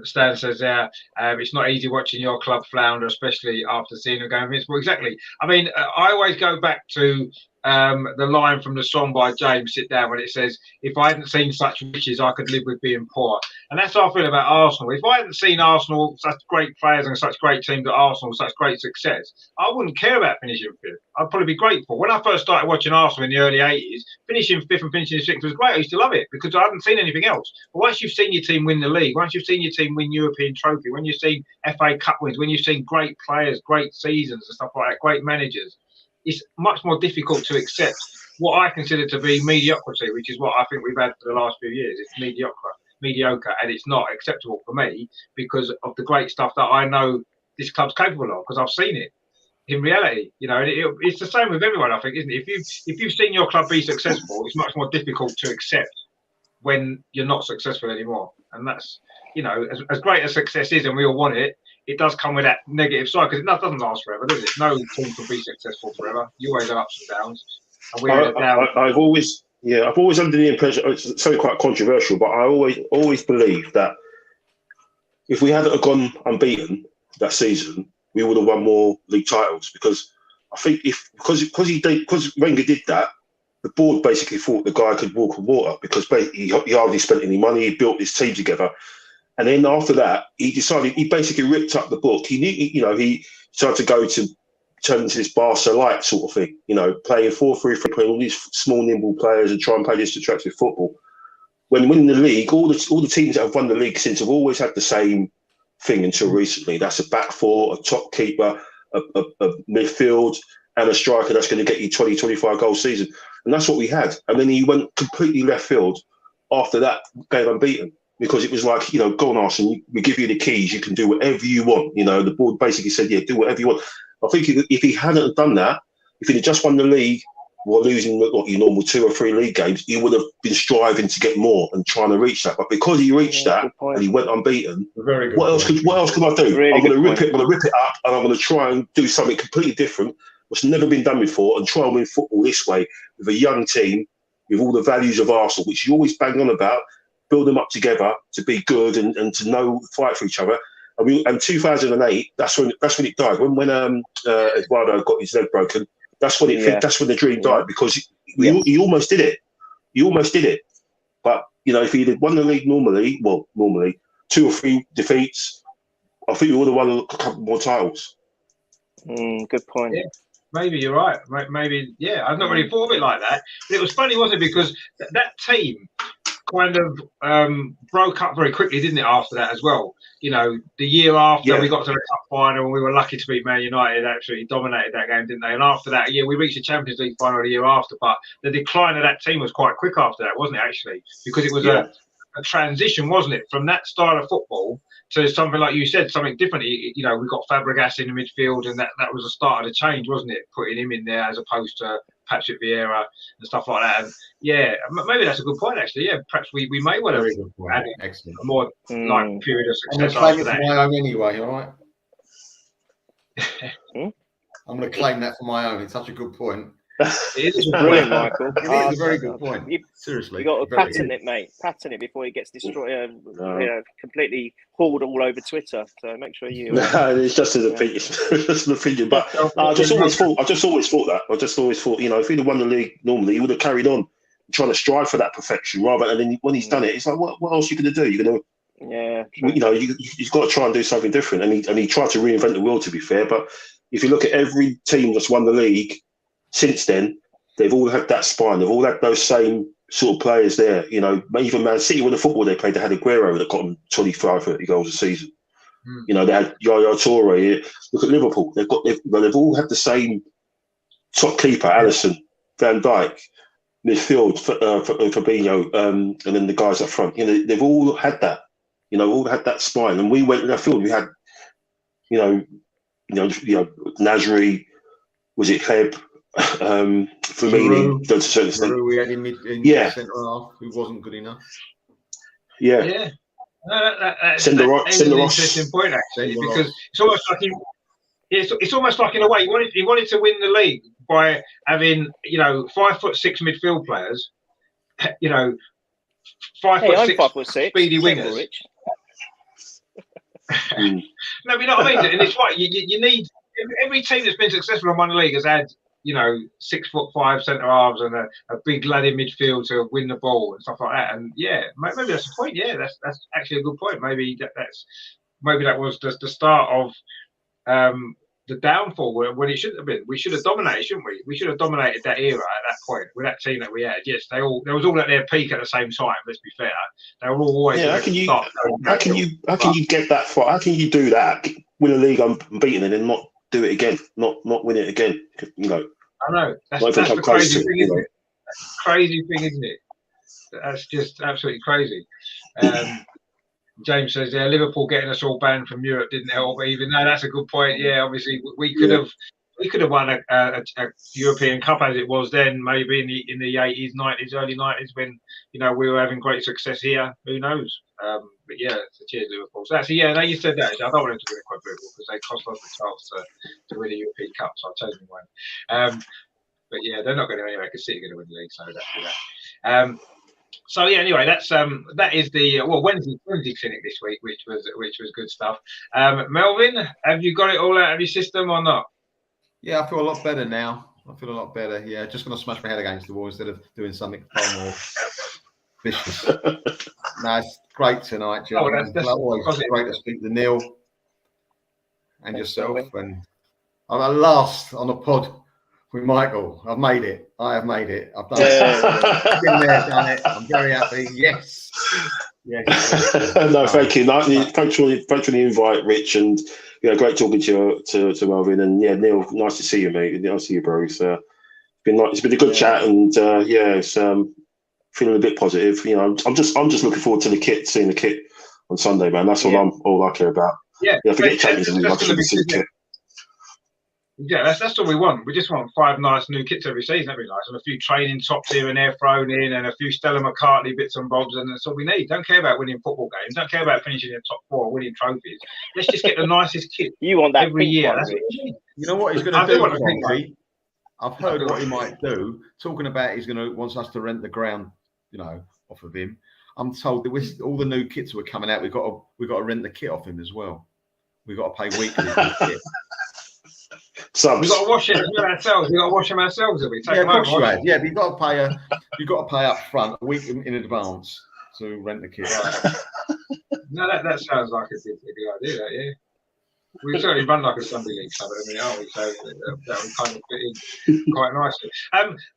B: Stan says there, it's not easy watching your club flounder, especially after seeing them go invincible. Exactly. I mean, I always go back to the line from the song by James, Sit Down, when it says, if I hadn't seen such riches, I could live with being poor. And that's how I feel about Arsenal. If I hadn't seen Arsenal, such great players and such great teams at Arsenal, such great success, I wouldn't care about finishing fifth. I'd probably be grateful. When I first started watching Arsenal in the early 80s, finishing fifth and finishing sixth was great. I used to love it because I hadn't seen anything else. But once you've seen your team win the league, once you've seen your team win European trophy, when you've seen FA Cup wins, when you've seen great players, great seasons and stuff like that, great managers, it's much more difficult to accept what I consider to be mediocrity, which is what I think we've had for the last few years. It's mediocre, and it's not acceptable for me because of the great stuff that I know this club's capable of, because I've seen it in reality. You know, it's the same with everyone, I think, isn't it? If you've seen your club be successful, it's much more difficult to accept when you're not successful anymore. And that's, you know, as great as success is, and we all want it, it does come with that negative side, because it doesn't last forever, does it? No team can be successful forever. You always have ups and downs. And
G: I've always under the impression, it's something quite controversial, but I always believe that if we hadn't have gone unbeaten that season, we would have won more league titles. Because I think because Wenger did that, the board basically thought the guy could walk on water, because he hardly spent any money. He built his team together. And then after that, he basically ripped up the book. He knew, you know, he started to turn into this Barca light sort of thing, you know, playing 4-3-3, playing all these small, nimble players and try and play this attractive football. When winning the league, all the teams that have won the league since have always had the same thing until recently. That's a back four, a top keeper, a midfield, and a striker that's going to get you 20, 25 goal season. And that's what we had. And then he went completely left field after that game unbeaten. Because it was like, you know, go on, Arsenal, we give you the keys, you can do whatever you want. You know, the board basically said, yeah, do whatever you want. I think if he hadn't done that, if he'd have just won the league while losing your normal 2 or 3 league games, he would have been striving to get more and trying to reach that. But because he reached that and he went unbeaten, what else can I do? I'm going to rip it up, and I'm going to try and do something completely different, what's never been done before, and try and win football this way with a young team, with all the values of Arsenal, which you always bang on about. Build them up together to be good and to fight for each other. And 2008, that's when it died. When Eduardo got his leg broken, that's when the dream died, because he almost did it. He almost did it. But you know, if he had won the league normally 2 or 3 defeats, I think we would have won a couple more titles.
E: Good point.
A: Yeah. Maybe you're right. Maybe, yeah. I've not really thought of it like that. But it was funny, wasn't it? Because that team kind of broke up very quickly, didn't it, after that as well? You know, the year after we got to the cup final, and we were lucky to beat Man United, actually dominated that game, didn't they? And after that, we reached the Champions League final the year after, but the decline of that team was quite quick after that, wasn't it, actually? Because it was a transition, wasn't it, from that style of football to something like you said, something different. You know, we've got Fabregas in the midfield, and that was the start of the change, wasn't it? Putting him in there as opposed to Patrick Vieira and stuff like that. And yeah, maybe that's a good point, actually. Yeah, perhaps we may well have added a more like period of success after that.
B: I'm going to claim it for my own anyway, all right? I'm going to claim that for my own. It's such a good point.
E: It is brilliant, Michael.
B: It is a very good point. Seriously,
E: you got to patent it, mate. Patent it before it gets destroyed. Completely hauled all over Twitter. So make sure you.
G: No, it's just an opinion. But I just always thought that. I just always thought, you know, if he'd have won the league normally, he would have carried on trying to strive for that perfection rather than when he's done it. It's like, what else are you going to do? You're going to, you know, you've got to try and do something different. And he tried to reinvent the wheel, to be fair. But if you look at every team that's won the league since then, they've all had that spine. They've all had those same sort of players there. You know, even Man City, when the football they played, they had Aguero that got them 25, 30 goals a season. You know, they had Yaya Toure. Look at Liverpool. They've all had the same top keeper, Alisson, Van Dijk, midfield, Fabinho, and then the guys up front. You know, they've all had that. You know, all had that spine. And we went in our field. We had, you know, Nasri, was it Kleb? Firmini, to a certain extent.
B: We had him in centre half, who wasn't good enough.
A: Yeah. That's an interesting point, actually, because it's almost like it's almost like in a way he wanted to win the league by having 5'6" midfield players,
E: 5'6"
A: speedy wingers. No, you know what I mean, and it's right. You need every team that's been successful in one league has had 6'5" centre halves and a big lad in midfield to win the ball and stuff like that. And yeah, maybe that's the point. Yeah, that's actually a good point. Maybe that was the start of the downfall when it shouldn't have been. We should have dominated, shouldn't we? We should have dominated that era at that point with that team that we had. Yes, there was all at their peak at the same time. Let's be fair. They were all always.
G: Yeah, how can you get that far? How can you do that? Win a league unbeaten and then not do it again, not win it again.
A: I know that's the crazy thing, isn't it? That's the crazy thing, isn't it? That's just absolutely crazy. James says, Liverpool getting us all banned from Europe didn't help. Even though that's a good point. Yeah, obviously we could have won a European Cup as it was then, maybe in the 80s, 90s, early 90s when we were having great success here. Who knows? But yeah, so cheers Liverpool. So actually, now you said that. I don't want them to win a quadruple because they cost us the chance to win a European Cup, so I totally won't. But yeah, they're not going to anyway because City are going to win the league, so that's that. So yeah, anyway, that is the Wednesday clinic this week, which was good stuff. Melvin, have you got it all out of your system or not?
B: Yeah, I feel a lot better now. I feel a lot better. Yeah, just going to smash my head against the wall instead of doing something far more vicious. No, it's great tonight, John. That's always great to speak to Neil and yourself. And I'm at last on a pod with Michael. I've made it. I have made it. I've done it. Been there, done it. I'm very happy. Yes.
G: No, thank you. Thanks for the invite, Rich, and great talking to Melvin. And yeah, Neil, nice to see you, mate. Nice to see you, bro. It's been a good chat, and it's feeling a bit positive. I'm just looking forward to seeing the kit on Sunday, man. That's all I care about. Forget Champions League. I just want to see the kit.
A: Yeah, that's what we want. We just want 5 nice new kits every season, every night, and a few training tops here and there thrown in, and a few Stella McCartney bits and bobs, and that's all we need. Don't care about winning football games. Don't care about finishing in the top 4 or winning trophies. Let's just get the nicest kit.
E: You want that
A: every year? That's what we need.
B: You know what he's going to do? I've heard what he might do. Talking about wants us to rent the ground, off of him. I'm told that all the new kits were coming out. We've got to rent the kit off him as well. We've got to pay weekly for the kit.
G: Subs.
A: We've got to wash it ourselves. We've got to wash them ourselves. But
B: you've got to pay up front a week in advance to rent the kit.
A: No, that sounds like a good idea. Yeah, we certainly run like a Sunday league club, aren't we? So that would kind of fit in quite nicely.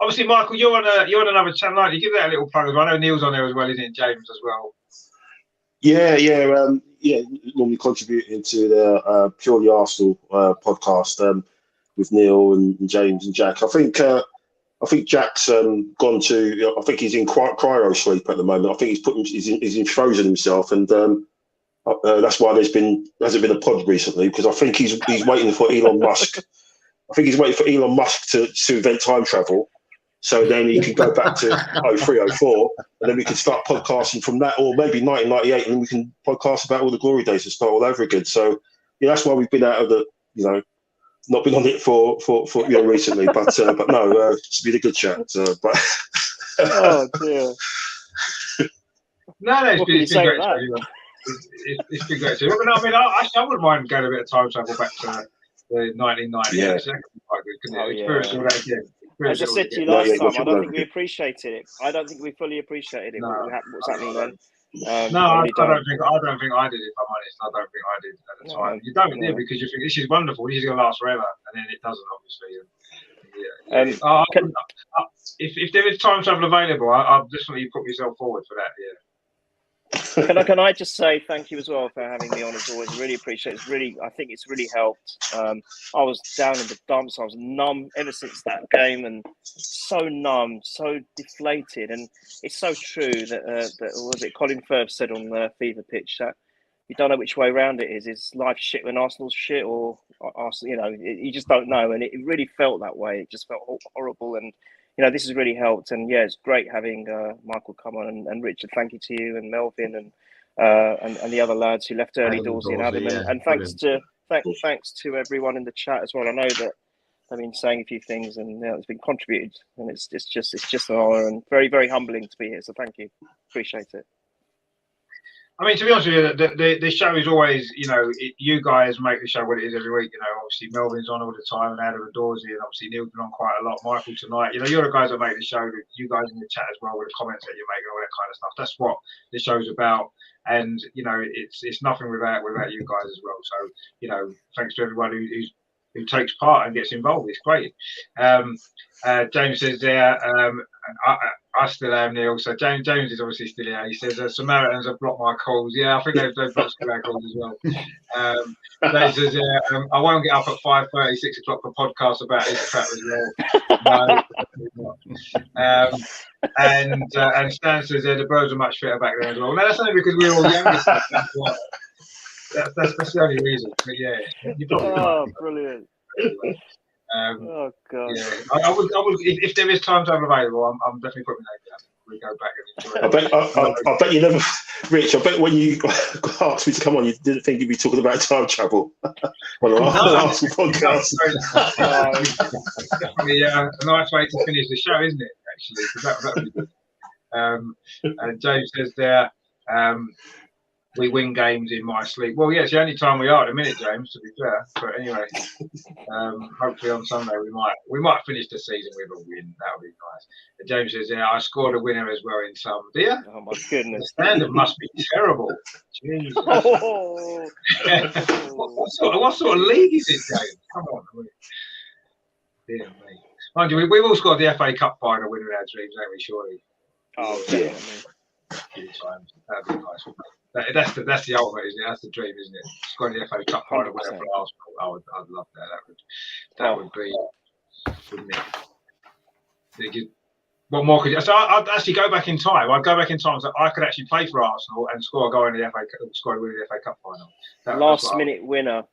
A: Obviously, Michael, you're on another channel, aren't you? Give that a little plug as well. I know Neil's on there as well, isn't it? James as well.
G: Yeah. Normally contributing to the Purely Arsenal podcast with Neil and James and Jack. I think Jack's gone to. I think he's in cryo sleep at the moment. I think he's frozen himself, and That's why hasn't been a pod recently, because I think he's waiting for Elon Musk. I think he's waiting for Elon Musk to invent time travel, so then he can go back to 03, 04, and then we can start podcasting from that, or maybe 1998, and then we can podcast about all the glory days and start all over again. So yeah, that's why we've been out of the, not been on it for recently, but no, it's been a good chat. But
E: oh dear.
A: No, it's been great. It's been great. But no, I mean, I wouldn't mind going a bit of time travel back to the 1990s.
G: Yeah.
A: It's quite good, couldn't it? Experience all that again.
E: As I said to you last time, I don't think we appreciated it. I don't think we fully appreciated it.
A: No.
E: What's happening then?
A: I don't think I did. If I'm honest, I don't think I did at the time. You don't do because you think this is wonderful. This is going to last forever, and then it doesn't, obviously. If there is time travel available, I'll definitely put myself forward for that. Yeah.
E: Can I just say thank you as well for having me on as always. Really appreciate it. I think it's really helped. I was down in the dumps. I was numb ever since that game, and so numb, so deflated. And it's so true that was it Colin Firth said on the Fever Pitch that you don't know which way around it is. Is life shit when Arsenal's shit, or Arsenal? You just don't know. And it really felt that way. It just felt horrible. And this has really helped, and yeah, it's great having Michael come on and Richard. Thank you to you and Melvin and the other lads who left early, Dorsey and Adam, and thanks to everyone in the chat as well. I know that I've been saying a few things, and it's been contributed, and it's just an honour and very, very humbling to be here. So thank you, appreciate it.
A: I mean, to be honest with you, the show is always, you guys make the show what it is every week. Obviously Melvin's on all the time, and Adam and Dorsey, and obviously Neil's been on quite a lot. Michael tonight, you're the guys that make the show. You guys in the chat as well with the comments that you make and all that kind of stuff. That's what the show's about, and it's nothing without you guys as well. So thanks to everyone who takes part and gets involved. It's great. James says there, I still am, Neil. So James is obviously still here. He says Samaritans have blocked my calls. Yeah, I think they've blocked our calls as well. James says, I won't get up at 5:30, 6 o'clock for podcasts about his crap as well. No, and Stan says the birds are much fitter back then as well. No, that's only because we were all younger. That's why. That's the only reason. But yeah, you
E: brilliant. Oh god!
A: Yeah, I would. If there is time travel available, I'm definitely putting that down. We go back and enjoy it.
G: I bet you never, Rich. I bet when you asked me to come on, you didn't think you'd be talking about time travel. Well, last podcast.
A: Definitely a nice way to finish the show, isn't it? Actually, because that would be good. And James says there. We win games in my sleep. Well, yeah, it's the only time we are at the minute, James, to be fair. But anyway, hopefully on Sunday we might finish the season with a win. That would be nice. And James says, I scored a winner as well in some. Do you?
E: Oh my goodness.
A: The standard must be terrible. Jesus.
E: Oh.
A: what sort of league is it, James? Come on. Dear me. Mind you, we've all scored the FA Cup final winner in our dreams, haven't we, surely?
E: Oh,
G: yeah.
A: That'd be nice. That's the ultimate, isn't it? That's the dream, isn't it? Scoring the FA Cup final winner for Arsenal. I'd love that. That would be, wouldn't it? What more could you? So I'd actually go back in time. I'd go back in time so I could actually play for Arsenal and score a goal in the score a win in the FA Cup final.
E: Last minute winner.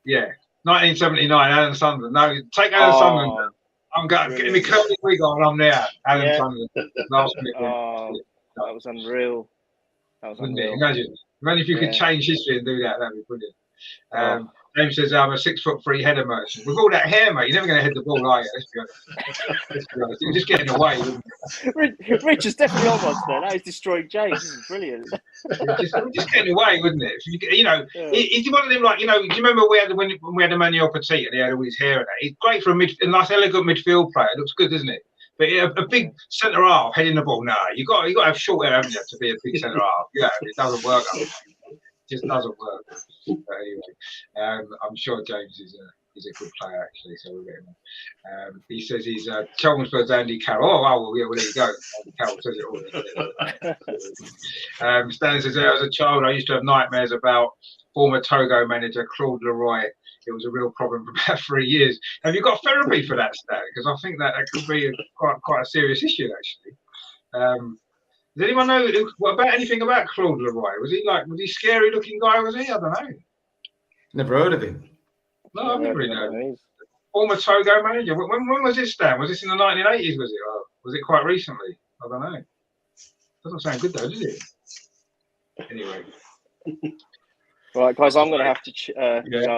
A: Yeah, 1979, Alan Sunderland. No, take Alan Sunderland. I'm going. Give me Curly Wig on. I'm there. Alan Sunderland. Last minute winner.
E: That was unreal.
A: Imagine if you could change history and do that. That'd be brilliant. James says, I'm a 6'3" header merchant. With all that hair, mate, you're never going to head the ball, are you? Let's be honest. You're just getting away.
E: Rich is definitely on once there. Now he's destroying James. This is brilliant.
A: just getting away, wouldn't it? Is one of them like, do you remember when we had Emmanuel Petit and he had all his hair and that? He's great for a nice, elegant midfield player. It looks good, doesn't it? But a big centre half heading the ball, you got to have short hair, haven't you, to be a big centre half? Yeah, it doesn't work. It just doesn't work. But anyway, I'm sure James is a good player actually, so we'll get him on. He says he's Chelmsford's Andy Carroll. Well, there you go. Andy Carroll says it all. Stan says, as a child, I used to have nightmares about former Togo manager Claude Leroy. It was a real problem for about 3 years. Have you got therapy for that, Stan? Because I think that could be quite a serious issue, actually. Does anyone know what about anything about Claude Leroy? Was he scary looking guy? Was he? I don't know.
B: Never heard of him.
A: No, I've never really known. Former Togo manager. When was this, Stan? Was this in the 1980s? Was it? Or was it quite recently? I don't know. Doesn't sound good though, does it? Anyway.
E: Right, guys, I'm going to have to go.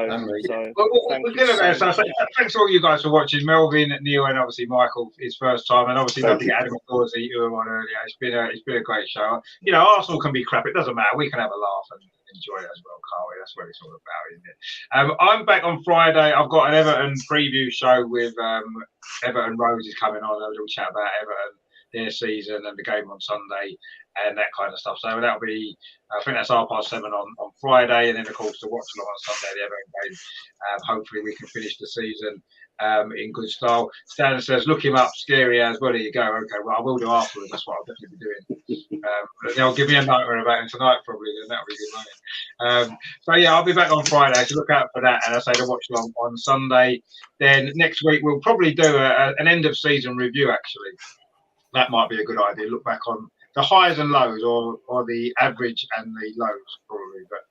A: So thanks to all you guys for watching. Melvin, Neil, and obviously Michael, his first time, and obviously nothing Adam McCausey, who were on earlier. It's been a great show. You know, Arsenal can be crap. It doesn't matter. We can have a laugh and enjoy it as well, can't we? That's what it's all about, isn't it? I'm back on Friday. I've got an Everton preview show with Everton Rose is coming on. A little chat about Everton, their season, and the game on Sunday, and that kind of stuff. So that'll be, I think that's 7:30 on Friday, and then of course to watch along on Sunday the Everton game. Hopefully we can finish the season in good style. Stan says, look him up, scary as well. There you go. Okay, well I will do afterwards. That's what I'll definitely be doing. But they'll give me a nightmare about him tonight probably. Then that'll be good money. So yeah, I'll be back on Friday. So look out for that. And I say to watch along on Sunday. Then next week we'll probably do an end of season review. Actually, that might be a good idea. Look back on the highs and lows, or the average and the lows, probably. But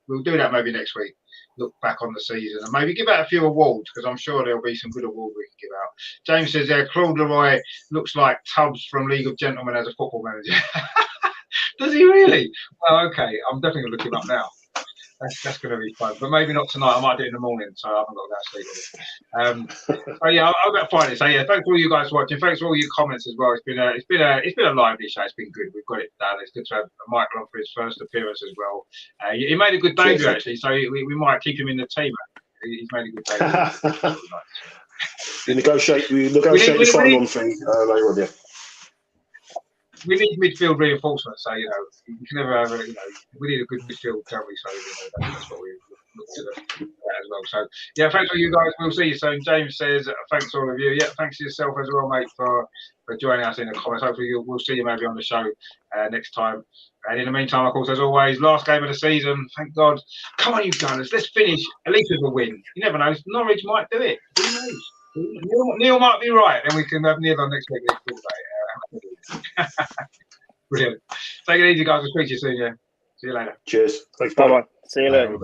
A: we'll do that maybe next week. Look back on the season and maybe give out a few awards, because I'm sure there'll be some good awards we can give out. James says there, Claude Leroy looks like Tubbs from League of Gentlemen as a football manager. Does he really? Well, okay. I'm definitely going to look him up now. That's going to be fun, but maybe not tonight. I might do it in the morning, so I haven't got to go to sleep. So yeah, I'll get Friday. So yeah, thanks for all you guys watching. Thanks for all your comments as well. It's been a lively show. It's been good. We've got it done. It's good to have Michael on for his first appearance as well. He made a good debut actually, so we might keep him in the team. He's made a good debut.
G: We negotiate the sign-on fee later on. Yeah.
A: We need midfield reinforcement, so you can never have we need a good midfield, don't we? So that's what we look to that as well. So yeah, thanks for you guys. We'll see you soon. James says thanks to all of you. Yeah, thanks to yourself as well, mate, for joining us in the comments. Hopefully we'll see you maybe on the show next time. And in the meantime, of course, as always, last game of the season. Thank God. Come on, you Gunners. Let's finish at least with a win. You never know. Norwich might do it. Who knows? Neil might be right. Then we can have Neil on next week. Brilliant. Take it easy, guys. We'll speak to you soon. Yeah. See you later.
G: Cheers. Thanks.
E: Bye. See you later.